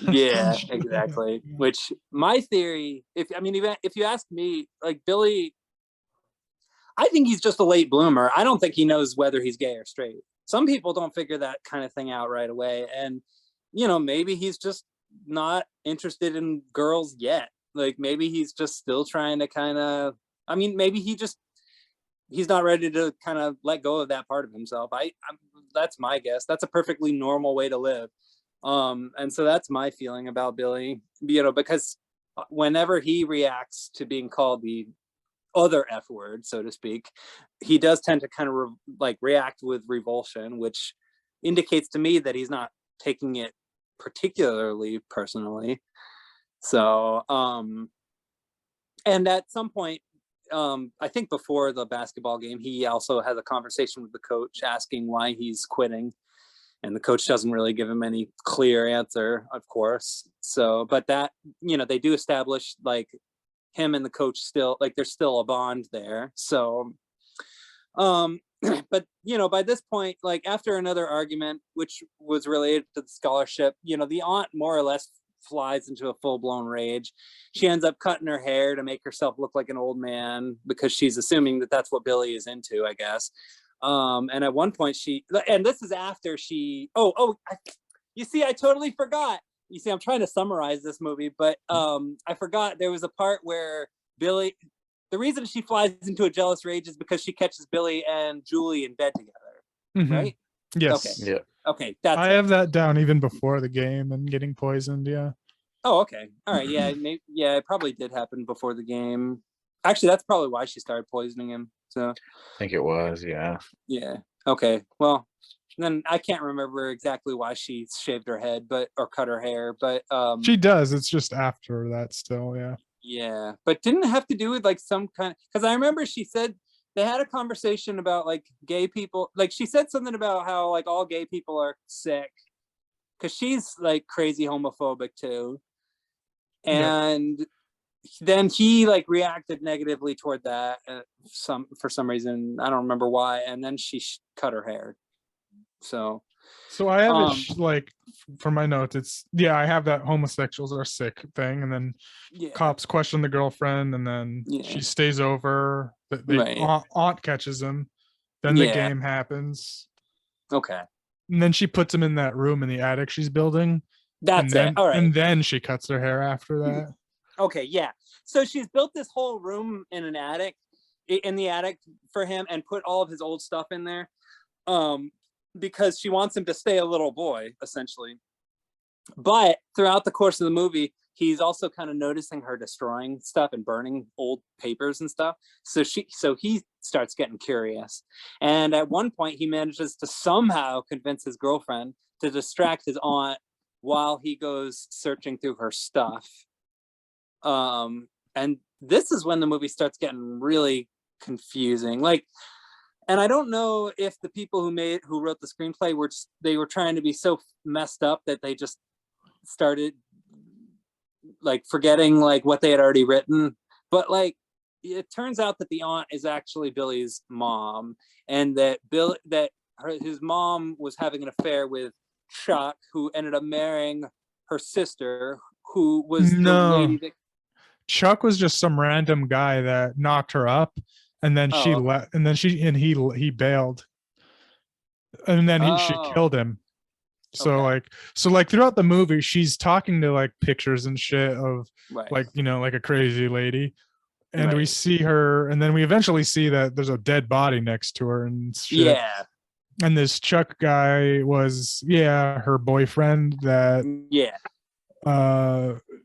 Yeah, exactly. Which my theory, if you ask me, like Billy, I think he's just a late bloomer. I don't think he knows whether he's gay or straight. Some people don't figure that kind of thing out right away. And, you know, maybe he's just not interested in girls yet. Like maybe he's just still trying to kind of, maybe he's not ready to kind of let go of that part of himself. That's my guess. That's a perfectly normal way to live. And so that's my feeling about Billy, you know, because whenever he reacts to being called the other F word, so to speak, he does tend to kind of react with revulsion, which indicates to me that he's not taking it particularly personally. So, and at some point, I think before the basketball game, he also has a conversation with the coach asking why he's quitting. And the coach doesn't really give him any clear answer, of course. So, but that, you know, they do establish like him and the coach still, like there's still a bond there. So, but you know, by this point, like after another argument, which was related to the scholarship, you know, the aunt more or less flies into a full-blown rage. She ends up cutting her hair to make herself look like an old man because she's assuming that that's what Billy is into, I guess. And at one point and this is after you see, I totally forgot. You see, I'm trying to summarize this movie, but I forgot there was a part where Billy, the reason she flies into a jealous rage is because she catches Billy and Julie in bed together, right? Yes. Okay. Yeah. Okay, I have that down even before the game and getting poisoned. Yeah. Oh, okay. All right. Yeah. Maybe, yeah, it probably did happen before the game. Actually, that's probably why she started poisoning him. So I think it was, yeah. Yeah. Okay. Well, then I can't remember exactly why she shaved her head, or cut her hair, but she does. It's just after that still, yeah. Yeah, but didn't it have to do with like some kind? Because I remember she said they had a conversation about like gay people. Like she said something about how like all gay people are sick, because she's like crazy homophobic too. And then he like reacted negatively toward that for some reason. I don't remember why. And then she cut her hair. So I have it like for my notes. It's I have that homosexuals are sick thing, and then cops question the girlfriend, and then she stays over. Aunt catches him. Then the game happens. Okay. And then she puts him in that room in the attic she's building. That's it. All right. And then she cuts her hair after that. Okay, yeah. So she's built this whole room in the attic for him, and put all of his old stuff in there. Because she wants him to stay a little boy, essentially. But throughout the course of the movie, he's also kind of noticing her destroying stuff and burning old papers and stuff. So he starts getting curious. And at one point, he manages to somehow convince his girlfriend to distract his aunt while he goes searching through her stuff. And this is when the movie starts getting really confusing. Like, and I don't know if the people who wrote the screenplay were trying to be so messed up that they just started like forgetting like what they had already written. But like, it turns out that the aunt is actually Billy's mom, and that his mom was having an affair with Chuck, who ended up marrying her sister, who was the lady that Chuck was just some random guy that knocked her up. And then she left, and then he bailed, and then she killed him. So like throughout the movie, she's talking to like pictures and shit of like, you know, like a crazy lady, and we Right. see her, and then we eventually see that there's a dead body next to her and shit. Yeah. And this Chuck guy was, her boyfriend that Yeah.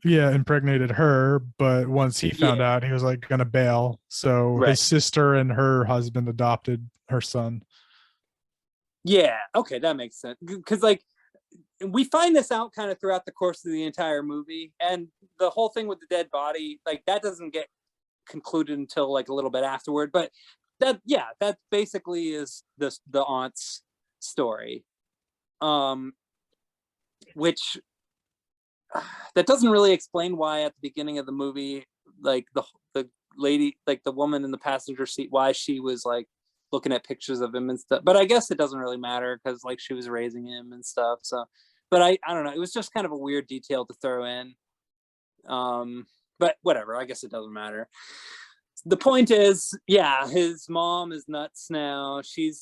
impregnated her, but once he found out, he was like gonna bail. So Right. his sister and her husband adopted her son. Yeah. Okay, that makes sense. Because like we find this out kind of throughout the course of the entire movie, and the whole thing with the dead body, like that doesn't get concluded until like a little bit afterward. But that basically is the aunt's story, which that doesn't really explain why at the beginning of the movie, like the lady, like the woman in the passenger seat, why she was like looking at pictures of him and stuff. But I guess it doesn't really matter because like she was raising him and stuff. So, but I don't know. It was just kind of a weird detail to throw in. But whatever. I guess it doesn't matter. The point is, his mom is nuts now. She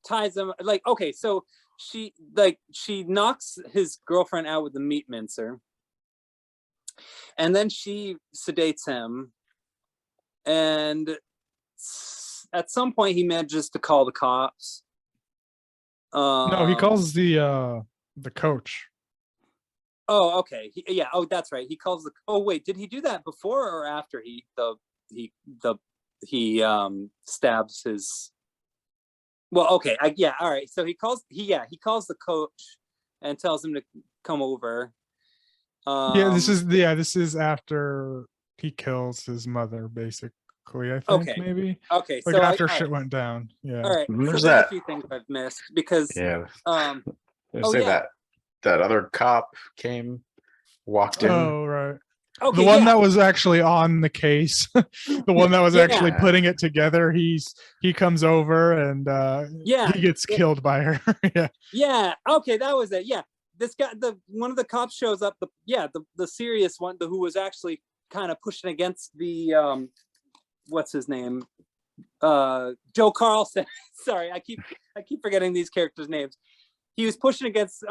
ties him like, okay, so she knocks his girlfriend out with the meat mincer, and then she sedates him, and at some point he manages to call the cops. No, he calls the coach. Oh, okay. Oh, that's right. He calls the. Oh, wait. Did he do that before or after he stabs his? Well, okay. All right. So he calls the coach and tells him to come over. This is after he kills his mother, basically. I think maybe. Okay. Like so after shit went down. Yeah. All right. There's so there's that. a few things I've missed because That other cop walked in. Oh, right. Okay, the one that was actually on the case, the one that was actually putting it together, he comes over and he gets killed by her. Yeah. Okay, that was it. Yeah. This guy, one of the cops shows up, the serious one, who was actually kind of pushing against the what's his name? Joe Carlson. Sorry, I keep forgetting these characters' names. He was pushing against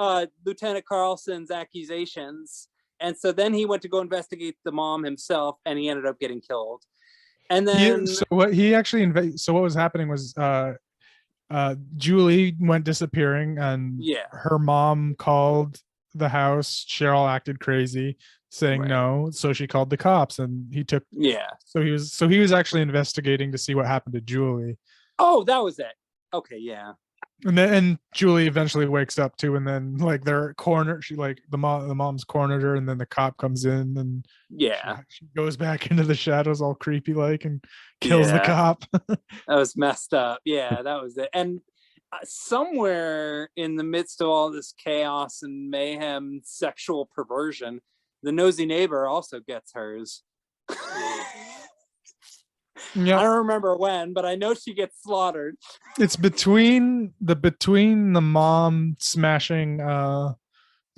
Lieutenant Carlson's accusations, and so then he went to go investigate the mom himself, and he ended up getting killed. And then what was happening was Julie went disappearing, and her mom called the house. Cheryl acted crazy, saying no, so she called the cops, and he took. So he was actually investigating to see what happened to Julie. Oh, that was it. Okay, yeah. And Julie eventually wakes up too, and then like they're cornered. She like the mom's cornered her, and then the cop comes in, and she goes back into the shadows, all creepy like, and kills the cop. That was messed up. Yeah, that was it. And somewhere in the midst of all this chaos and mayhem, sexual perversion, the nosy neighbor also gets hers. I don't remember when, but I know she gets slaughtered. It's between the mom smashing the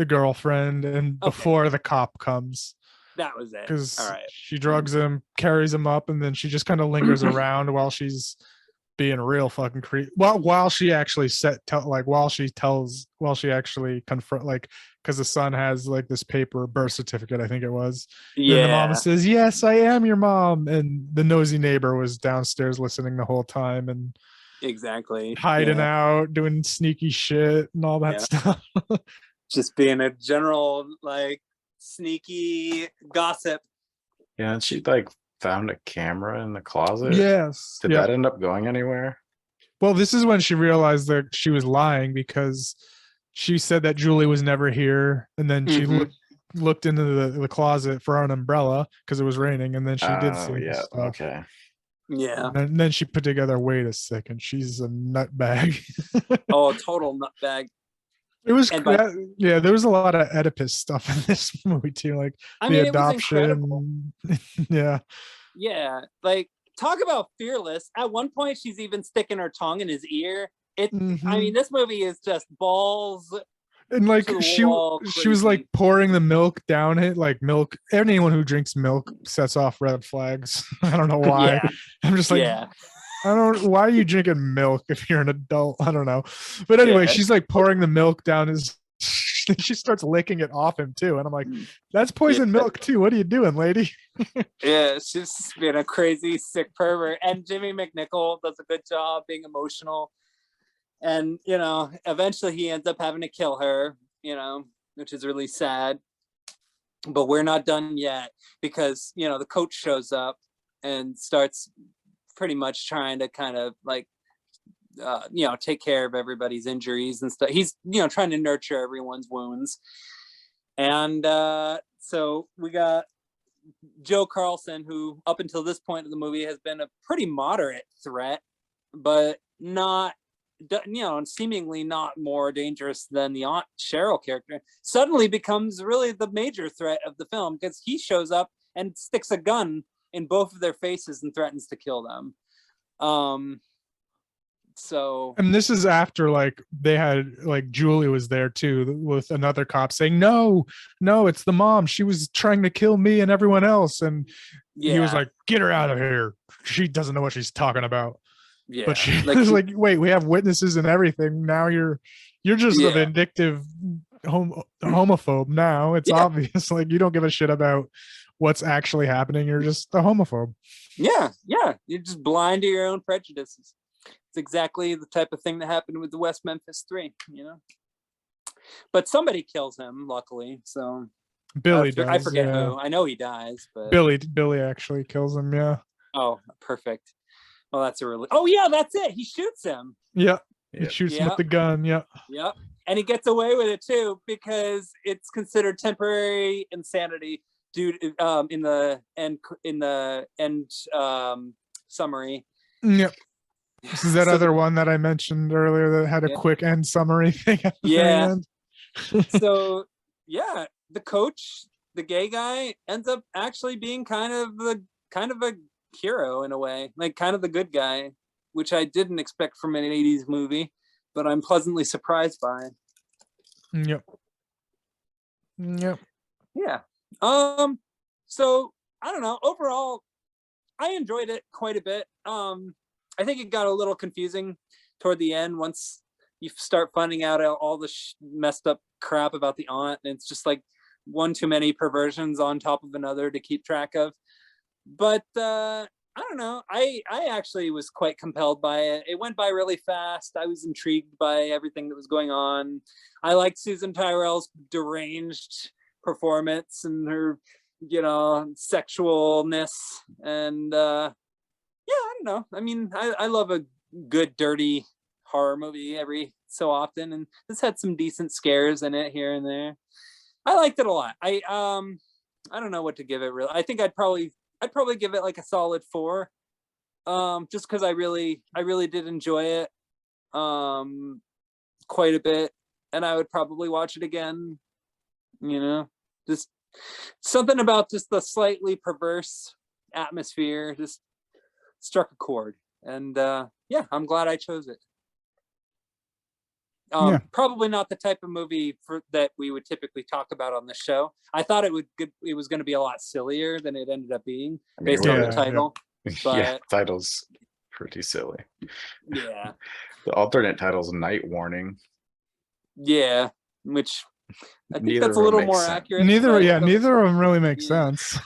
girlfriend and before the cop comes. That was it. Because she drugs him, carries him up, and then she just kind of lingers around while she's being real fucking creepy. While she actually confront, like, because the son has like this paper birth certificate, I think it was. Yeah. And the mom says, "Yes, I am your mom," and the nosy neighbor was downstairs listening the whole time and hiding out, doing sneaky shit and all that stuff. Just being a general like sneaky gossip. Yeah, and she like found a camera in the closet. Yes. Did that end up going anywhere? Well, this is when she realized that she was lying, because she said that Julie was never here, and then she looked into the closet for an umbrella because it was raining, and then she did see stuff. Okay. Yeah. And then she put together, wait a second, she's a nutbag. Oh, a total nutbag. It was there was a lot of Oedipus stuff in this movie too, like the adoption. Yeah, like talk about fearless. At one point she's even sticking her tongue in his ear. I mean, this movie is just balls. And like she was like pouring the milk down it, like milk. Anyone who drinks milk sets off red flags. I don't know why. I'm just like, I don't. Why are you drinking milk if you're an adult? I don't know. But anyway, she's like pouring the milk down his she starts licking it off him too, and I'm like, that's poison milk too. What are you doing, lady? Yeah, she's being a crazy sick pervert, and Jimmy McNichol does a good job being emotional. And eventually he ends up having to kill her, which is really sad. But we're not done yet, because the coach shows up and starts pretty much trying to kind of like take care of everybody's injuries and stuff. He's trying to nurture everyone's wounds. And so we got Joe Carlson, who up until this point of the movie has been a pretty moderate threat, but not seemingly not more dangerous than the Aunt Cheryl character, suddenly becomes really the major threat of the film, because he shows up and sticks a gun in both of their faces and threatens to kill them. So, and this is after like they had like Julie was there too with another cop saying, no, it's the mom, she was trying to kill me and everyone else, and he was like, get her out of here, she doesn't know what she's talking about. Yeah, but she was like, wait, we have witnesses and everything, now you're just a vindictive homophobe now. It's obvious, like you don't give a shit about what's actually happening, you're just a homophobe. Yeah, you're just blind to your own prejudices. It's exactly the type of thing that happened with the West Memphis 3, But somebody kills him, luckily. So Billy does. I forget who. I know he dies, but Billy actually kills him. Yeah. Oh, perfect. Well, that's a really. Oh yeah, that's it. He shoots him. Yeah. He shoots him with the gun. Yeah. Yep. And he gets away with it too, because it's considered temporary insanity due to, in the end summary. Yep. This is that other one that I mentioned earlier that had a quick end summary thing at the very end. So the coach, the gay guy, ends up actually being kind of a hero in a way, like kind of the good guy, which I didn't expect from an 80s movie, but I'm pleasantly surprised by. Yep. Yeah. So I don't know. Overall, I enjoyed it quite a bit. I think it got a little confusing toward the end once you start finding out all the messed up crap about the aunt, and it's just like one too many perversions on top of another to keep track of. But I don't know. I actually was quite compelled by it. It went by really fast. I was intrigued by everything that was going on. I liked Susan Tyrrell's deranged performance and her, sexualness. And I don't know. I mean, I love a good, dirty horror movie every so often, and this had some decent scares in it here and there. I liked it a lot. I don't know what to give it really. I think I'd probably give it like a solid 4. Just because I really did enjoy it quite a bit, and I would probably watch it again. Just something about just the slightly perverse atmosphere just struck a chord, and I'm glad I chose it. Probably not the type of movie that we would typically talk about on the show. I thought it was going to be a lot sillier than it ended up being based on the title. But title's pretty silly. Yeah. The alternate title's Night Warning. Yeah, which I think that's a little more accurate. Neither of them really make sense.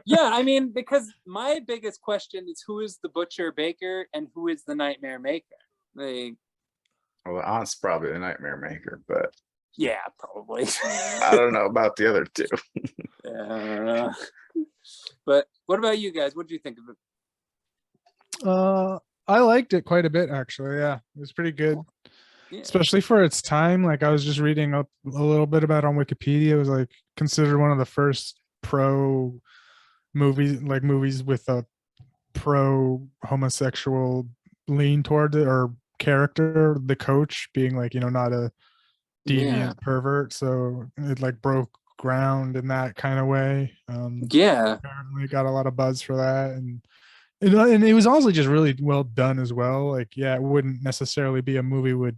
Yeah, I mean, because my biggest question is, who is the Butcher Baker and who is the Nightmare Maker? Well, the aunt's probably the Nightmare Maker, but yeah, probably. I don't know about the other two. Yeah, I don't know. But what about you guys? What do you think of it? I liked it quite a bit, actually. Yeah, it was pretty good. Yeah. Especially for its time. Like, I was just reading up a little bit about it on Wikipedia. It was like considered one of the first pro movies, like movies with a pro homosexual lean toward it, or character, the coach being like, not a deviant pervert. So it like broke ground in that kind of way. Apparently got a lot of buzz for that, and it was also just really well done as well. Like, it wouldn't necessarily be a movie would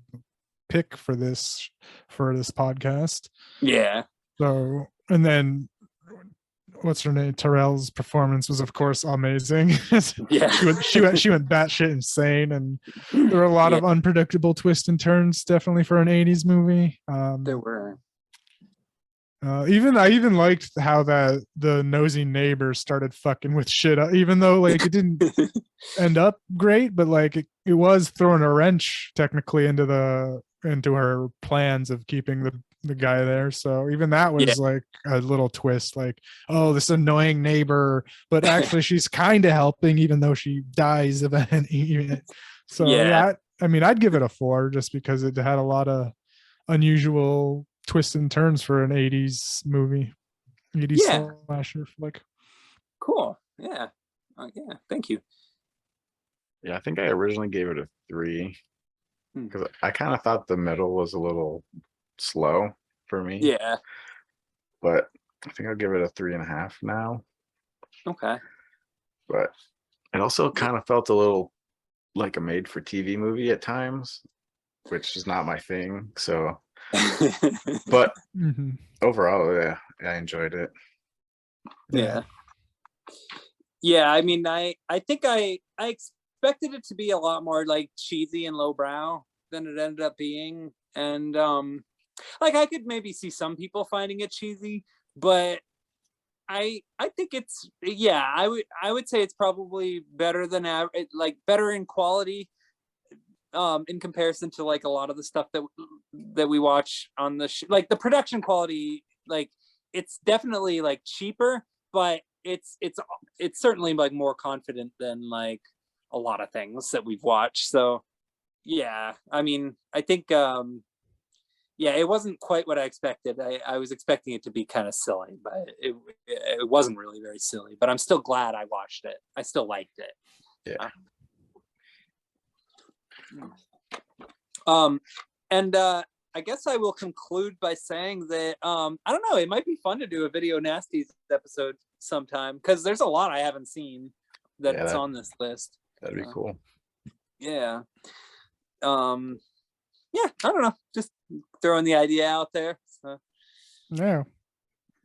pick for this podcast. Yeah. So, and then what's her name? Terrell's performance was, of course, amazing. Yeah. she went batshit insane, and there were a lot of unpredictable twists and turns, definitely for an '80s movie. There were. I even liked how the nosy neighbor started fucking with shit up, even though like it didn't end up great, but like it was throwing a wrench technically into her plans of keeping the guy there. So even that was like a little twist, like, oh, this annoying neighbor, but actually she's kind of helping, even though she dies eventually. So yeah, I mean, I'd give it a 4 just because it had a lot of unusual twists and turns for an '80s movie, '80s slasher flick. Cool. Yeah. Yeah. Thank you. Yeah, I think I originally gave it a 3 because I kind of thought the middle was a little slow for me. Yeah. But I think I'll give it a 3.5 now. Okay. But it also kind of felt a little like a made-for-TV movie at times, which is not my thing. So, but overall, yeah, I enjoyed it. Yeah. I mean, I think I expected it to be a lot more like cheesy and lowbrow than it ended up being, and like I could maybe see some people finding it cheesy, but I think it's I would say it's probably better than like better in quality in comparison to like a lot of the stuff that we watch on the like the production quality, like it's definitely like cheaper, but it's certainly like more confident than like a lot of things that we've watched. So yeah, I mean, I think it wasn't quite what I expected. I was expecting it to be kind of silly, but it wasn't really very silly, but I'm still glad I watched it. I still liked it. Yeah. And I guess I will conclude by saying that I don't know, it might be fun to do a Video Nasties episode sometime, because there's a lot I haven't seen that's on this list. That'd be cool. Yeah. Yeah, I don't know, just throwing the idea out there. So. Yeah,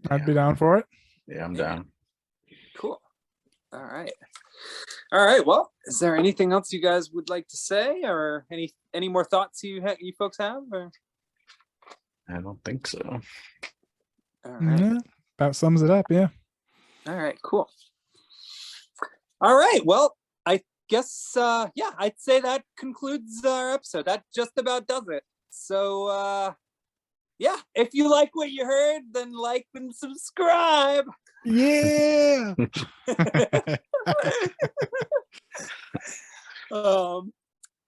I'd be down for it. Yeah, I'm down. Cool. All right. Well, is there anything else you guys would like to say, or any more thoughts you folks have? Or? I don't think so. All right. Yeah, that sums it up. Yeah. All right. Cool. All right. Well, I guess I'd say that concludes our episode. That just about does it. So yeah, if you like what you heard, then like and subscribe. Yeah.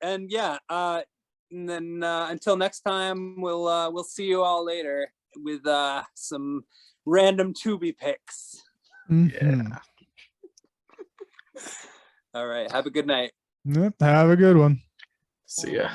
And yeah, and then until next time, we'll see you all later with some random Tubi picks. Yeah. All right, have a good night. Yep, have a good one. See ya.